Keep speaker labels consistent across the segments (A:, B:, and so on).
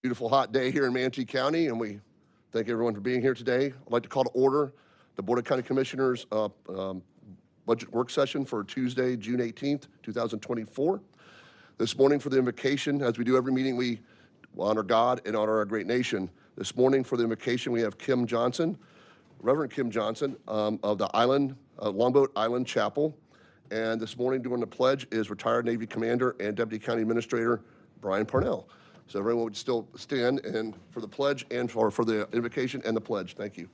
A: Beautiful hot day here in Manatee County, and we thank everyone for being here today. I'd like to call to order the Board of County Commissioners budget work session for Tuesday, June 18th, 2024. This morning for the invocation, as we do every meeting, we honor God and honor our great nation. This morning for the invocation, we have Kim Johnson, Reverend Kim Johnson of the Longboat Island Chapel. And this morning during the pledge is retired Navy Commander and Deputy County Administrator Brian Parnell. So everyone would still stand and for the pledge and for the invocation and the pledge. Thank you.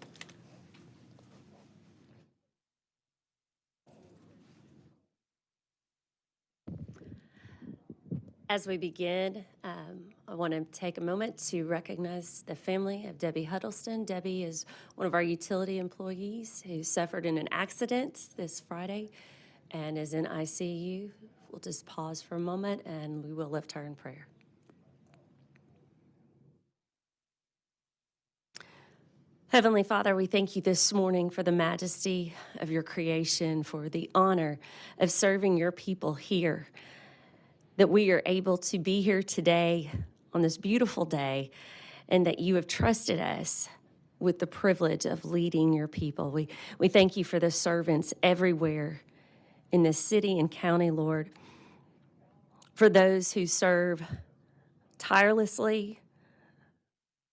B: As we begin, I want to take a moment to recognize the family of Debbie Huddleston. Debbie is one of our utility employees who suffered in an accident this Friday and is in ICU. We'll just pause for a moment and we will lift her in prayer. Heavenly Father, we thank you this morning for the majesty of your creation, for the honor of serving your people here, that we are able to be here today on this beautiful day, and that you have trusted us with the privilege of leading your people. We thank you for the servants everywhere in this city and county, Lord, for those who serve tirelessly,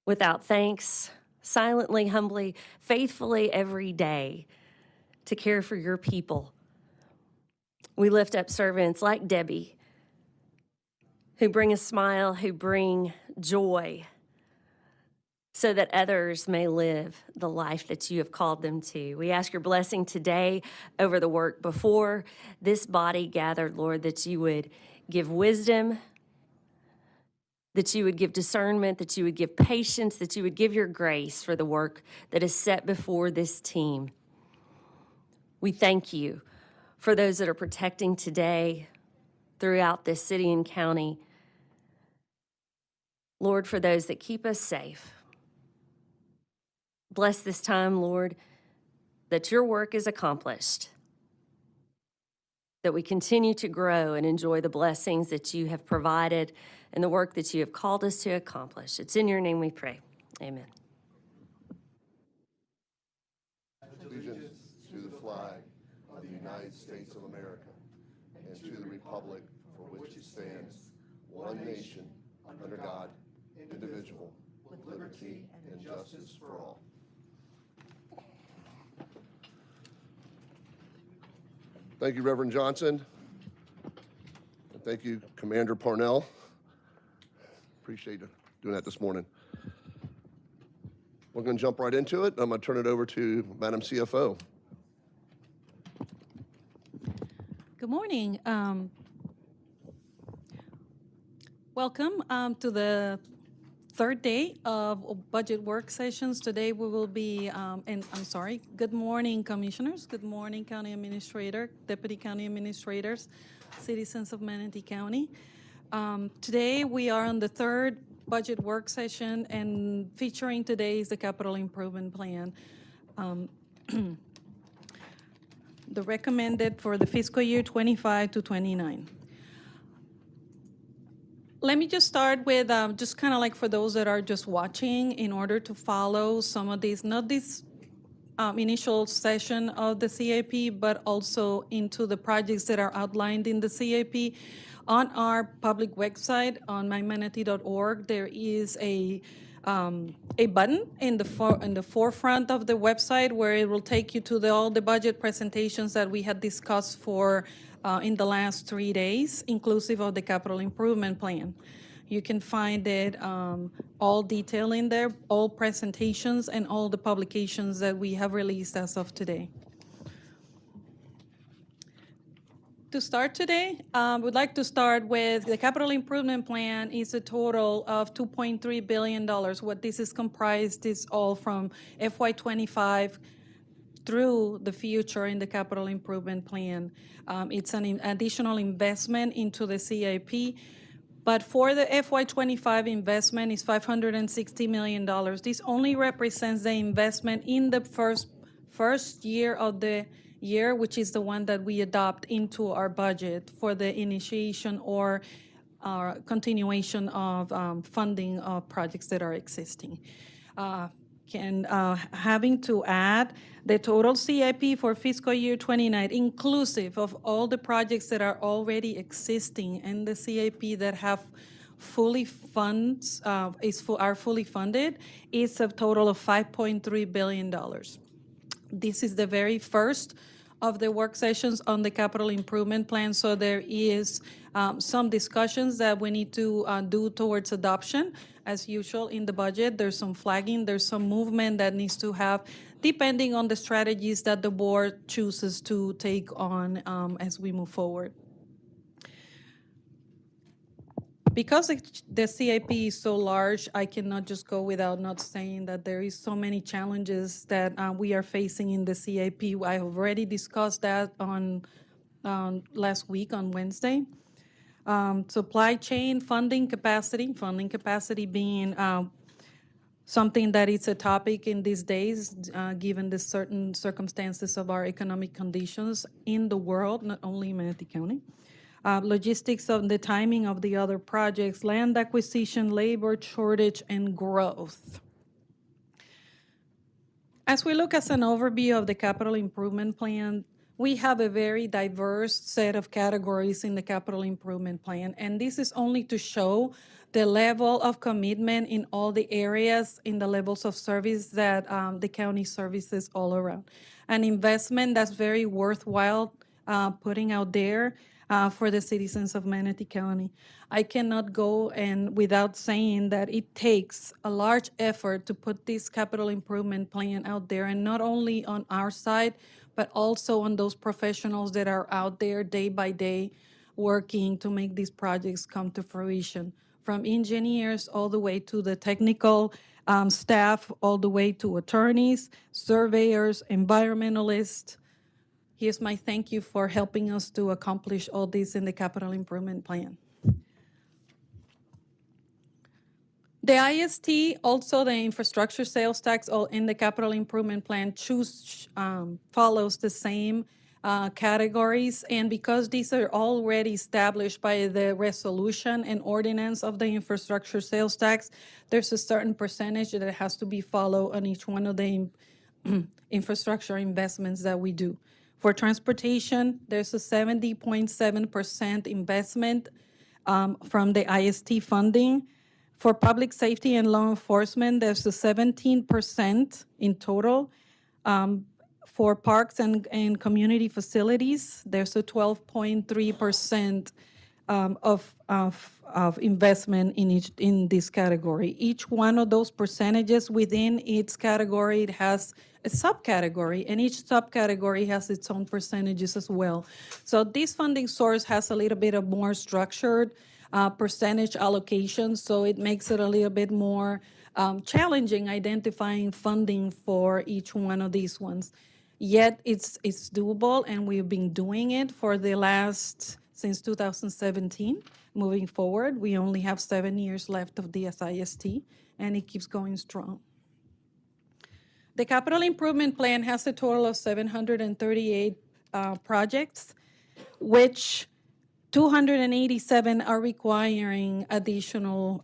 B: without thanks, silently, humbly, faithfully every day to care for your people. We lift up servants like Debbie, who bring a smile, who bring joy, so that others may live the life that you have called them to. We ask your blessing today over the work before this body gathered, Lord, that you would give wisdom, that you would give discernment, that you would give patience, that you would give your grace for the work that is set before this team. We thank you for those that are protecting today throughout this city and county. Lord, for those that keep us safe. Bless this time, Lord, that your work is accomplished, that we continue to grow and enjoy the blessings that you have provided and the work that you have called us to accomplish. It's in your name we pray. Amen.
A: Allegiance to the flag of the United States of America and to the republic for which it stands, one nation, under God, indivisible, with liberty and justice for all. Thank you, Reverend Johnson. And thank you, Commander Parnell. Appreciate you doing that this morning. We're going to jump right into it. I'm going to turn it over to Madam CFO.
C: Good morning. Welcome to the third day of budget work sessions. Today we will be, good morning, commissioners. Good morning, county administrator, deputy county administrators, citizens of Manatee County. Today we are on the third budget work session, and featuring today is the capital improvement plan. The recommended for the fiscal year 25 to 29. Let me just start with just kind of like for those that are just watching, in order to follow some of these, not this initial session of the CIP, but also into the projects that are outlined in the CIP. On our public website, on mymanatee.org, there is a button in the forefront of the website where it will take you to all the budget presentations that we had discussed for in the last 3 days, inclusive of the capital improvement plan. You can find it all detail in there, all presentations and all the publications that we have released as of today. To start today, we'd like to start with the capital improvement plan is a total of $2.3 billion. What this is comprised is all from FY25 through the future in the capital improvement plan. It's an additional investment into the CIP, but for the FY25 investment is $560 million. This only represents the investment in the first year of the year, which is the one that we adopt into our budget for the initiation or continuation of funding of projects that are existing. Having to add the total CIP for fiscal year 29, inclusive of all the projects that are already existing in the CIP that have fully funds, are fully funded, is a total of $5.3 billion. This is the very first of the work sessions on the capital improvement plan, so there is some discussions that we need to do towards adoption. As usual in the budget, there's some flagging, there's some movement that needs to have, depending on the strategies that the board chooses to take on as we move forward. Because the CIP is so large, I cannot just go without not saying that there is so many challenges that we are facing in the CIP. I have already discussed that on last week on Wednesday. Supply chain, funding capacity being something that is a topic in these days, given the certain circumstances of our economic conditions in the world, not only in Manatee County. Logistics of the timing of the other projects, land acquisition, labor shortage, and growth. As we look as an overview of the capital improvement plan, we have a very diverse set of categories in the capital improvement plan, and this is only to show the level of commitment in all the areas, in the levels of service that the county services all around. An investment that's very worthwhile putting out there for the citizens of Manatee County. I cannot go and without saying that it takes a large effort to put this capital improvement plan out there, and not only on our side, but also on those professionals that are out there day by day working to make these projects come to fruition. From engineers all the way to the technical staff, all the way to attorneys, surveyors, environmentalists. Here's my thank you for helping us to accomplish all this in the capital improvement plan. The IST, also the infrastructure sales tax, all in the capital improvement plan, follows the same categories. And because these are already established by the resolution and ordinance of the infrastructure sales tax, there's a certain percentage that has to be followed on each one of the infrastructure investments that we do. For transportation, there's a 70.7% investment from the IST funding. For public safety and law enforcement, there's a 17% in total. For parks and community facilities, there's a 12.3% of investment in this category. Each one of those percentages within its category, it has a subcategory, and each subcategory has its own percentages as well. So this funding source has a little bit of more structured percentage allocation, so it makes it a little bit more challenging identifying funding for each one of these ones. Yet it's doable, and we've been doing it for the since 2017. Moving forward, we only have 7 years left of the SIST, and it keeps going strong. The capital improvement plan has a total of 738 projects, which 287 are requiring additional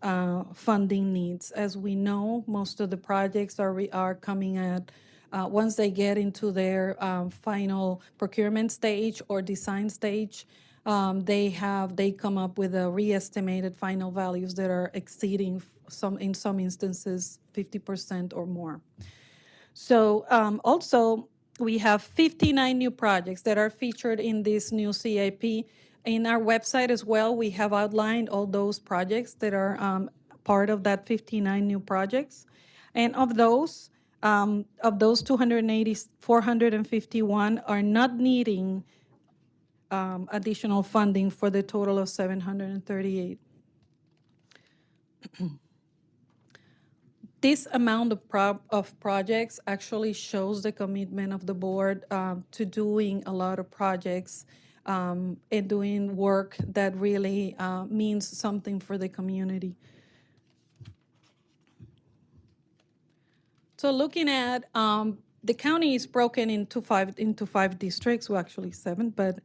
C: funding needs. As we know, most of the projects are coming at, once they get into their final procurement stage or design stage, they come up with a re-estimated final values that are exceeding in some instances 50% or more. So also we have 59 new projects that are featured in this new CIP. In our website as well, we have outlined all those projects that are part of that 59 new projects. And of those 280, 451 are not needing additional funding for the total of 738. This amount of projects actually shows the commitment of the board to doing a lot of projects and doing work that really means something for the community. So looking at the county is broken into five districts, well, actually 7, but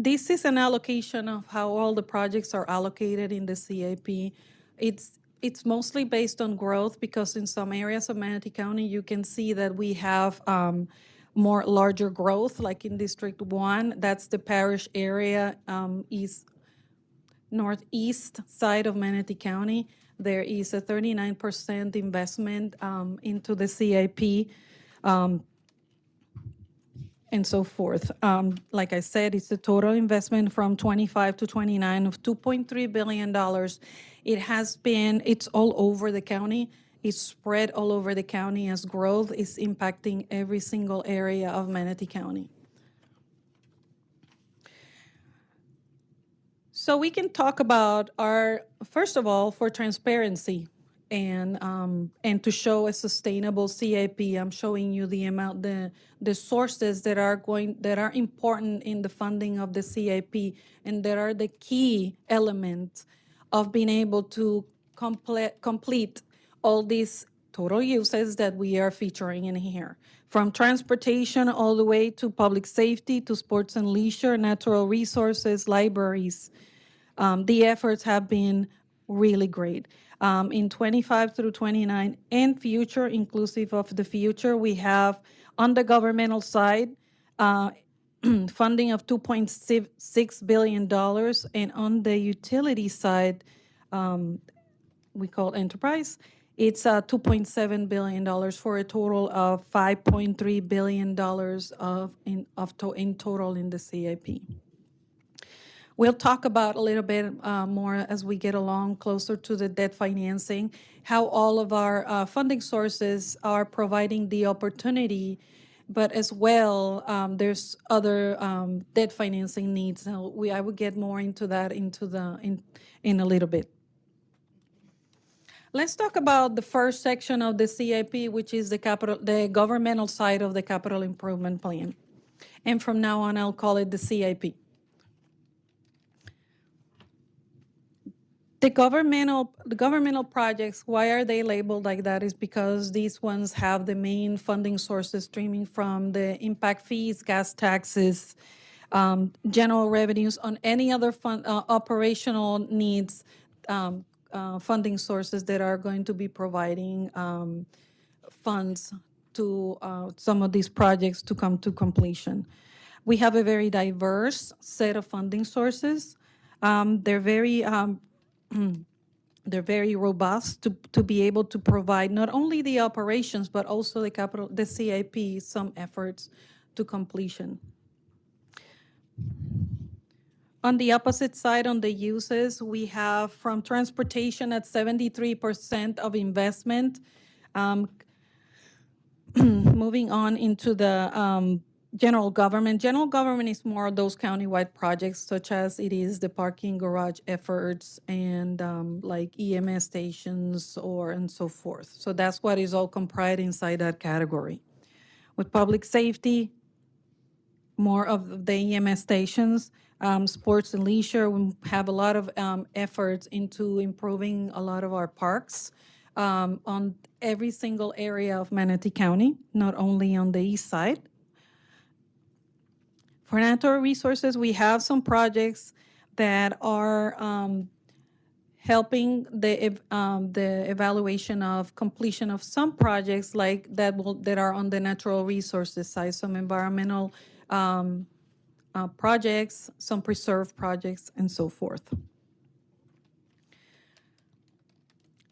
C: This is an allocation of how all the projects are allocated in the CIP. It's mostly based on growth because in some areas of Manatee County, you can see that we have more larger growth, like in District 1. That's the parish area, northeast side of Manatee County. There is a 39% investment into the CIP. And so forth. Like I said, it's a total investment from 25 to 29 of $2.3 billion. It's all over the county. It's spread all over the county as growth is impacting every single area of Manatee County. So we can talk about first of all, for transparency and to show a sustainable CIP. I'm showing you the sources that are important in the funding of the CIP, and that are the key elements of being able to complete all these total uses that we are featuring in here. From transportation all the way to public safety, to sports and leisure, natural resources, libraries. The efforts have been really great. In 25 through 29 and future, inclusive of the future, we have on the governmental side, funding of $2.6 billion, and on the utility side, we call enterprise, it's $2.7 billion for a total of $5.3 billion in total in the CIP. We'll talk about a little bit more as we get along closer to the debt financing, how all of our funding sources are providing the opportunity, but as well, there's other debt financing needs. So I will get more into that in a little bit. Let's talk about the first section of the CIP, which is the governmental side of the capital improvement plan. And from now on, I'll call it the CIP. The governmental projects, why are they labeled like that, is because these ones have the main funding sources streaming from the impact fees, gas taxes, general revenues, on any other operational needs, funding sources that are going to be providing funds to some of these projects to come to completion. We have a very diverse set of funding sources. They're very robust to be able to provide not only the operations, but also the CIP, some efforts to completion. On the opposite side, on the uses, we have from transportation at 73% of investment. Moving on into the general government. General government is more of those countywide projects, such as it is the parking garage efforts and like EMS stations and so forth. So that's what is all comprised inside that category. With public safety, more of the EMS stations, sports and leisure, we have a lot of efforts into improving a lot of our parks on every single area of Manatee County, not only on the east side. For natural resources, we have some projects that are helping the evaluation of completion of some projects like that are on the natural resources side, some environmental projects, some preserve projects, and so forth.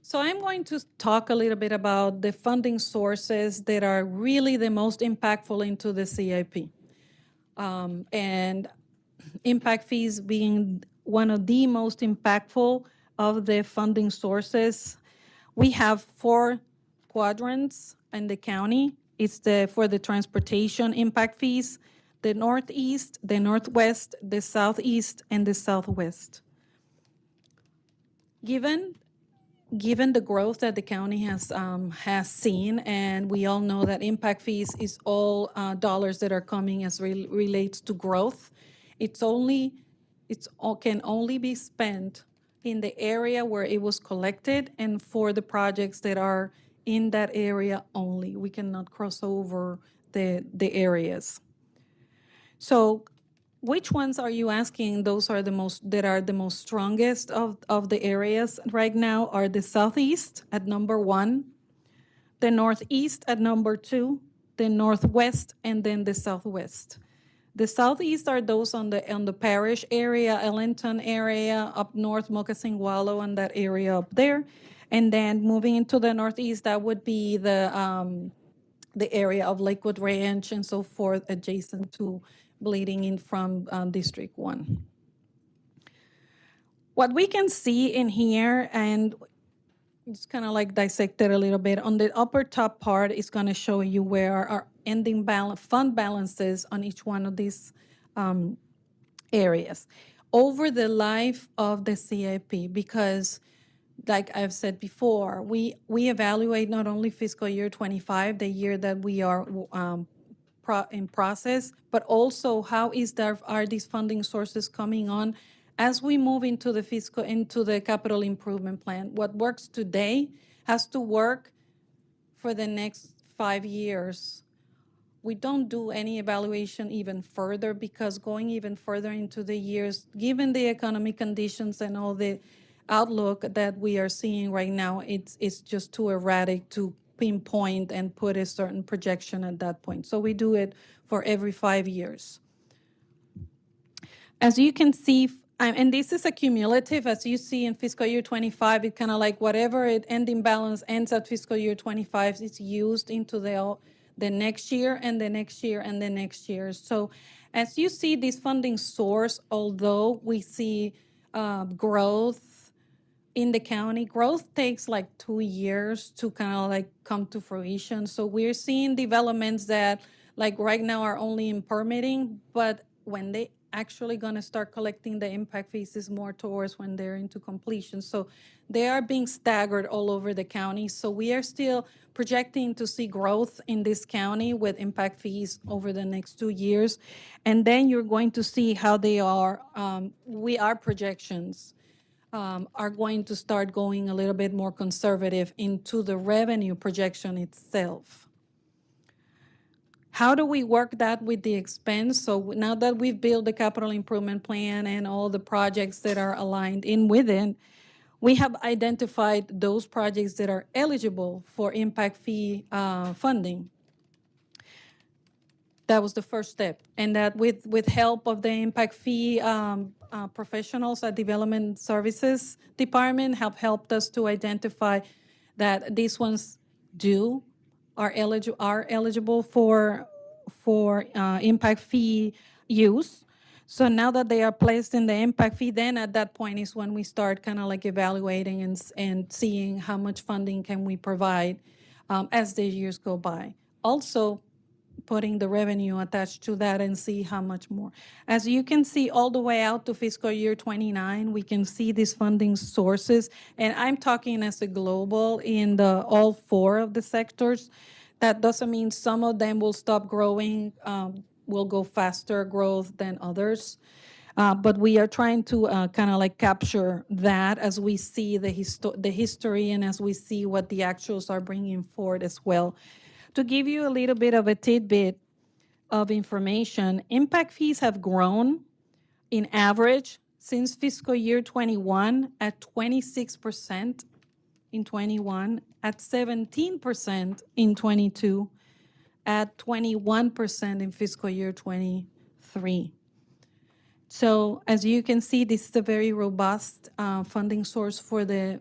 C: So I'm going to talk a little bit about the funding sources that are really the most impactful into the CIP. And impact fees being one of the most impactful of the funding sources. We have 4 quadrants in the county. It's for the transportation impact fees, the northeast, the northwest, the southeast, and the southwest. Given the growth that the county has seen, and we all know that impact fees is all dollars that are coming as relates to growth, can only be spent in the area where it was collected and for the projects that are in that area only. We cannot cross over the areas. So which ones are you asking? Those are the most strongest of the areas right now are the Southeast at number 1, the Northeast at number 2, the Northwest, and then the Southwest. The Southeast are those on the parish area, Ellington area, up north, Moccasin Wallow, and that area up there. And then moving into the Northeast, that would be the area of Lakewood Ranch and so forth, adjacent to bleeding in from District 1. What we can see in here, and it's kind of like dissected a little bit, on the upper top part is going to show you where our ending fund balances on each one of these areas over the life of the CIP, because like I've said before, we evaluate not only fiscal year 25, the year that we are in process, but also how are these funding sources coming on as we move into the capital improvement plan. What works today has to work for the next 5 years. We don't do any evaluation even further, because going even further into the years, given the economic conditions and all the outlook that we are seeing right now, it's just too erratic to pinpoint and put a certain projection at that point. So we do it for every 5 years. As you can see, and this is a cumulative, as you see in fiscal year 25, it kind of like whatever ending balance ends at fiscal year 25 is used into the next year and the next year and the next year. So as you see this funding source, although we see growth in the county, growth takes like 2 years to kind of like come to fruition. So we're seeing developments that like right now are only in permitting, but when they actually going to start collecting the impact fees is more towards when they're into completion. So they are being staggered all over the county. So we are still projecting to see growth in this county with impact fees over the next 2 years. And then you're going to see how they are, our projections are going to start going a little bit more conservative into the revenue projection itself. How do we work that with the expense? So now that we've built the capital improvement plan and all the projects that are aligned in with it, we have identified those projects that are eligible for impact fee funding. That was the first step. And that with help of the impact fee professionals at Development Services Department have helped us to identify that these ones are eligible for impact fee use. So now that they are placed in the impact fee, then at that point is when we start kind of like evaluating and seeing how much funding can we provide as the years go by. Also, putting the revenue attached to that and see how much more. As you can see all the way out to fiscal year 29, we can see these funding sources, and I'm talking as a global in all 4 of the sectors. That doesn't mean some of them will stop growing, will go faster growth than others. But we are trying to kind of like capture that as we see the history and as we see what the actuals are bringing forward as well. To give you a little bit of a tidbit of information, impact fees have grown in average since fiscal year 21 at 26% in 21, at 17% in 22, at 21% in fiscal year 23. So as you can see, this is a very robust funding source for the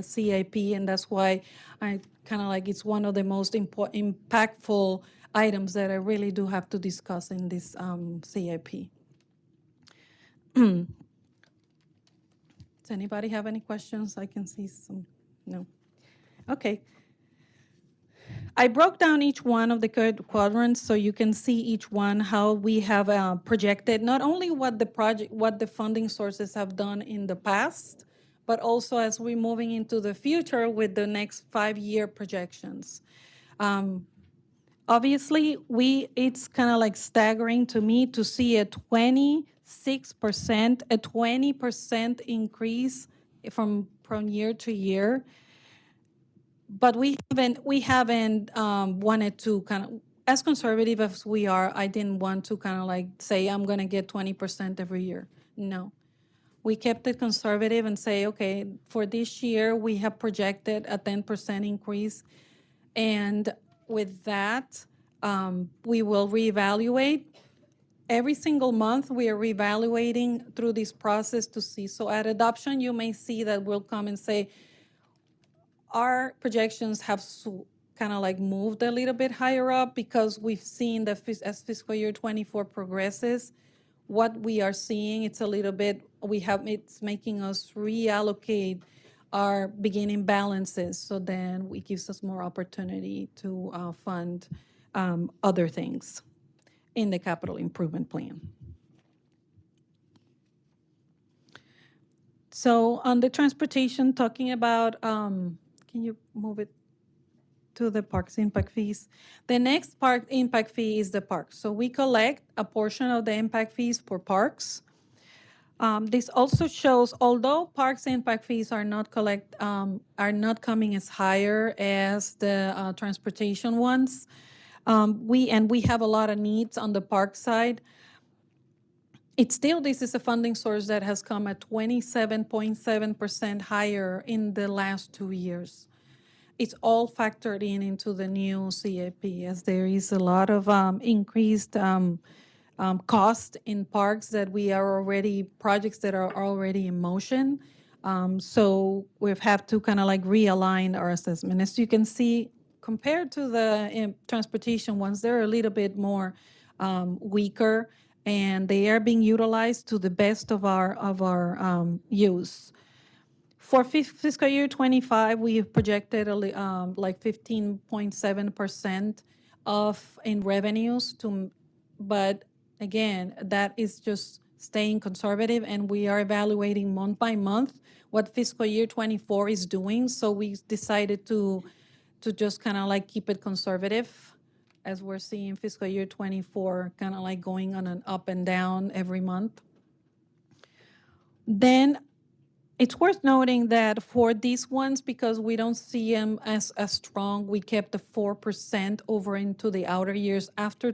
C: CIP, and that's why I kind of like it's one of the most impactful items that I really do have to discuss in this CIP. Does anybody have any questions? I can see some. No. Okay. I broke down each one of the quadrants so you can see each one how we have projected not only what the funding sources have done in the past, but also as we're moving into the future with the next 5-year projections. Obviously, it's kind of like staggering to me to see a 26%, a 20% increase from year to year. But we haven't wanted to kind of, as conservative as we are, I didn't want to kind of like say, I'm going to get 20% every year. No. We kept it conservative and say, okay, for this year, we have projected a 10% increase. And with that, we will reevaluate. Every single month, we are reevaluating through this process to see. So at adoption, you may see that we'll come and say, our projections have kind of like moved a little bit higher up because we've seen that as fiscal year 24 progresses, what we are seeing, it's a little bit, it's making us reallocate our beginning balances. So then it gives us more opportunity to fund other things in the capital improvement plan. So on the transportation, talking about, can you move it to the parks impact fees? The next park impact fee is the parks. So we collect a portion of the impact fees for parks. This also shows, although parks impact fees are not coming as higher as the transportation ones, we have a lot of needs on the park side. This is a funding source that has come at 27.7% higher in the last 2 years. It's all factored into the new CAP, as there is a lot of increased cost in parks projects that are already in motion. So we've had to kind of like realign our assessment. As you can see, compared to the transportation ones, they're a little bit more weaker, and they are being utilized to the best of our use. For fiscal year 25, we have projected like 15.7% in revenues but again, that is just staying conservative, and we are evaluating month by month what fiscal year 24 is doing. So we decided to just kind of like keep it conservative, as we're seeing fiscal year 24 kind of like going on an up and down every month. Then it's worth noting that for these ones, because we don't see them as strong, we kept the 4% over into the outer years. After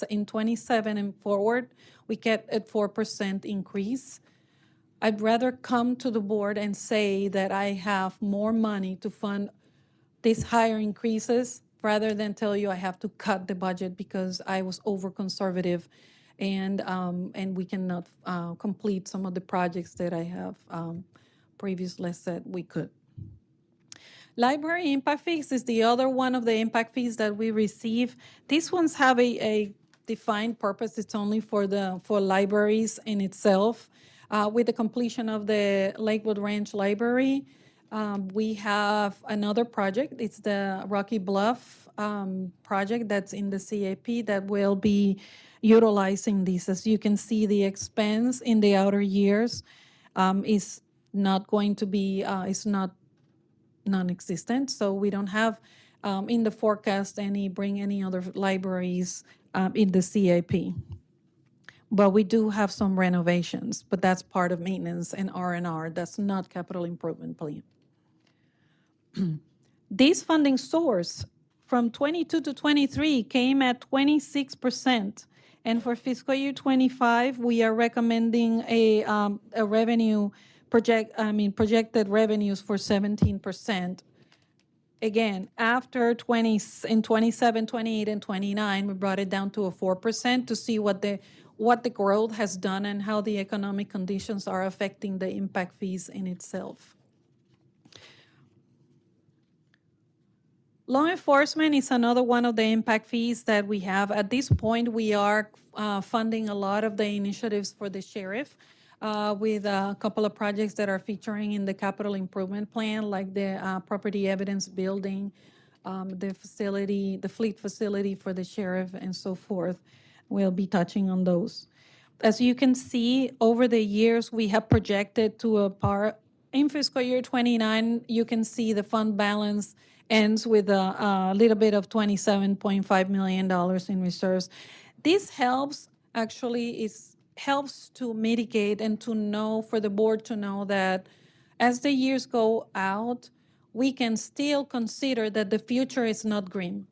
C: in 27 and forward, we kept a 4% increase. I'd rather come to the board and say that I have more money to fund these higher increases rather than tell you I have to cut the budget because I was over conservative and we cannot complete some of the projects that I have previously said we could. Library impact fees is the other one of the impact fees that we receive. These ones have a defined purpose. It's only for libraries in itself. With the completion of the Lakewood Ranch Library, we have another project. It's the Rocky Bluff project that's in the CAP that will be utilizing these. As you can see, the expense in the outer years is not going to be, it's not non-existent. So we don't have in the forecast bring any other libraries in the CAP. But we do have some renovations, but that's part of maintenance and R&R. That's not capital improvement plan. This funding source from 22 to 23 came at 26%. And for fiscal year 25, we are recommending a projected revenues for 17%. Again, after in 27, 28, and 29, we brought it down to a 4% to see what the growth has done and how the economic conditions are affecting the impact fees in itself. Law enforcement is another one of the impact fees that we have. At this point, we are funding a lot of the initiatives for the sheriff with a couple of projects that are featuring in the capital improvement plan, like the property evidence building, the fleet facility for the sheriff, and so forth. We'll be touching on those. As you can see, over the years, we have projected to a par. In fiscal year 29, you can see the fund balance ends with a little bit of $27.5 million in reserves. This helps to mitigate and to know, for the board to know that as the years go out, we can still consider that the future is not grim.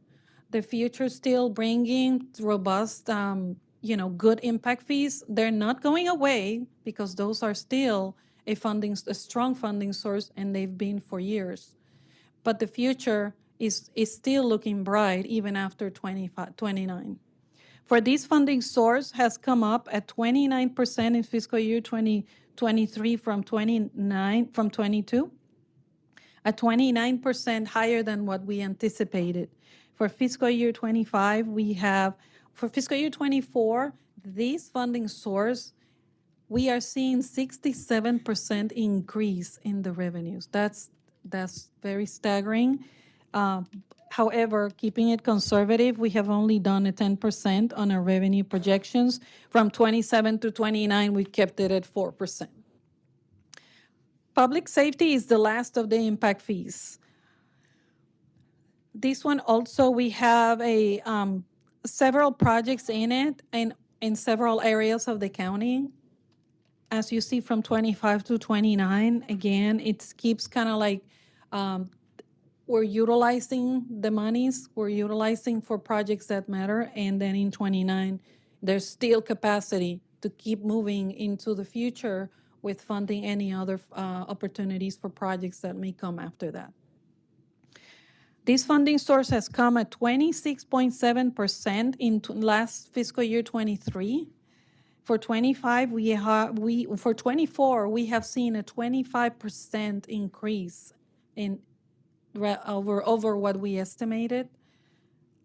C: The future still bringing robust, good impact fees. They're not going away because those are still a strong funding source, and they've been for years. But the future is still looking bright even after 29. For this funding source has come up at 29% in fiscal year 2023 from 22, at 29% higher than what we anticipated. For fiscal year 25, for fiscal year 24, this funding source, we are seeing 67% increase in the revenues. That's very staggering. However, keeping it conservative, we have only done a 10% on our revenue projections. From 27 to 29, we kept it at 4%. Public safety is the last of the impact fees. This one also, we have several projects in it and in several areas of the county. As you see from 25 to 29, again, it keeps kind of like we're utilizing the monies, we're utilizing for projects that matter, and then in 29, there's still capacity to keep moving into the future with funding any other opportunities for projects that may come after that. This funding source has come at 26.7% in last fiscal year 23. For 25, for 24, we have seen a 25% increase in over what we estimated,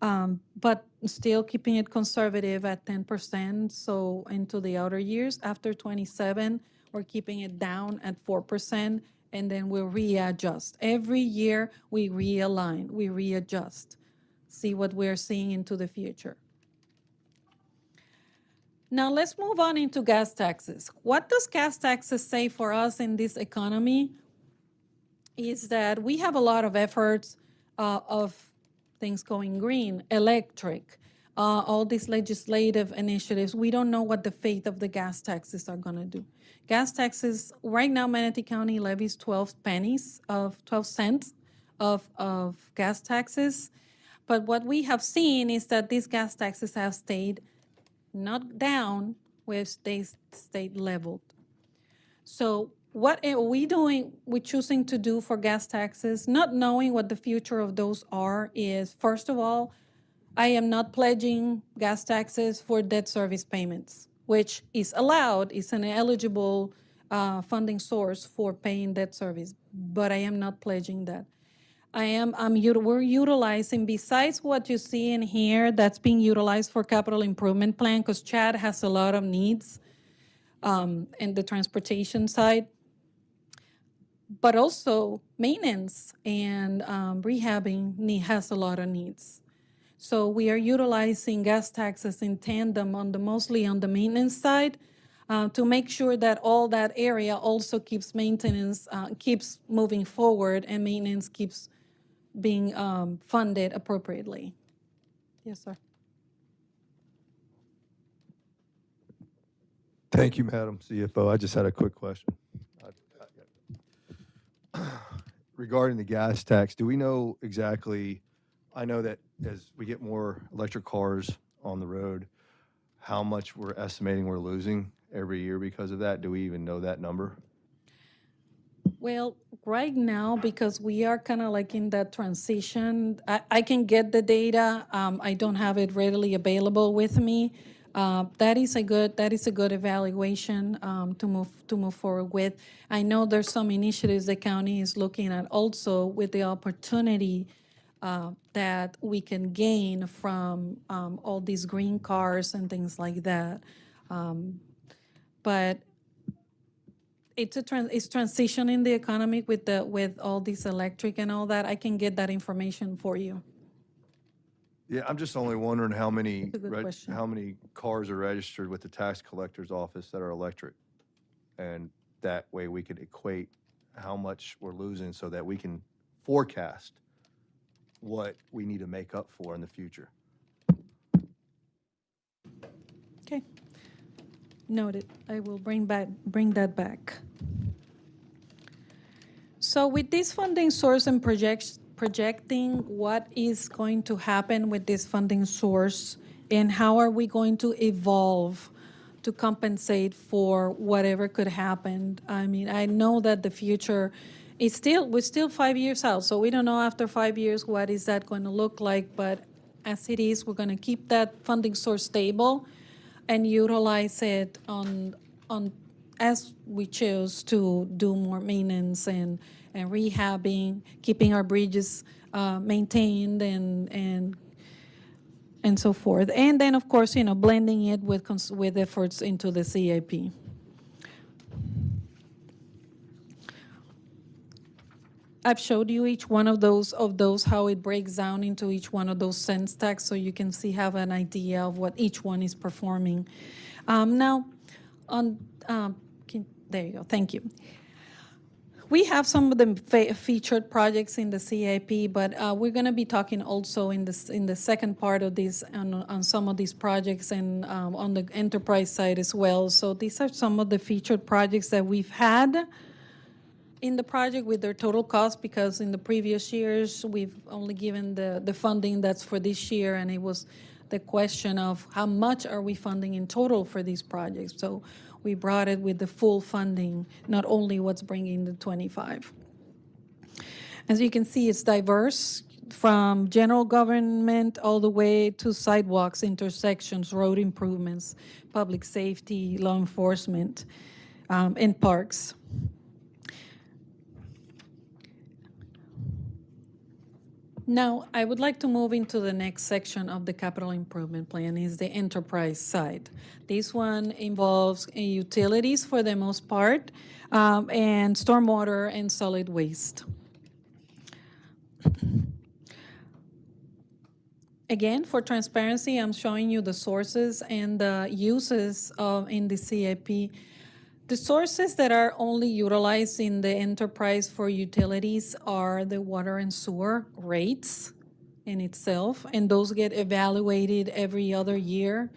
C: but still keeping it conservative at 10%. So into the outer years, after 27, we're keeping it down at 4%, and then we'll readjust. Every year, we realign, we readjust, see what we're seeing into the future. Now let's move on into gas taxes. What does gas taxes say for us in this economy? Is that we have a lot of efforts of things going green, electric, all these legislative initiatives. We don't know what the fate of the gas taxes are going to do. Gas taxes, right now, Manatee County levies 12 cents of gas taxes. But what we have seen is that these gas taxes have stayed not down, they stayed leveled. So what are we doing, we're choosing to do for gas taxes, not knowing what the future of those are, is, first of all, I am not pledging gas taxes for debt service payments, which is allowed, is an eligible funding source for paying debt service, but I am not pledging that. We're utilizing, besides what you see in here, that's being utilized for capital improvement plan, because Chad has a lot of needs in the transportation side, but also maintenance and rehabbing has a lot of needs. So we are utilizing gas taxes in tandem mostly on the maintenance side to make sure that all that area also keeps maintenance, keeps moving forward, and maintenance keeps being funded appropriately. Yes, sir.
D: Thank you, Madam CFO. I just had a quick question. Regarding the gas tax, do we know exactly, I know that as we get more electric cars on the road, how much we're estimating we're losing every year because of that? Do we even know that number?
C: Well, right now, because we are kind of like in that transition, I can get the data. I don't have it readily available with me. That is a good evaluation to move forward with. I know there's some initiatives the county is looking at also with the opportunity that we can gain from all these green cars and things like that. But it's transitioning the economy with all this electric and all that. I can get that information for you.
D: Yeah, I'm just only wondering how many
C: That's a good question.
D: how many cars are registered with the tax collector's office that are electric, and that way we could equate how much we're losing so that we can forecast what we need to make up for in the future.
C: Okay. Noted. I will bring that back. So with this funding source and projecting what is going to happen with this funding source and how are we going to evolve to compensate for whatever could happen. I mean, I know that the future is we're still 5 years out, so we don't know after 5 years what is that going to look like, but as it is, we're going to keep that funding source stable and utilize it on as we choose to do more maintenance and rehabbing, keeping our bridges maintained and so forth. And then, of course, blending it with efforts into the CIP. I've showed you each one of those, how it breaks down into each one of those sense tags, so you can have an idea of what each one is performing. Now, there you go, thank you. We have some of the featured projects in the CIP, but we're going to be talking also in the second part of this on some of these projects and on the enterprise side as well. So these are some of the featured projects that we've had in the project with their total cost, because in the previous years, we've only given the funding that's for this year, and it was the question of how much are we funding in total for these projects. So we brought it with the full funding, not only what's bringing the 25. As you can see, it's diverse from general government all the way to sidewalks, intersections, road improvements, public safety, law enforcement, and parks. Now, I would like to move into the next section of the capital improvement plan, is the enterprise side. This one involves utilities for the most part, and stormwater and solid waste. Again, for transparency, I'm showing you the sources and the uses in the CIP. The sources that are only utilized in the enterprise for utilities are the water and sewer rates in itself, and those get evaluated every other year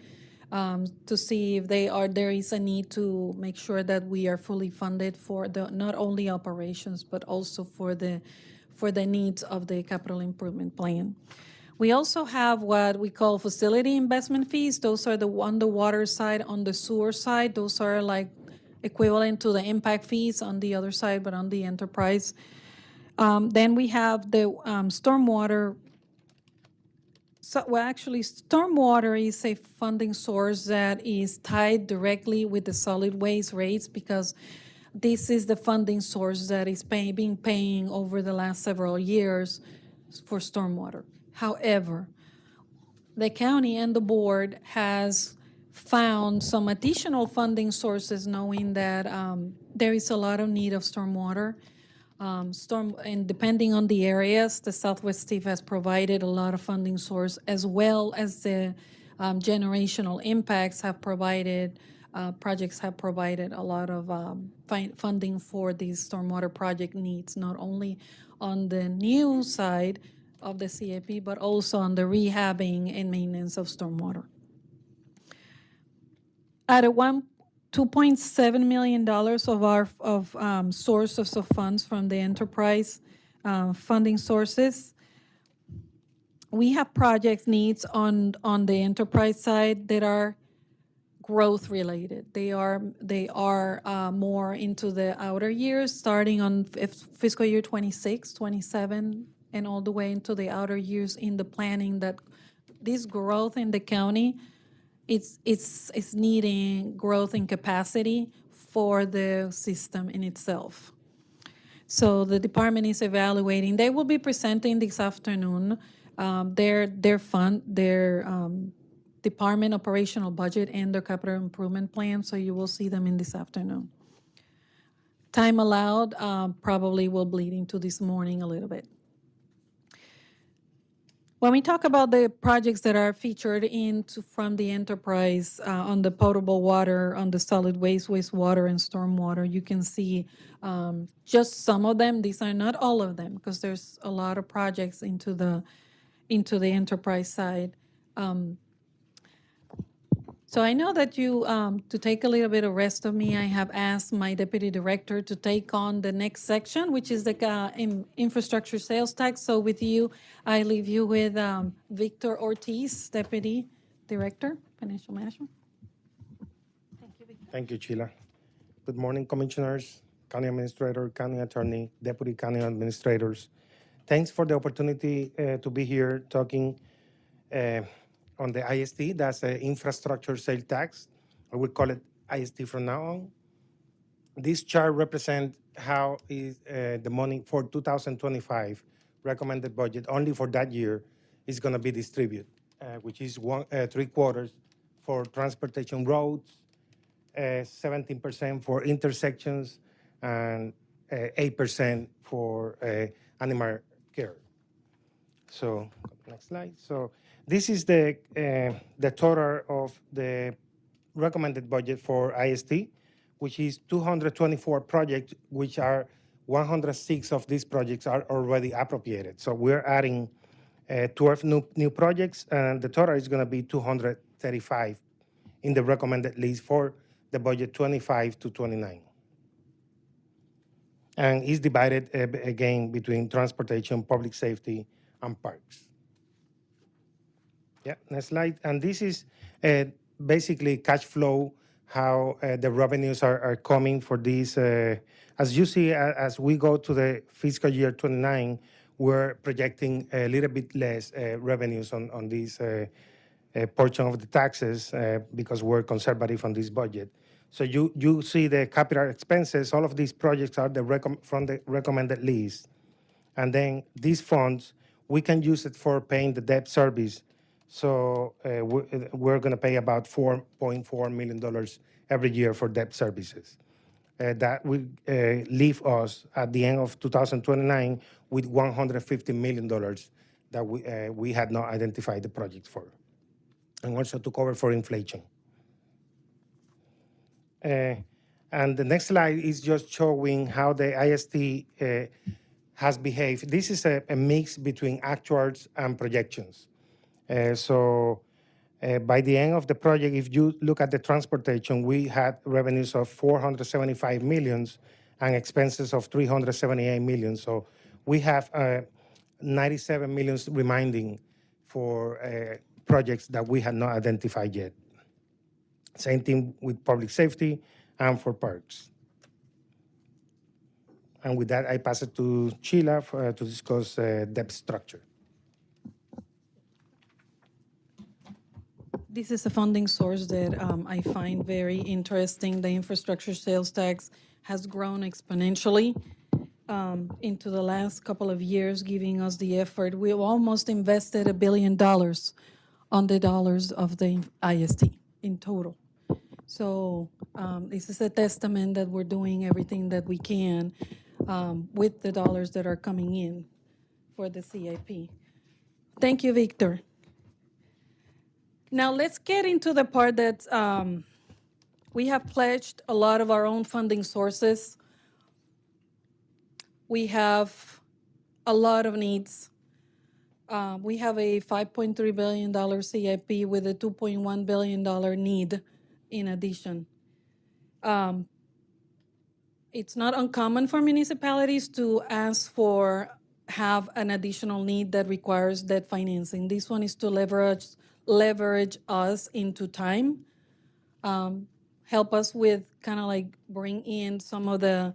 C: to see if there is a need to make sure that we are fully funded for not only operations but also for the needs of the capital improvement plan. We also have what we call facility investment fees. Those are on the water side. On the sewer side, those are like equivalent to the impact fees on the other side, but on the enterprise. Then we have the stormwater. Stormwater is a funding source that is tied directly with the solid waste rates, because this is the funding source that is been paying over the last several years for stormwater. However, the county and the board has found some additional funding sources, knowing that there is a lot of need of stormwater. And depending on the areas, the Southwest TIF has provided a lot of funding source, as well as the generational impacts have provided, projects have provided a lot of funding for these stormwater project needs, not only on the new side of the CIP, but also on the rehabbing and maintenance of stormwater. At $2.7 million of our sources of funds from the enterprise funding sources, we have project needs on the enterprise side that are growth related. They are more into the outer years, starting on fiscal year 26, 27, and all the way into the outer years in the planning, that this growth in the county, it's needing growth in capacity for the system in itself. So the department is evaluating. They will be presenting this afternoon their department operational budget and their capital improvement plan. So you will see them in this afternoon. Time allowed, probably will bleed into this morning a little bit. When we talk about the projects that are featured from the enterprise on the potable water, on the solid waste, wastewater, and stormwater, you can see just some of them. These are not all of them, because there's a lot of projects into the enterprise side. So I know that you, to take a little bit of rest of me, I have asked my deputy director to take on the next section, which is the infrastructure sales tax. So with you, I leave you with Victor Ortiz, deputy director, financial management.
E: Thank you, Sheila. Good morning, commissioners, county administrator, county attorney, deputy county administrators. Thanks for the opportunity to be here talking on the IST. That's the infrastructure sales tax. I will call it IST from now on. This chart represents how is the money for 2025 recommended budget only for that year is going to be distributed, which is 3/4 for transportation roads, 17% for intersections, and 8% for animal care. So next slide. So this is the total of the recommended budget for IST, which is 224 projects, which are 106 of these projects are already appropriated. So we're adding 12 new projects, and the total is going to be 235 in the recommended list for the budget 25 to 29. And is divided again between transportation, public safety, and parks. Yeah, next slide. And this is basically cash flow, how the revenues are coming for these. As you see, as we go to the fiscal year 29, we're projecting a little bit less revenues on this portion of the taxes because we're conservative on this budget. So you see the capital expenses, all of these projects are from the recommended list. And then these funds, we can use it for paying the debt service. So we're going to pay about $4.4 million every year for debt services. That will leave us at the end of 2029 with $150 million that we had not identified the project for, and also to cover for inflation. And the next slide is just showing how the IST has behaved. This is a mix between actuals and projections. So by the end of the project, if you look at the transportation, we had revenues of $475 million and expenses of $378 million. So we have $97 million remaining for projects that we had not identified yet. Same thing with public safety and for parks. And with that, I pass it to Sheila to discuss debt structure.
C: This is a funding source that I find very interesting. The infrastructure sales tax has grown exponentially into the last couple of years, giving us the effort. We've almost invested $1 billion on the dollars of the IST in total. So this is a testament that we're doing everything that we can with the dollars that are coming in for the CIP. Thank you, Victor. Now let's get into the part that we have pledged a lot of our own funding sources. We have a lot of needs. We have a $5.3 billion CIP with a $2.1 billion need in addition. It's not uncommon for municipalities to ask for, have an additional need that requires debt financing. This one is to leverage us into time, help us with kind of like bring in some of the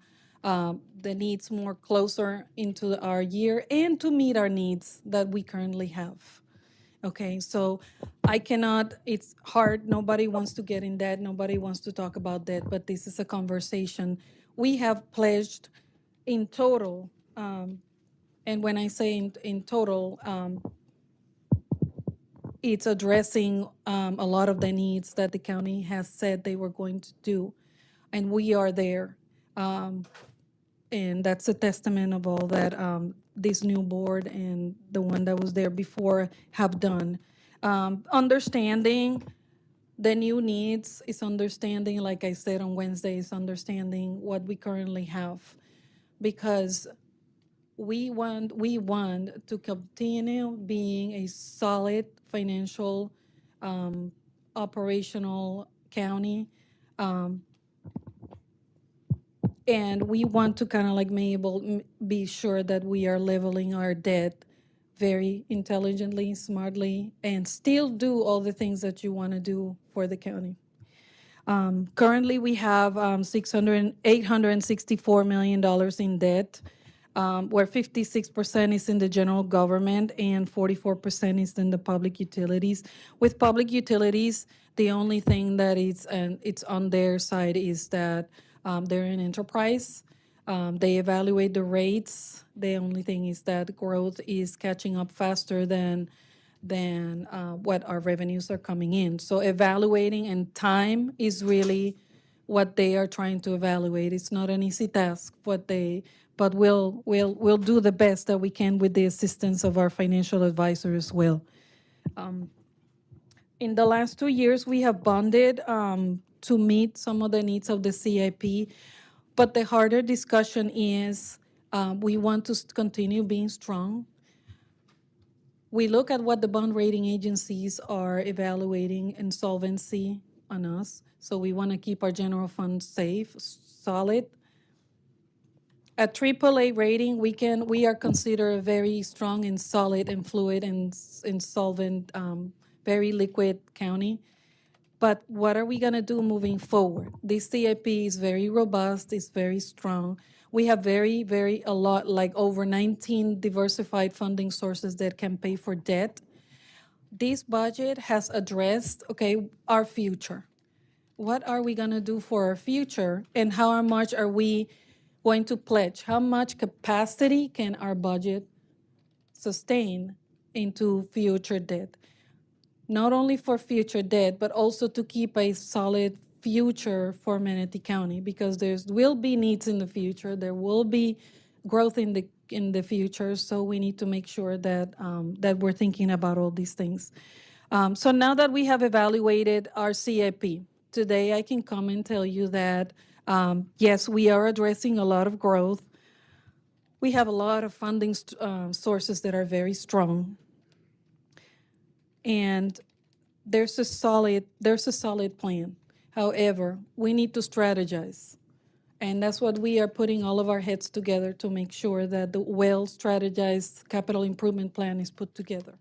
C: needs more closer into our year and to meet our needs that we currently have. Okay, so I cannot, it's hard, nobody wants to get in debt, nobody wants to talk about debt, but this is a conversation. We have pledged in total, and when I say in total, it's addressing a lot of the needs that the county has said they were going to do, and we are there. And that's a testament of all that this new board and the one that was there before have done. Understanding the new needs is understanding, like I said on Wednesday, is understanding what we currently have. Because we want to continue being a solid financial operational county. And we want to kind of like be sure that we are leveling our debt very intelligently, smartly, and still do all the things that you want to do for the county. Currently, we have $864 million in debt, where 56% is in the general government and 44% is in the public utilities. With public utilities, the only thing that is, and it's on their side, is that they're an enterprise. They evaluate the rates. The only thing is that growth is catching up faster than what our revenues are coming in. So evaluating and time is really what they are trying to evaluate. It's not an easy task, but we'll do the best that we can with the assistance of our financial advisor as well. In the last 2 years, we have bonded to meet some of the needs of the CIP, but the harder discussion is we want to continue being strong. We look at what the bond rating agencies are evaluating insolvency on us, so we want to keep our general fund safe, solid. At AAA rating, we are considered a very strong and solid and fluid and insolvent, very liquid county. But what are we going to do moving forward? This CIP is very robust, it's very strong. We have a lot, like over 19 diversified funding sources that can pay for debt. This budget has addressed, our future. What are we going to do for our future, and how much are we going to pledge? How much capacity can our budget sustain into future debt? Not only for future debt, but also to keep a solid future for Manatee County, because there will be needs in the future. There will be growth in the future, so we need to make sure that that we're thinking about all these things. So now that we have evaluated our CIP, today I can come and tell you that yes, we are addressing a lot of growth. We have a lot of funding sources that are very strong. And there's a solid plan. However, we need to strategize. And that's what we are putting all of our heads together to make sure that the well-strategized capital improvement plan is put together,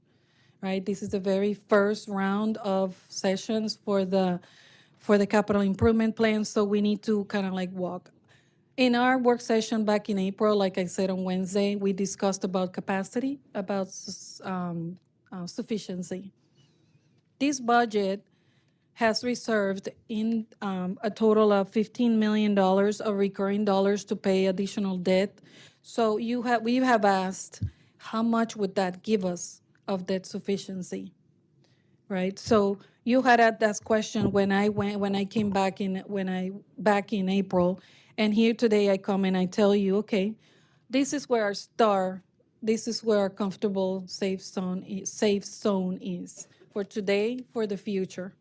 C: right? This is the very first round of sessions for the capital improvement plan, so we need to kind of like walk. In our work session back in April, like I said on Wednesday, we discussed about capacity, about sufficiency. This budget has reserved in a total of $15 million of recurring dollars to pay additional debt. So we have asked, how much would that give us of debt sufficiency, right? So you had asked that question when I came back in April, and here today I come and I tell you, okay, this is where our comfortable safe zone is for today, for the future.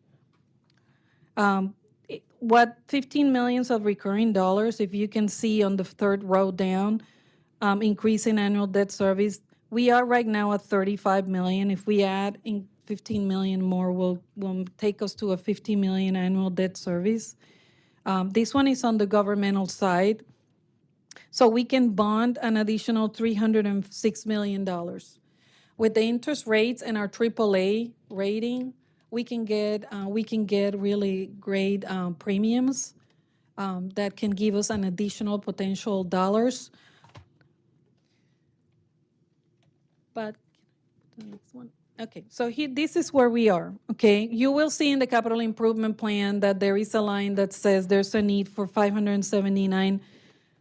C: What 15 millions of recurring dollars, if you can see on the third row down, increase in annual debt service, we are right now at 35 million. If we add in 15 million more, will take us to a 50 million annual debt service. This one is on the governmental side. So we can bond an additional $306 million. With the interest rates and our AAA rating, we can get really great premiums that can give us an additional potential dollars. But the next one. Okay, so this is where we are. Okay, you will see in the capital improvement plan that there is a line that says there's a need for $579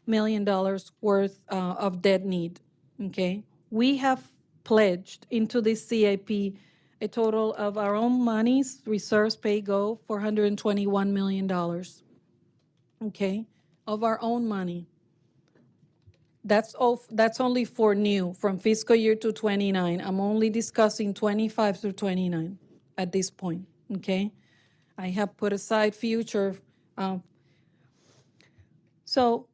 C: million worth of debt need. Okay, we have pledged into this CIP a total of our own monies, reserves, pay-go, $421 million. Okay, of our own money. That's only for new, from fiscal year to 29. I'm only discussing 25 through 29 at this point, okay? I have put aside future. So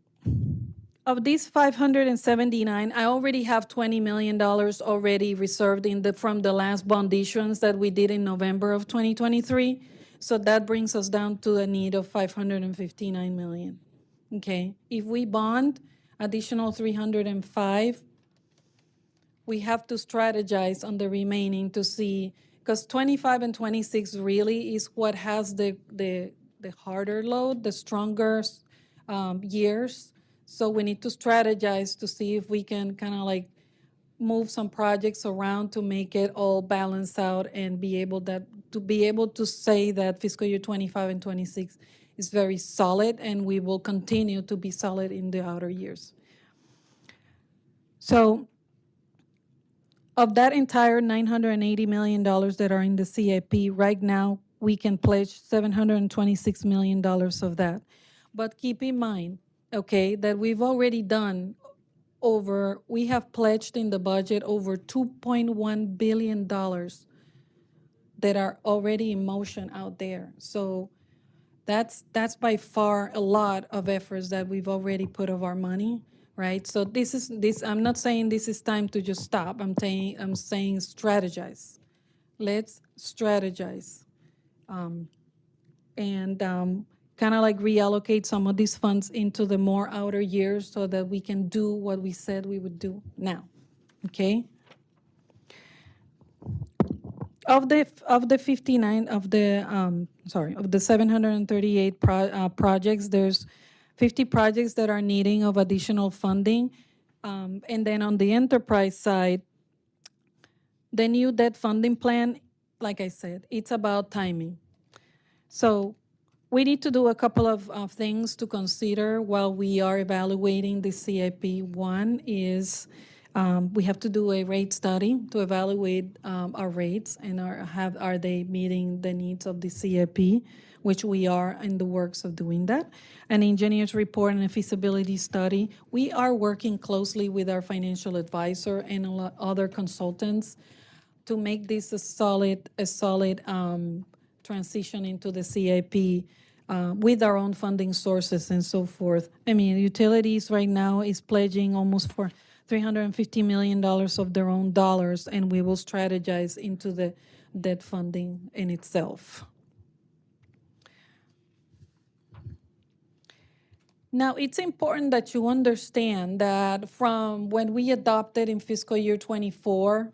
C: of these 579, I already have $20 million already reserved from the last bond issuance that we did in November of 2023. So that brings us down to a need of 559 million. Okay, if we bond additional 305, we have to strategize on the remaining to see, because 25 and 26 really is what has the harder load, the stronger years. So we need to strategize to see if we can kind of like move some projects around to make it all balance out and be able to say that fiscal year 25 and 26 is very solid, and we will continue to be solid in the outer years. So of that entire $980 million that are in the CIP, right now, we can pledge $726 million of that. But keep in mind, okay, that we've already done we have pledged in the budget over $2.1 billion that are already in motion out there. So that's by far a lot of efforts that we've already put of our money, right? So I'm not saying this is time to just stop. I'm saying strategize. Let's strategize. And kind of like reallocate some of these funds into the more outer years so that we can do what we said we would do now, okay? Of the 738 projects, there's 50 projects that are needing of additional funding. And then on the enterprise side, the new debt funding plan, like I said, it's about timing. So we need to do a couple of things to consider while we are evaluating the CIP. One is we have to do a rate study to evaluate our rates and are they meeting the needs of the CIP, which we are in the works of doing that. An engineer's report and a feasibility study. We are working closely with our financial advisor and a lot other consultants to make this a solid transition into the CIP. With our own funding sources and so forth. I mean, utilities right now is pledging almost for $350 million of their own dollars, and we will strategize into the debt funding in itself. Now, it's important that you understand that from when we adopted in fiscal year 24,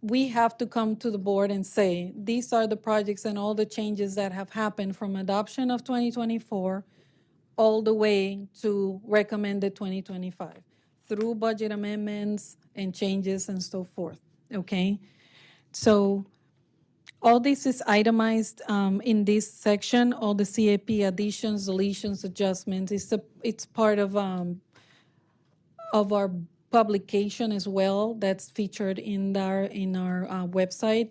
C: we have to come to the board and say, these are the projects and all the changes that have happened from adoption of 2024 all the way to recommended 2025 through budget amendments and changes and so forth, okay? So all this is itemized in this section, all the CAP additions, deletions, adjustments. It's part of our publication as well that's featured in our website.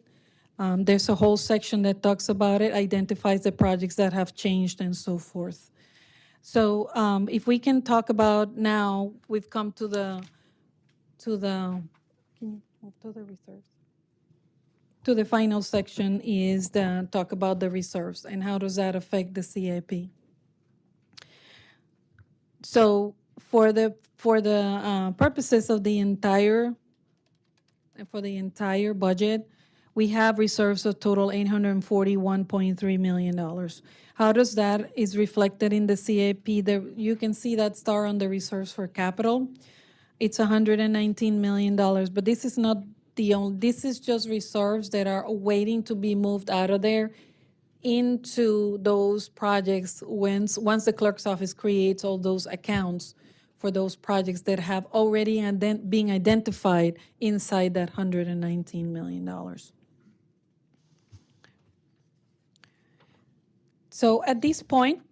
C: There's a whole section that talks about it, identifies the projects that have changed and so forth. So if we can talk about now, we've come to the can you move to the reserves? To the final section is the talk about the reserves and how does that affect the CIP. So for the purposes of the entire budget, we have reserves of total $841.3 million. How does that is reflected in the CIP? You can see that star on the reserves for capital. It's $119 million, but this is not the only, this is just reserves that are waiting to be moved out of there into those projects once the clerk's office creates all those accounts for those projects that have already being identified inside that $119 million. So at this point,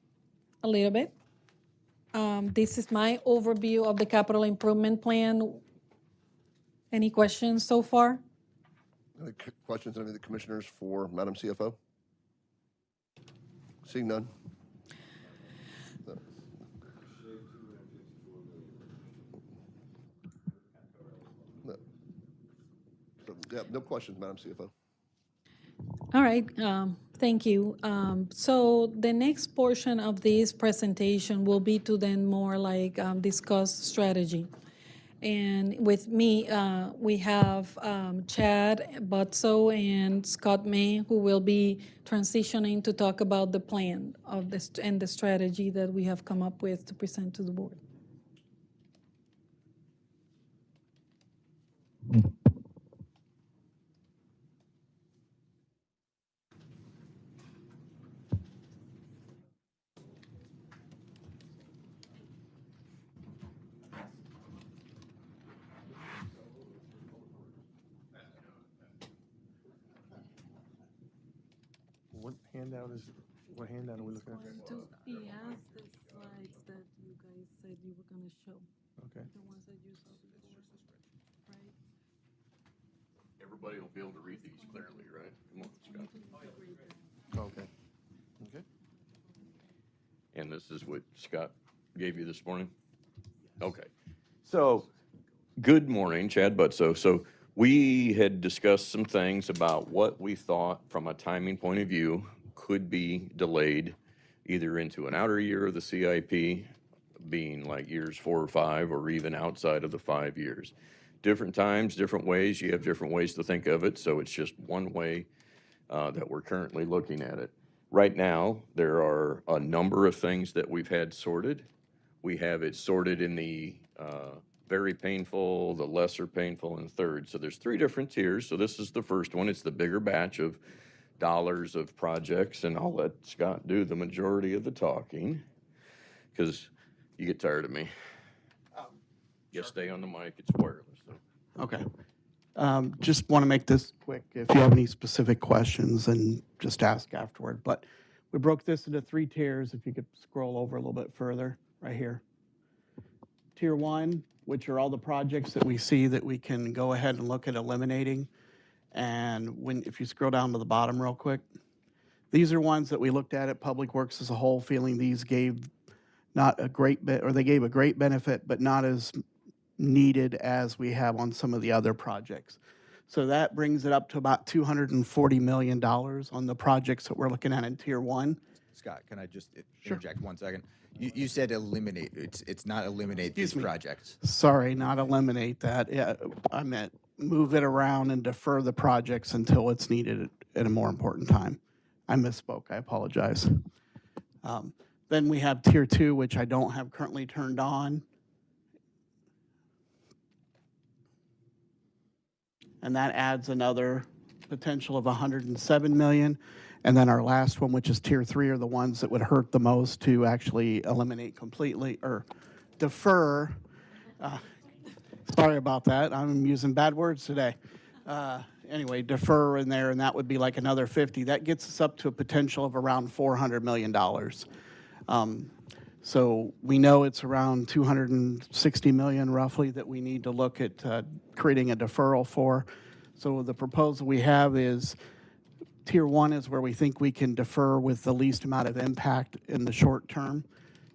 C: a little bit, this is my overview of the capital improvement plan. Any questions so far?
A: Any questions, any of the commissioners for Madam CFO? Seeing none. Yeah, no questions, Madam CFO.
C: All right, thank you. So the next portion of this presentation will be to then more like discuss strategy. And with me, we have Chad Butso and Scott May, who will be transitioning to talk about the plan of this and the strategy that we have come up with to present to the board.
D: What handout are we looking at?
C: He has the slides that you guys said you were going to show,
D: Okay.
C: the ones that you saw before, right?
A: Everybody will be able to read these clearly, right? Come on, Scott.
D: Okay. Okay.
F: And this is what Scott gave you this morning? Okay. So, good morning, Chad Butso. So we had discussed some things about what we thought from a timing point of view could be delayed either into an outer year of the CIP, being like years 4 or 5, or even outside of the 5 years. Different times, different ways. You have different ways to think of it. So it's just one way that we're currently looking at it. Right now, there are a number of things that we've had sorted. We have it sorted in the very painful, the lesser painful, and third. So there's 3 different tiers. So this is the first one. It's the bigger batch of dollars of projects, and I'll let Scott do the majority of the talking because you get tired of me. You stay on the mic. It's wireless. So.
G: Okay. Just want to make this quick. If you have any specific questions, then just ask afterward. But we broke this into 3 tiers. If you could scroll over a little bit further, right here. Tier 1, which are all the projects that we see that we can go ahead and look at eliminating. And if you scroll down to the bottom real quick, these are ones that we looked at Public Works as a whole, feeling these gave not a great bit, or they gave a great benefit, but not as needed as we have on some of the other projects. So that brings it up to about $240 million on the projects that we're looking at in Tier 1.
H: Scott, can I just interject 1 second? You said eliminate. It's not eliminate
G: Excuse
H: these
G: me.
H: projects.
G: Sorry, not eliminate that. Yeah, I meant move it around and defer the projects until it's needed at a more important time. I misspoke. I apologize. Then we have Tier 2, which I don't have currently turned on. And that adds another potential of 107 million. And then our last one, which is Tier 3, are the ones that would hurt the most to actually eliminate completely or defer. Sorry about that. I'm using bad words today. Anyway, defer in there, and that would be like another 50. That gets us up to a potential of around $400 million. So we know it's around 260 million roughly that we need to look at creating a deferral for. So the proposal we have is Tier 1 is where we think we can defer with the least amount of impact in the short term.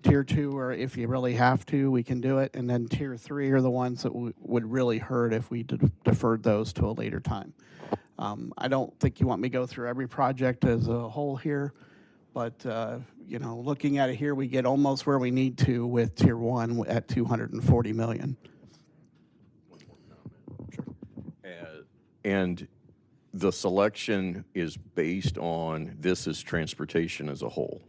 G: Tier 2, or if you really have to, we can do it. And then Tier 3 are the ones that would really hurt if we deferred those to a later time. I don't think you want me to go through every project as a whole here, but you know, looking at it here, we get almost where we need to with Tier 1 at 240 million.
F: And the selection is based on, this is transportation as a whole.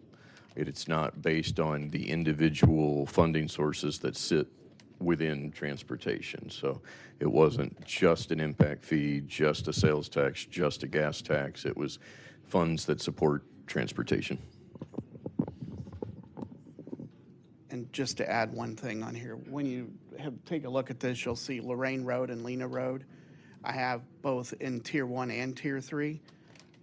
F: It's not based on the individual funding sources that sit within transportation. So it wasn't just an impact fee, just a sales tax, just a gas tax. It was funds that support transportation.
G: And just to add one thing on here, when you take a look at this, you'll see Lorraine Road and Lena Road. I have both in Tier 1 and Tier 3.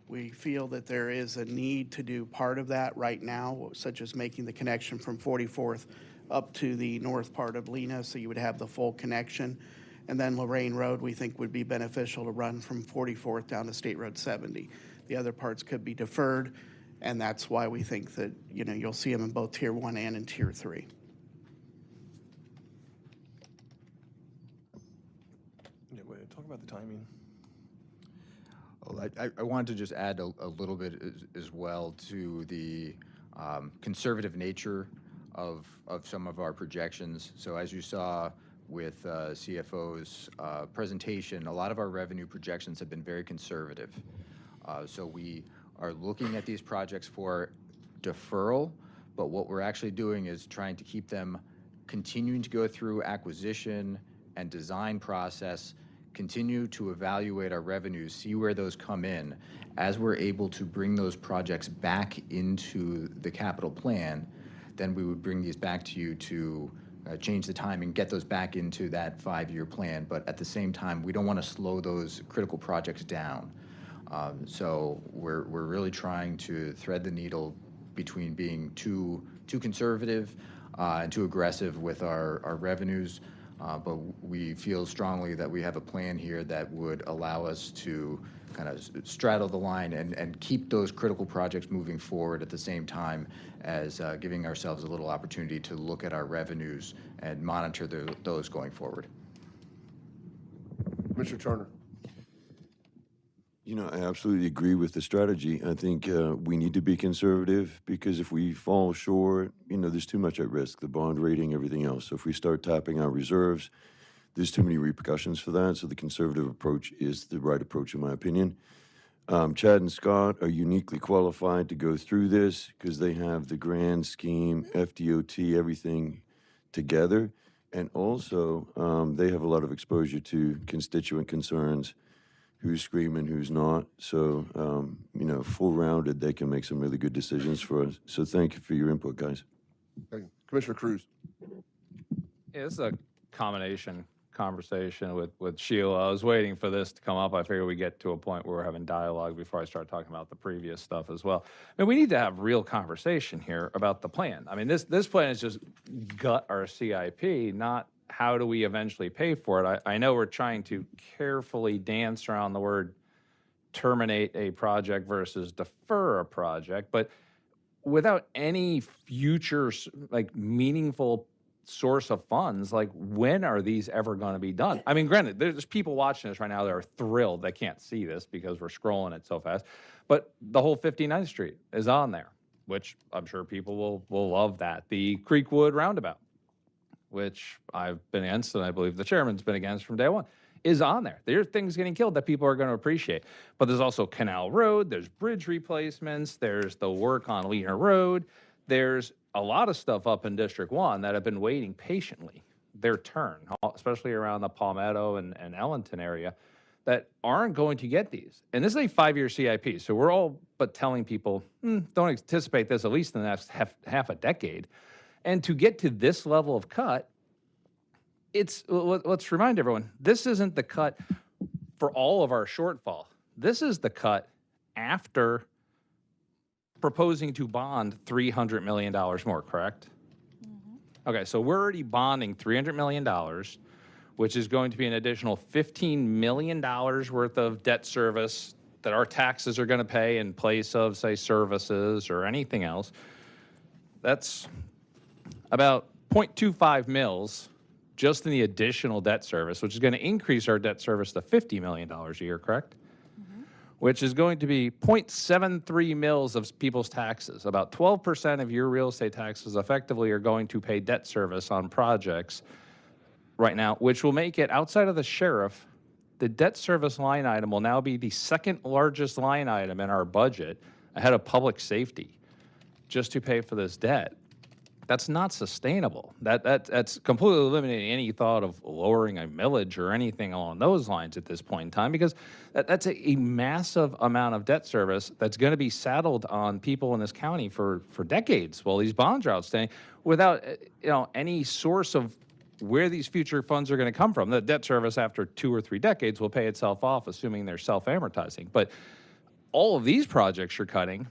G: We feel that there is a need to do part of that right now, such as making the connection from 44th up to the north part of Lena, so you would have the full connection. And then Lorraine Road, we think would be beneficial to run from 44th down to State Road 70. The other parts could be deferred, and that's why we think that, you know, you'll see them in both Tier 1 and in Tier 3.
D: Yeah, wait, talk about the timing.
H: Well, I wanted to just add a little bit as well to the conservative nature of some of our projections. So as you saw, with CFO's presentation, a lot of our revenue projections have been very conservative. So we are looking at these projects for deferral, but what we're actually doing is trying to keep them continuing to go through acquisition and design process, continue to evaluate our revenues, see where those come in. As we're able to bring those projects back into the capital plan, then we would bring these back to you to change the timing, get those back into that 5-year plan. But at the same time, we don't want to slow those critical projects down. So we're really trying to thread the needle between being too conservative and too aggressive with our revenues. But we feel strongly that we have a plan here that would allow us to kind of straddle the line and keep those critical projects moving forward at the same time as giving ourselves a little opportunity to look at our revenues and monitor those going forward.
A: Commissioner Turner.
I: You know, I absolutely agree with the strategy. I think we need to be conservative because if we fall short, you know, there's too much at risk, the bond rating, everything else. So if we start tapping our reserves, there's too many repercussions for that. So the conservative approach is the right approach, in my opinion. Chad and Scott are uniquely qualified to go through this because they have the grand scheme, FDOT, everything together. And also, they have a lot of exposure to constituent concerns, who's screaming, who's not. So, you know, full-rounded, they can make some really good decisions for us. So thank you for your input, guys.
A: Okay. Commissioner Cruz.
J: Yeah, this is a combination conversation with Sheila. I was waiting for this to come up. I figured we get to a point where we're having dialogue before I start talking about the previous stuff as well. I mean, we need to have real conversation here about the plan. I mean, this plan is just gut our CIP, not how do we eventually pay for it. I know we're trying to carefully dance around the word terminate a project versus defer a project, but without any future, like, meaningful source of funds, like, when are these ever going to be done? I mean, granted, there's people watching this right now that are thrilled. They can't see this because we're scrolling it so fast, but the whole 59th Street is on there, which I'm sure people will love that. The Creekwood Roundabout, which I've been against, and I believe the chairman's been against from day one, is on there. There are things getting killed that people are going to appreciate. But there's also Canal Road, there's bridge replacements, there's the work on Leaner Road, there's a lot of stuff up in District 1 that have been waiting patiently their turn, especially around the Palmetto and Ellington area, that aren't going to get these. And this is a 5-year CIP, so we're all but telling people, don't anticipate this at least in the next half a decade. And to get to this level of cut, let's remind everyone, this isn't the cut for all of our shortfall. This is the cut after proposing to bond $300 million more, correct? Mm-hmm. Okay, so we're already bonding $300 million, which is going to be an additional $15 million worth of debt service that our taxes are going to pay in place of, say, services or anything else. That's about 0.25 mils just in the additional debt service, which is going to increase our debt service to $50 million a year, correct? Mm-hmm. Which is going to be 0.73 mils of people's taxes. About 12% of your real estate taxes effectively are going to pay debt service on projects right now, which will make it, outside of the sheriff, the debt service line item will now be the second largest line item in our budget, ahead of public safety, just to pay for this debt. That's not sustainable. That's completely eliminating any thought of lowering a millage or anything along those lines at this point in time, because that's a massive amount of debt service that's going to be saddled on people in this county for decades while these bonds are outstanding, without any source of where these future funds are going to come from. The debt service after 2 or 3 decades will pay itself off, assuming they're self-amortizing. But all of these projects you're cutting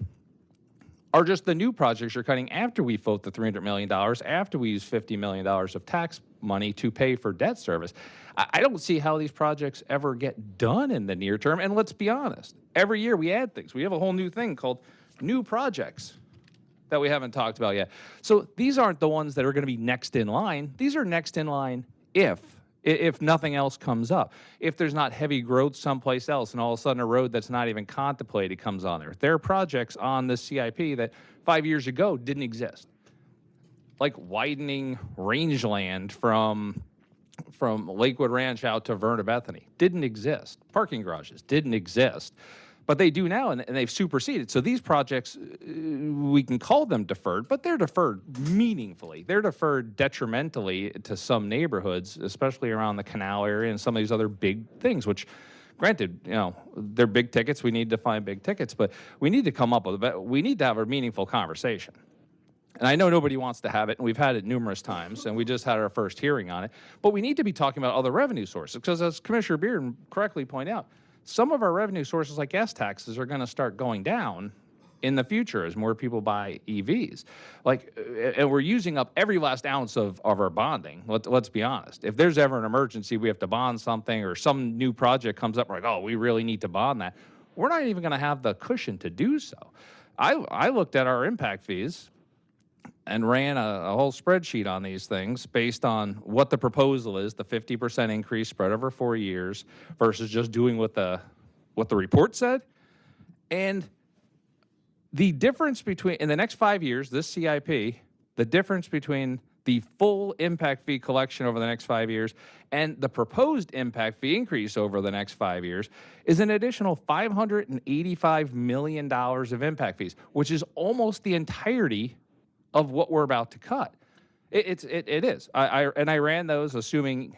J: are just the new projects you're cutting after we vote the $300 million, after we use $50 million of tax money to pay for debt service. I don't see how these projects ever get done in the near term. And let's be honest, every year we add things. We have a whole new thing called new projects that we haven't talked about yet. So these aren't the ones that are going to be next in line. These are next in line if nothing else comes up. If there's not heavy growth someplace else and all of a sudden a road that's not even contemplated comes on there. There are projects on this CIP that 5 years ago didn't exist. Like widening rangeland from from Lakewood Ranch out to Verna Bethany. Didn't exist. Parking garages didn't exist. But they do now, and they've superseded. So these projects, we can call them deferred, but they're deferred meaningfully. They're deferred detrimentally to some neighborhoods, especially around the canal area and some of these other big things, which granted, they're big tickets. We need to find big tickets, but we need to come up with we need to have a meaningful conversation. And I know nobody wants to have it, and we've had it numerous times, and we just had our first hearing on it. But we need to be talking about other revenue sources, because as Commissioner Beard correctly pointed out, some of our revenue sources, like gas taxes, are going to start going down in the future as more people buy EVs. And we're using up every last ounce of our bonding. Let's be honest. If there's ever an emergency, we have to bond something, or some new project comes up, we're like, oh, we really need to bond that. We're not even going to have the cushion to do so. I looked at our impact fees and ran a whole spreadsheet on these things based on what the proposal is, the 50% increase spread over 4 years versus just doing what the report said. And the difference between, in the next 5 years, this CIP, the difference between the full impact fee collection over the next 5 years and the proposed impact fee increase over the next 5 years is an additional $585 million of impact fees, which is almost the entirety of what we're about to cut. It is. I ran those assuming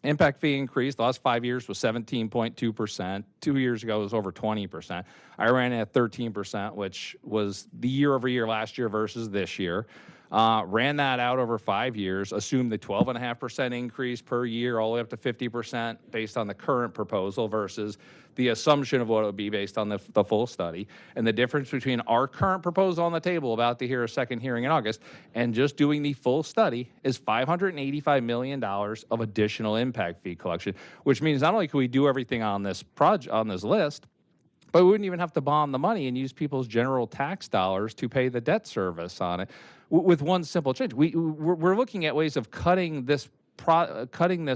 J: impact fee increase. The last 5 years was 17.2%. 2 years ago it was over 20%. I ran it at 13%, which was the year over year last year versus this year. Ran that out over 5 years, assumed the 12.5% increase per year, all the way up to 50% based on the current proposal versus the assumption of what it would be based on the full study. And the difference between our current proposal on the table, about to hear a second hearing in August, and just doing the full study is $585 million of additional impact fee collection, which means not only can we do everything on this list, but we wouldn't even have to bond the money and use people's general tax dollars to pay the debt service on it with one simple change. We're looking at ways of cutting this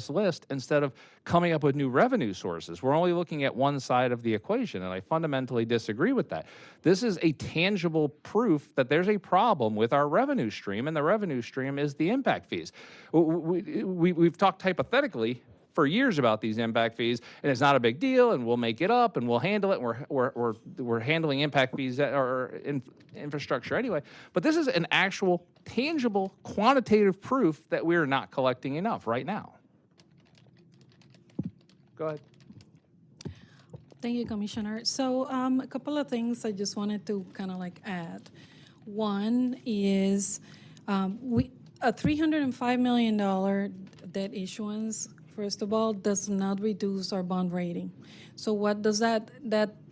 J: list instead of coming up with new revenue sources. We're only looking at one side of the equation, and I fundamentally disagree with that. This is a tangible proof that there's a problem with our revenue stream, and the revenue stream is the impact fees. We've talked hypothetically for years about these impact fees, and it's not a big deal, and we'll make it up, and we'll handle it. We're handling impact fees or infrastructure anyway. But this is an actual, tangible, quantitative proof that we're not collecting enough right now. Go ahead.
C: Thank you, Commissioner. So a couple of things I just wanted to kind of add. One is a $305 million debt issuance, first of all, does not reduce our bond rating. So what does that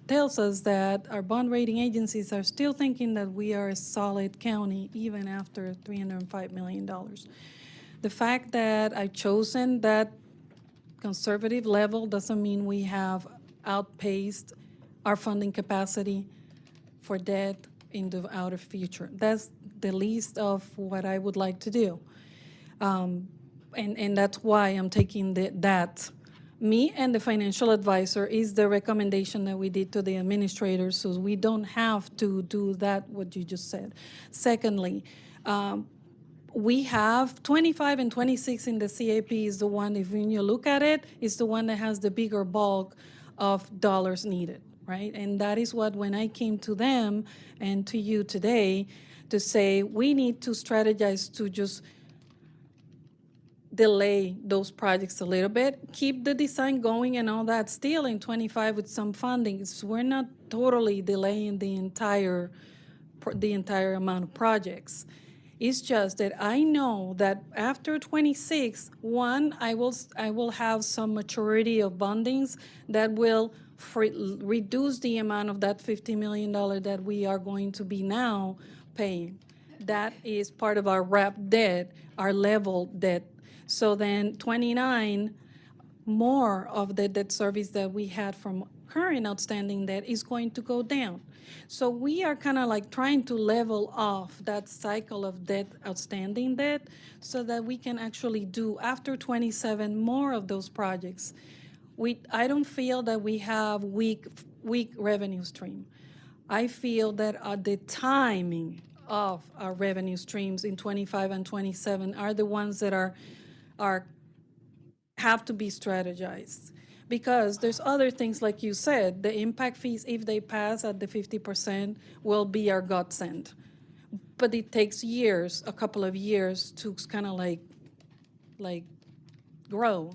C: tells us that our bond rating agencies are still thinking that we are a solid county even after $305 million. The fact that I've chosen that conservative level doesn't mean we have outpaced our funding capacity for debt in the outer future. That's the least of what I would like to do. And that's why I'm taking that. Me and the financial advisor is the recommendation that we did to the administrators, so we don't have to do that, what you just said. Secondly, we have 25 and 26 in the CAP is the one, if when you look at it, is the one that has the bigger bulk of dollars needed, right? And that is what, when I came to them and to you today, to say we need to strategize to just delay those projects a little bit, keep the design going and all that still in 25 with some funding. So we're not totally delaying the entire amount of projects. It's just that I know that after 26, one, I will have some maturity of bondings that will reduce the amount of that $50 million that we are going to be now paying. That is part of our wrap debt, our level debt. So then 29, more of the debt service that we had from current outstanding debt is going to go down. So we are kind of trying to level off that cycle of debt, outstanding debt, so that we can actually do, after 27, more of those projects. I don't feel that we have weak revenue stream. I feel that the timing of our revenue streams in 25 and 27 are the ones that are have to be strategized. Because there's other things, like you said, the impact fees, if they pass at the 50%, will be our godsend. But it takes years, a couple of years, to kind of like grow.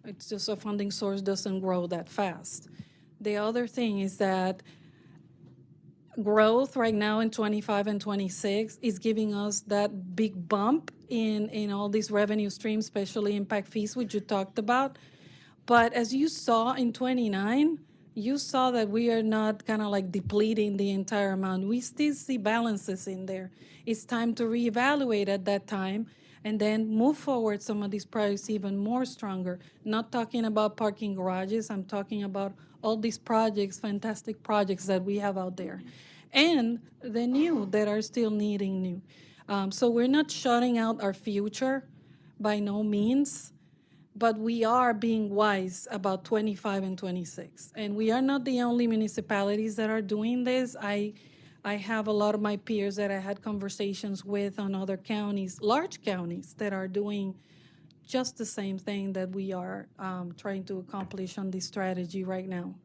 C: It's just a funding source doesn't grow that fast. The other thing is that growth right now in 25 and 26 is giving us that big bump in all these revenue streams, especially impact fees, which you talked about. But as you saw in 29, you saw that we are not kind of like depleting the entire amount. We still see balances in there. It's time to reevaluate at that time and then move forward some of these projects even more stronger. Not talking about parking garages, I'm talking about all these projects, fantastic projects that we have out there. And the new that are still needing new. So we're not shutting out our future by no means, but we are being wise about 25 and 26. And we are not the only municipalities that are doing this. I have a lot of my peers that I had conversations with on other counties, large counties, that are doing just the same thing that we are trying to accomplish on this strategy right now.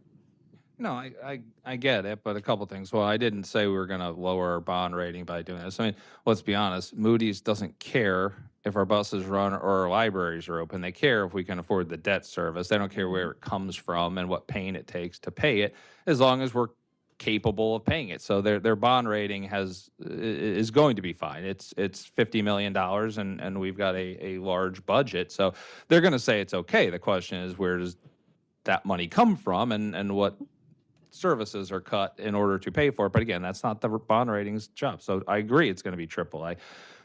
J: No, I get it, but a couple things. Well, I didn't say we were going to lower our bond rating by doing this. I mean, let's be honest, Moody's doesn't care if our buses run or our libraries are open. They care if we can afford the debt service. They don't care where it comes from and what pain it takes to pay it, as long as we're capable of paying it. So their bond rating is going to be fine. It's $50 million and we've got a large budget. So they're going to say it's okay. The question is, where does that money come from and what services are cut in order to pay for it? But again, that's not the bond rating's job. So I agree it's going to be AAA.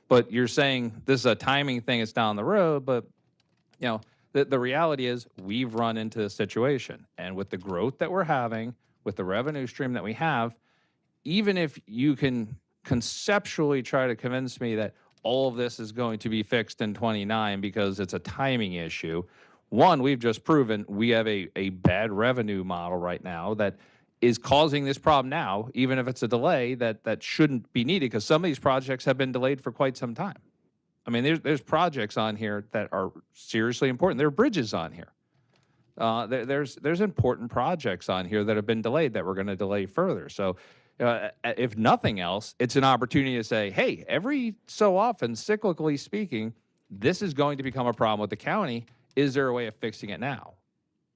J: But you're saying this is a timing thing, it's down the road, but you know, the reality is we've run into this situation. And with the growth that we're having, with the revenue stream that we have, even if you can conceptually try to convince me that all of this is going to be fixed in 29 because it's a timing issue, one, we've just proven we have a bad revenue model right now that is causing this problem now, even if it's a delay that shouldn't be needed, because some of these projects have been delayed for quite some time. I mean, there's projects on here that are seriously important. There are bridges on here. There's important projects on here that have been delayed that we're going to delay further. So if nothing else, it's an opportunity to say, hey, every so often, cyclically speaking, this is going to become a problem with the county. Is there a way of fixing it now?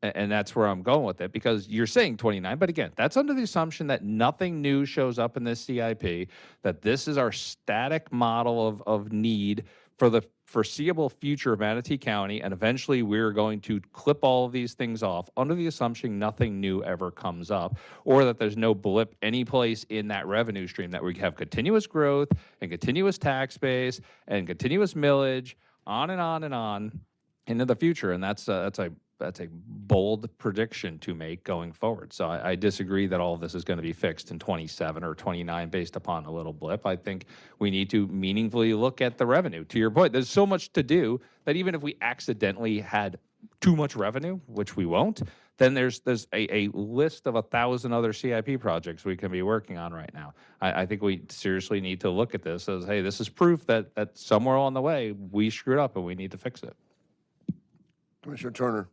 J: And that's where I'm going with it, because you're saying 29, but again, that's under the assumption that nothing new shows up in this CIP, that this is our static model of need for the foreseeable future of Manatee County, and eventually we're going to clip all of these things off under the assumption nothing new ever comes up, or that there's no blip any place in that revenue stream, that we have continuous growth and continuous tax base and continuous millage on and on and on into the future. And that's a bold prediction to make going forward. So I disagree that all of this is going to be fixed in 27 or 29 based upon a little blip. I think we need to meaningfully look at the revenue. To your point, there's so much to do that even if we accidentally had too much revenue, which we won't, then there's a list of 1,000 other CIP projects we can be working on right now. I think we seriously need to look at this as, hey, this is proof that somewhere along the way we screwed up and we need to fix it.
A: Commissioner Turner.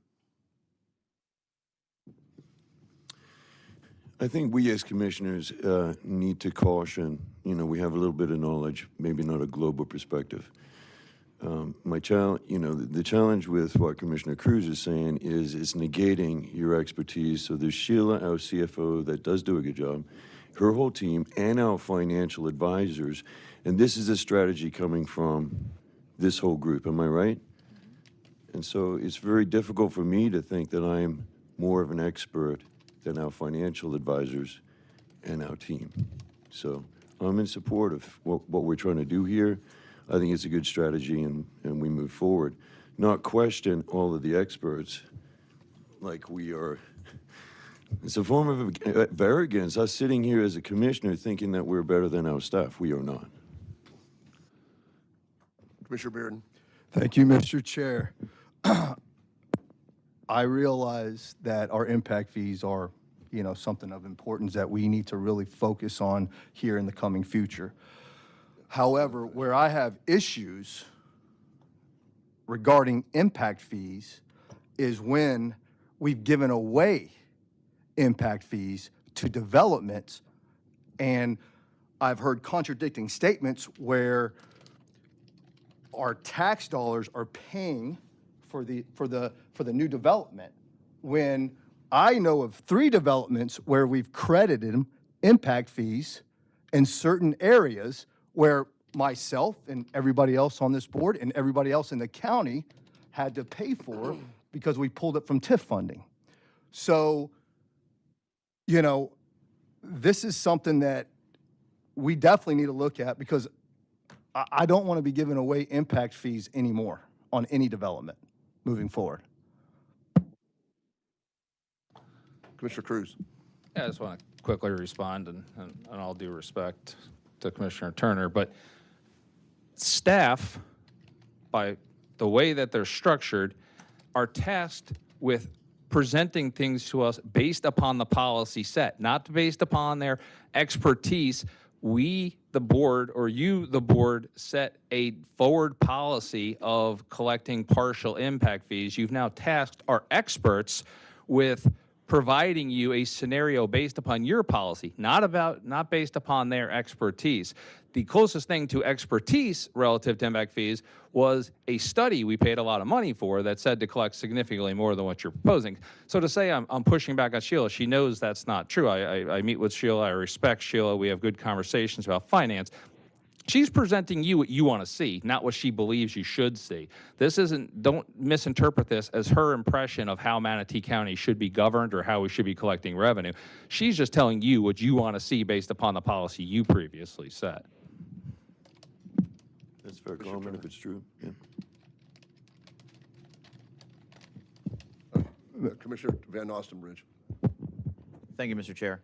I: I think we as commissioners need to caution. You know, we have a little bit of knowledge, maybe not a global perspective. My challenge, the challenge with what Commissioner Cruz is saying is it's negating your expertise. So there's Sheila, our CFO, that does do a good job, her whole team, and our financial advisors. And this is a strategy coming from this whole group. Am I right? And so it's very difficult for me to think that I'm more of an expert than our financial advisors and our team. So I'm in support of what we're trying to do here. I think it's a good strategy, and we move forward. Not question all of the experts like we are. It's a form of arrogance, us sitting here as a commissioner thinking that we're better than our staff. We are not.
A: Commissioner Bearden.
D: Thank you, Mr. Chair. I realize that our impact fees are, something of importance that we need to really focus on here in the coming future. However, where I have issues regarding impact fees
K: is when we've given away impact fees to developments, and I've heard contradicting statements where our tax dollars are paying for the new development, when I know of 3 developments where we've credited impact fees in certain areas where myself and everybody else on this board and everybody else in the county had to pay for because we pulled it from TIF funding. So, you know, this is something that we definitely need to look at, because I don't want to be giving away impact fees anymore on any development moving forward.
A: Commissioner Cruz.
J: Yeah, I just want to quickly respond, and all due respect to Commissioner Turner, but staff, by the way that they're structured, are tasked with presenting things to us based upon the policy set, not based upon their expertise. We, the board, or you, the board, set a forward policy of collecting partial impact fees. You've now tasked our experts with providing you a scenario based upon your policy, not based upon their expertise. The closest thing to expertise relative to impact fees was a study we paid a lot of money for that said to collect significantly more than what you're proposing. So to say I'm pushing back on Sheila, she knows that's not true. I meet with Sheila, I respect Sheila, we have good conversations about finance. She's presenting you what you want to see, not what she believes you should see. This isn't, don't misinterpret this as her impression of how Manatee County should be governed or how we should be collecting revenue. She's just telling you what you want to see based upon the policy you previously set.
I: That's a fair comment if it's true. Yeah.
A: Commissioner Van Ostenbridge.
L: Thank you, Mr. Chair.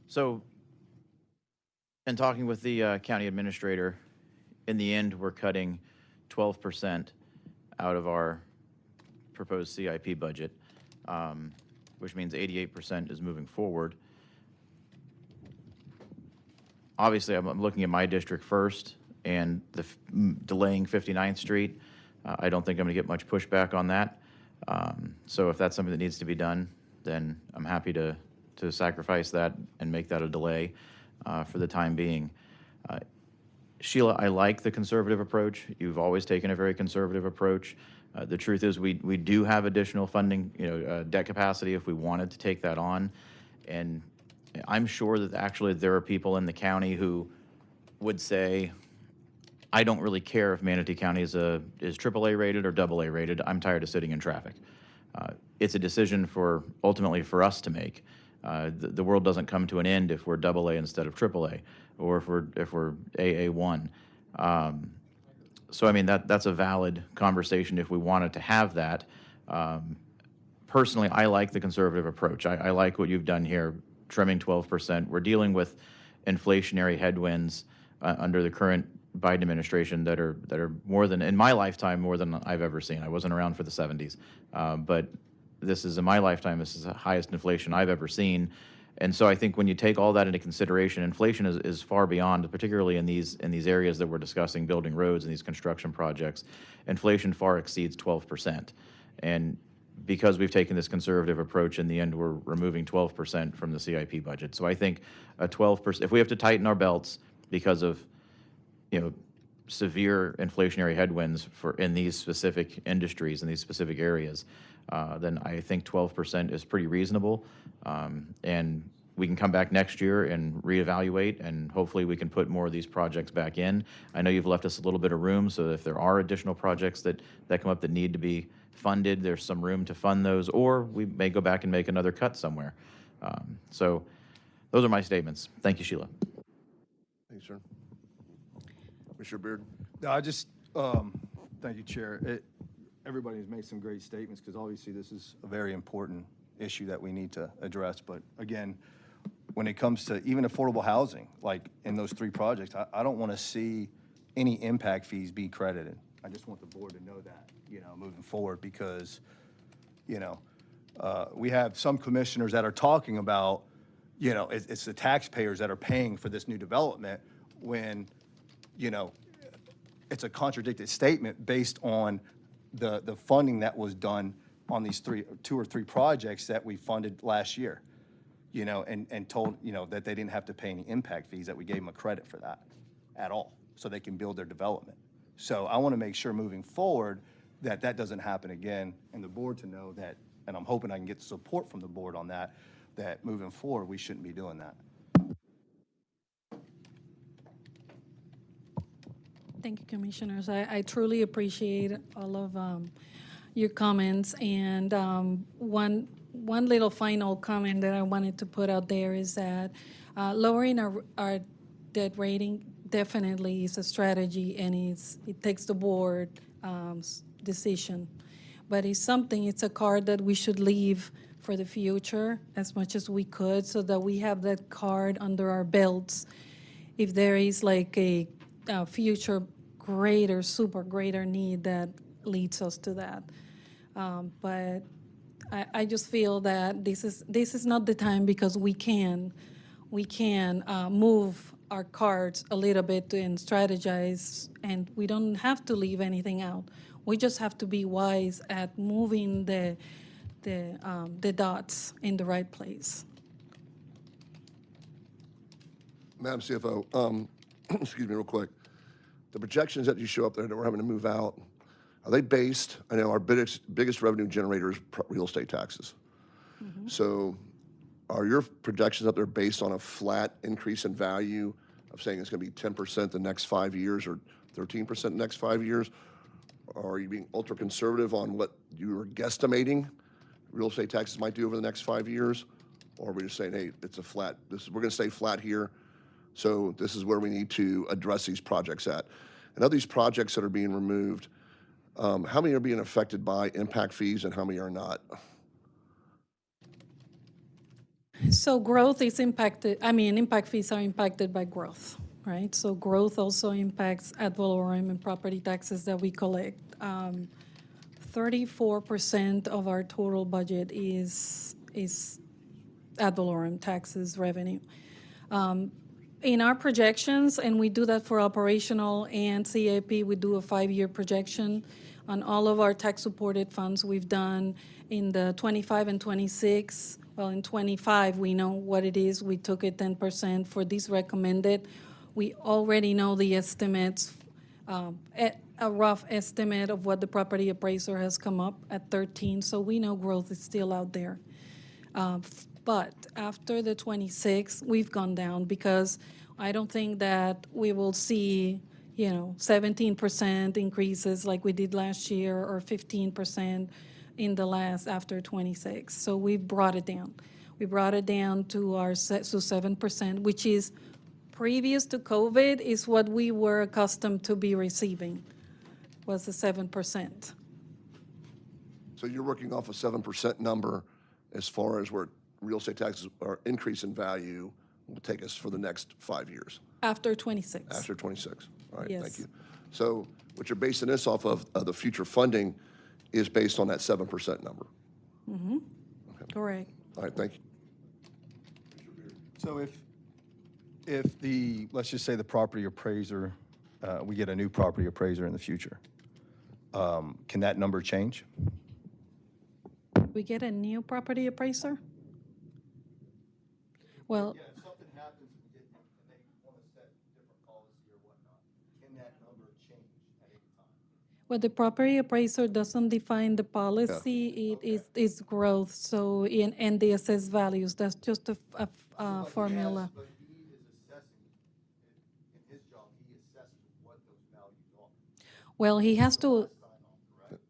L: So, in talking with the county administrator, in the end, we're cutting 12% out of our proposed CIP budget, which means 88% is moving forward. Obviously, I'm looking at my district first, and delaying 59th Street, I don't think I'm going to get much pushback on that. So if that's something that needs to be done, then I'm happy to sacrifice that and make that a delay for the time being. Sheila, I like the conservative approach. You've always taken a very conservative approach. The truth is we do have additional funding, debt capacity if we wanted to take that on. And I'm sure that actually there are people in the county who would say, I don't really care if Manatee County is AAA rated or AA rated. I'm tired of sitting in traffic. It's a decision ultimately for us to make. The world doesn't come to an end if we're AA instead of AAA, or if we're AA1. So I mean that's a valid conversation if we wanted to have that. Personally, I like the conservative approach. I like what you've done here, trimming 12%. We're dealing with inflationary headwinds under the current Biden administration that are more than, in my lifetime, more than I've ever seen. I wasn't around for the 70s, but this is, in my lifetime, this is the highest inflation I've ever seen. And so I think when you take all that into consideration, inflation is far beyond, particularly in these areas that we're discussing, building roads and these construction projects, inflation far exceeds 12%. And because we've taken this conservative approach, in the end, we're removing 12% from the CIP budget. So I think a 12%, if we have to tighten our belts because of, severe inflationary headwinds in these specific industries, in these specific areas, then I think 12% is pretty reasonable. And we can come back next year and reevaluate, and hopefully we can put more of these projects back in. I know you've left us a little bit of room, so if there are additional projects that come up that need to be funded, there's some room to fund those, or we may go back and make another cut somewhere. So those are my statements. Thank you, Sheila.
A: Thanks, sir. Commissioner Beard.
K: No, I just, thank you, Chair. Everybody's made some great statements, because obviously this is a very important issue that we need to address. But again, when it comes to even affordable housing, like in those 3 projects, I don't want to see any impact fees be credited. I just want the board to know that, moving forward, because, we have some commissioners that are talking about, it's the taxpayers that are paying for this new development, when, it's a contradicted statement based on the funding that was done on these two or three projects that we funded last year, you know, and told, you know, that they didn't have to pay any impact fees, that we gave them a credit for that at all, so they can build their development. So I want to make sure moving forward that that doesn't happen again, and the board to know that, and I'm hoping I can get support from the board on that, that moving forward, we shouldn't be doing that.
C: Thank you, Commissioners. I truly appreciate all of your comments. And one little final comment that I wanted to put out there is that lowering our debt rating definitely is a strategy, and it takes the board decision. But it's a card that we should leave for the future as much as we could, so that we have that card under our belts if there is like a future super greater need that leads us to that. But I just feel that this is not the time, because we can move our cards a little bit and strategize, and we don't have to leave anything out. We just have to be wise at moving the dots in the right place.
A: Madam CFO, excuse me real quick. The projections that you show up there that we're having to move out, are they based, I know our biggest revenue generator is real estate taxes. So are your projections up there based on a flat increase in value of saying it's going to be 10% the next 5 years or 13% the next 5 years? Or are you being ultra conservative on what you were guesstimating real estate taxes might do over the next 5 years? Or are we just saying, hey, it's a flat, we're going to stay flat here, so this is where we need to address these projects at? And of these projects that are being removed, how many are being affected by impact fees and how many are not?
C: So growth is impacted, impact fees are impacted by growth, right? So growth also impacts ad valorem and property taxes that we collect. 34% of our total budget is ad valorem taxes revenue. In our projections, and we do that for operational and CAP, we do a 5-year projection on all of our tax-supported funds. We've done in the 25 and 26. Well, in 25, we know what it is. We took it 10% for these recommended. We already know the estimates, a rough estimate of what the property appraiser has come up at 13, so we know growth is still out there. But after the 26, we've gone down, because I don't think that we will see, 17% increases like we did last year, or 15% in the last after 26. So we brought it down. We brought it down to 7%, which is previous to COVID, is what we were accustomed to be receiving, was the 7%.
A: So you're working off a 7% number as far as where real estate taxes are increase in value will take us for the next 5 years?
C: After 26.
A: After 26. All right,
C: Yes.
A: thank you. So what you're basing this off of, the future funding, is based on that 7% number?
C: Correct.
A: All right, thank you.
K: So if the, let's just say the property appraiser, we get a new property appraiser in the future, can that number change?
C: We get a new property appraiser? Well,
K: Yeah, if something happens and they want to set different policy or whatnot, can that number change at any time?
C: well, the property appraiser doesn't define the policy. It's growth. So and the assessed values. That's just a formula.
K: But he is assessing, in his job, he assesses what those values are.
C: Well, he has to.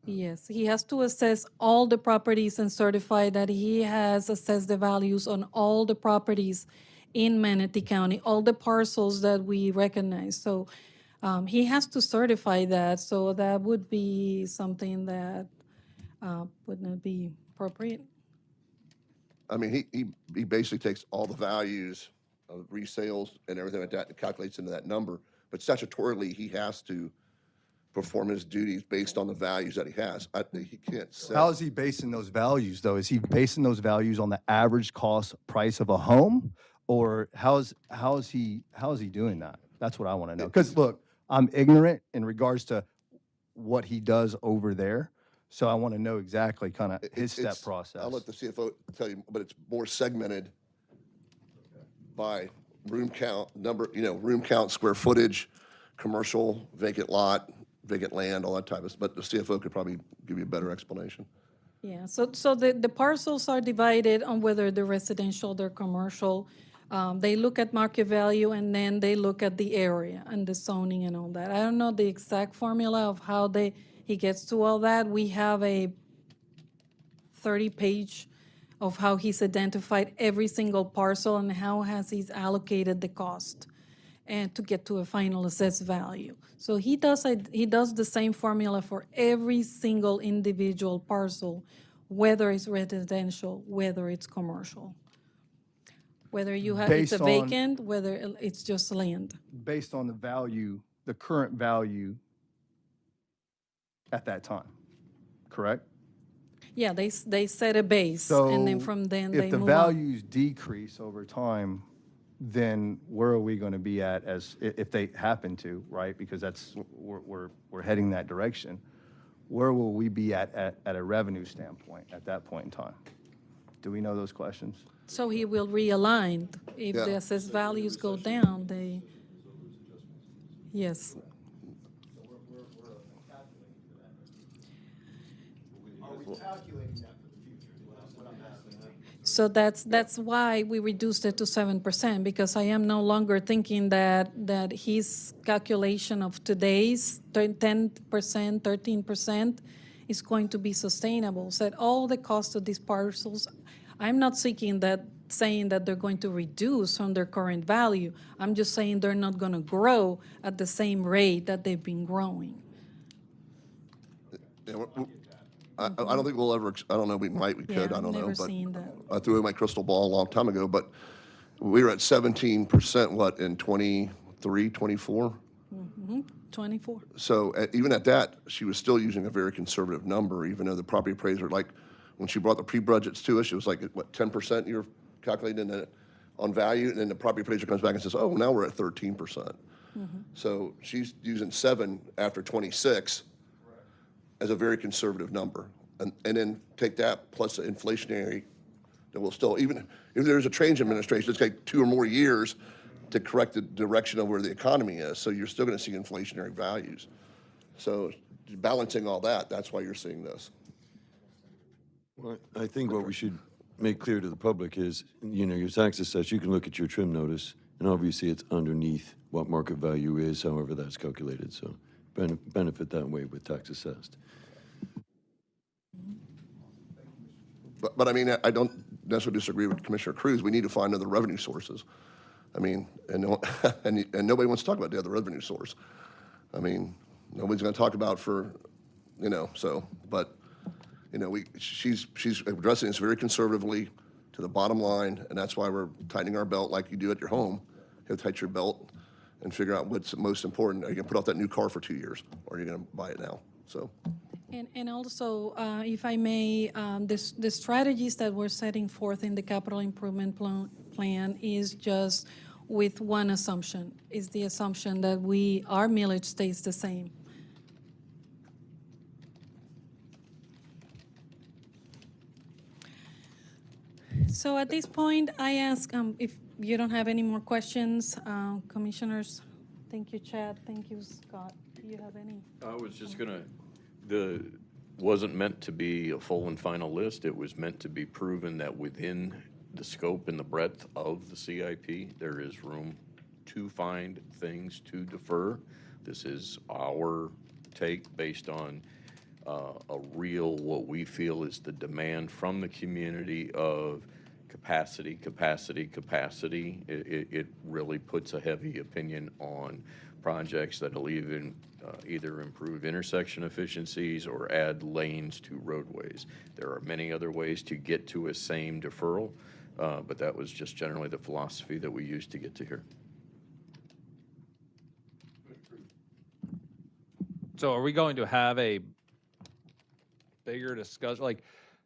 C: Yes, he has to assess all the properties and certify that he has assessed the values on all the properties in Manatee County, all the parcels that we recognize. So he has to certify that, so that would be something that would not be appropriate.
A: I mean, he basically takes all the values of resales and everything like that and calculates into that number, but statutorily, he has to perform his duties based on the values that he has. He can't set.
K: How is he basing those values, though? Is he basing those values on the average cost price of a home? Or how is he doing that? That's what I want to know. Because look, I'm ignorant in regards to what he does over there. So I want to know exactly kind of his step
A: It's-
K: process.
A: I'll let the CFO tell you, but it's more segmented by room count, room count, square footage, commercial, vacant lot, vacant land, all that type of, but the CFO could probably give you a better explanation.
C: Yeah, so the parcels are divided on whether they're residential, they're commercial. They look at market value and then they look at the area and the zoning and all that. I don't know the exact formula of how he gets to all that. We have a 30-page of how he's identified every single parcel and how has he's allocated the cost and to get to a final assessed value. So he does the same formula for every single individual parcel, whether it's residential, whether it's commercial. Whether it's a
K: Based on-
C: vacant, whether it's just land.
K: Based on the value, the current value at that time, correct?
C: Yeah, they set a base and then
K: So
C: from then
K: if
C: they
K: the
C: move on.
K: values decrease over time, then where are we going to be at if they happen to, right? Because we're heading that direction. Where will we be at a revenue standpoint at that point in time? Do we know those questions?
C: So he will realign. If
A: Yeah.
C: the assessed values go down, yes. So that's why we reduced it to 7%, because I am no longer thinking that his calculation of today's 10%, 13% is going to be sustainable. So at all the cost of these parcels, I'm not saying that they're going to reduce from their current value. I'm just saying they're not going to grow at the same rate that they've been growing.
A: Yeah, I don't think we'll ever, I don't know, we might, we
C: Yeah,
A: could, I
C: I've
A: don't know.
C: never
A: But
C: seen that.
A: I threw away my crystal ball a long time ago, but we were at 17%, what, in 23, 24?
C: 24.
A: So even at that, she was still using a very conservative number, even though the property appraiser, like, when she brought the pre-budgets to us, it was like, what, 10% you're calculating on value, and then the property appraiser comes back and says, oh, now we're at 13%. So she's using 7 after 26 as a very conservative number. And then take that plus the inflationary, that will still, even if there's a change in administration, it's going to take 2 or more years to correct the direction of where the economy is. So you're still going to see inflationary values. So balancing all that, that's why you're seeing this.
I: Well, I think what we should make clear to the public is, your tax assessed, you can look at your trim notice, and obviously it's underneath what market value is, however that's calculated. So benefit that way with tax assessed.
A: But I mean, I don't necessarily disagree with Commissioner Cruz. We need to find other revenue sources. I mean, and nobody wants to talk about the other revenue source. I mean, nobody's going to talk about but she's addressing this very conservatively to the bottom line, and that's why we're tightening our belt like you do at your home. You have to tighten your belt and figure out what's most important. Are you going to put off that new car for 2 years, or are you going to buy it now? So.
C: And also, if I may, the strategies that we're setting forth in the capital improvement plan is just with one assumption, is the assumption that our millage stays the same. So at this point, I ask, if you don't have any more questions, commissioners, thank you, Chad, thank you, Scott. Do you have any?
F: I was just gonna, wasn't meant to be a full and final list. It was meant to be proven that within the scope and the breadth of the CIP, there is room to find things to defer. This is our take based on a real, what we feel is the demand from the community of capacity. It really puts a heavy opinion on projects that'll either improve intersection efficiencies or add lanes to roadways. There are many other ways to get to a same deferral, but that was just generally the philosophy that we used to get to here.
J: So are we going to have a bigger discussion?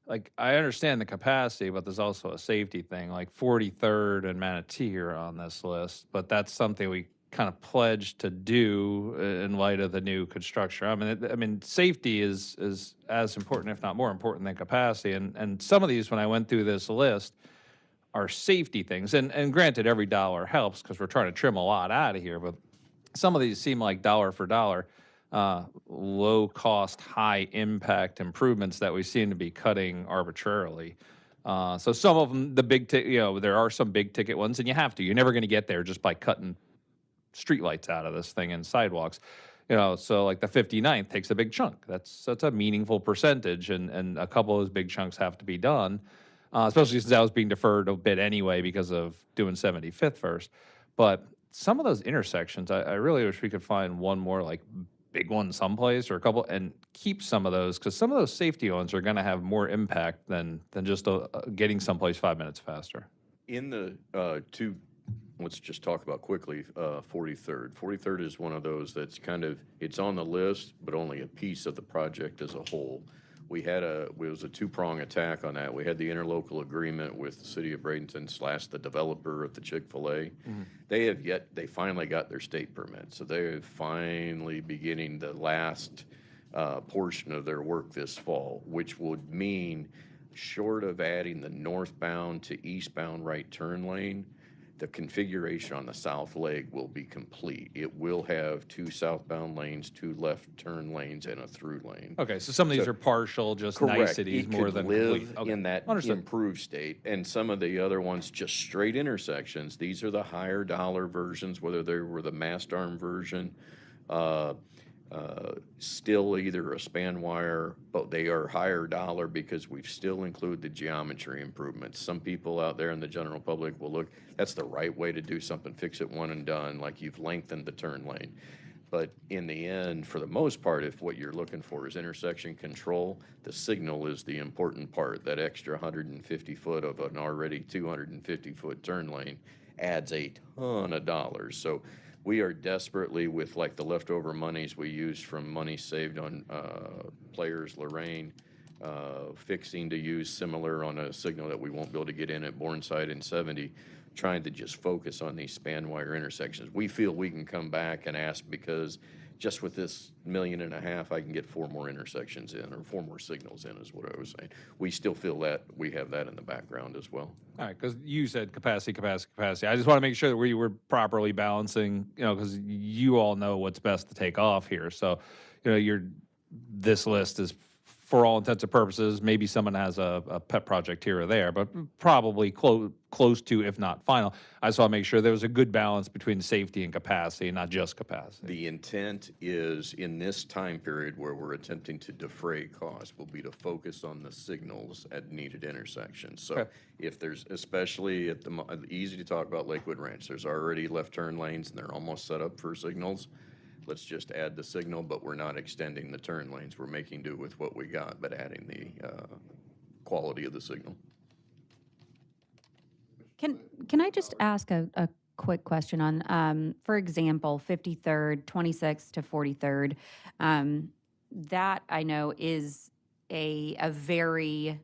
J: Like I understand the capacity, but there's also a safety thing, like 43rd and Manatee are on this list, but that's something we kind of pledged to do in light of the new construction? I mean, safety is as important, if not more important, than capacity. And some of these, when I went through this list, are safety things. And granted, every dollar helps because we're trying to trim a lot out of here. But some of these seem like dollar for dollar, low cost, high impact improvements that we seem to be cutting arbitrarily. So some of them, there are some big ticket ones, and you have to. You're never going to get there just by cutting streetlights out of this thing and sidewalks. So like the 59th takes a big chunk. That's a meaningful percentage, and a couple of those big chunks have to be done, especially since that was being deferred a bit anyway because of doing 75th first. But some of those intersections, I really wish we could find one more like big one someplace or a couple and keep some of those, because some of those safety ones are going to have more impact than just getting someplace 5 minutes faster.
F: In the let's just talk about quickly 43rd. 43rd is one of those that's it's on the list, but only a piece of the project as a whole. It was a two-prong attack on that. We had the interlocal agreement with the city of Bradenton / the developer of the Chick-fil-A. They finally got their state permit. So they're finally beginning the last portion of their work this fall, which would mean, short of adding the northbound to eastbound right turn lane, the configuration on the south leg will be complete. It will have 2 southbound lanes, 2 left turn lanes, and a through lane.
J: Okay, so some of these are partial, just
F: Correct.
J: niceties
F: It
J: more
F: could
J: than
F: live
J: complete. Okay.
F: in that
J: Understood.
F: improved state, and some of the other ones just straight intersections. These are the higher dollar versions, whether they were the mast arm version, still either a span wire, but they are higher dollar because we've still included the geometry improvements. Some people out there in the general public will look, that's the right way to do something, fix it one and done, like you've lengthened the turn lane. But in the end, for the most part, if what you're looking for is intersection control, the signal is the important part. That extra 150 foot of an already 250 foot turn lane adds a ton of dollars. So we are desperately, with like the leftover monies we used from money saved on Players Lorraine, fixing to use similar on a signal that we won't be able to get in at Bourneside and 70, trying to just focus on these span wire intersections. We feel we can come back and ask, because just with this $1.5 million, I can get 4 more intersections in, or 4 more signals in, is what I was saying. We still feel that we have that in the background as well.
J: All right, because you said capacity. I just want to make sure that we were properly balancing, because you all know what's best to take off here. So, this list is, for all intents and purposes, maybe someone has a pet project here or there, but probably close to, if not final. I just want to make sure there was a good balance between safety and capacity, not just capacity.
F: The intent is, in this time period where we're attempting to defray costs, will be to focus on the signals at needed intersections. So
J: Okay.
F: if there's, especially at easy to talk about Lakewood Ranch, there's already left turn lanes and they're almost set up for signals. Let's just add the signal, but we're not extending the turn lanes. We're making do with what we got, but adding the quality of the signal.
M: Can I just ask a quick question on, for example, 53rd, 26th to 43rd? That I know is a very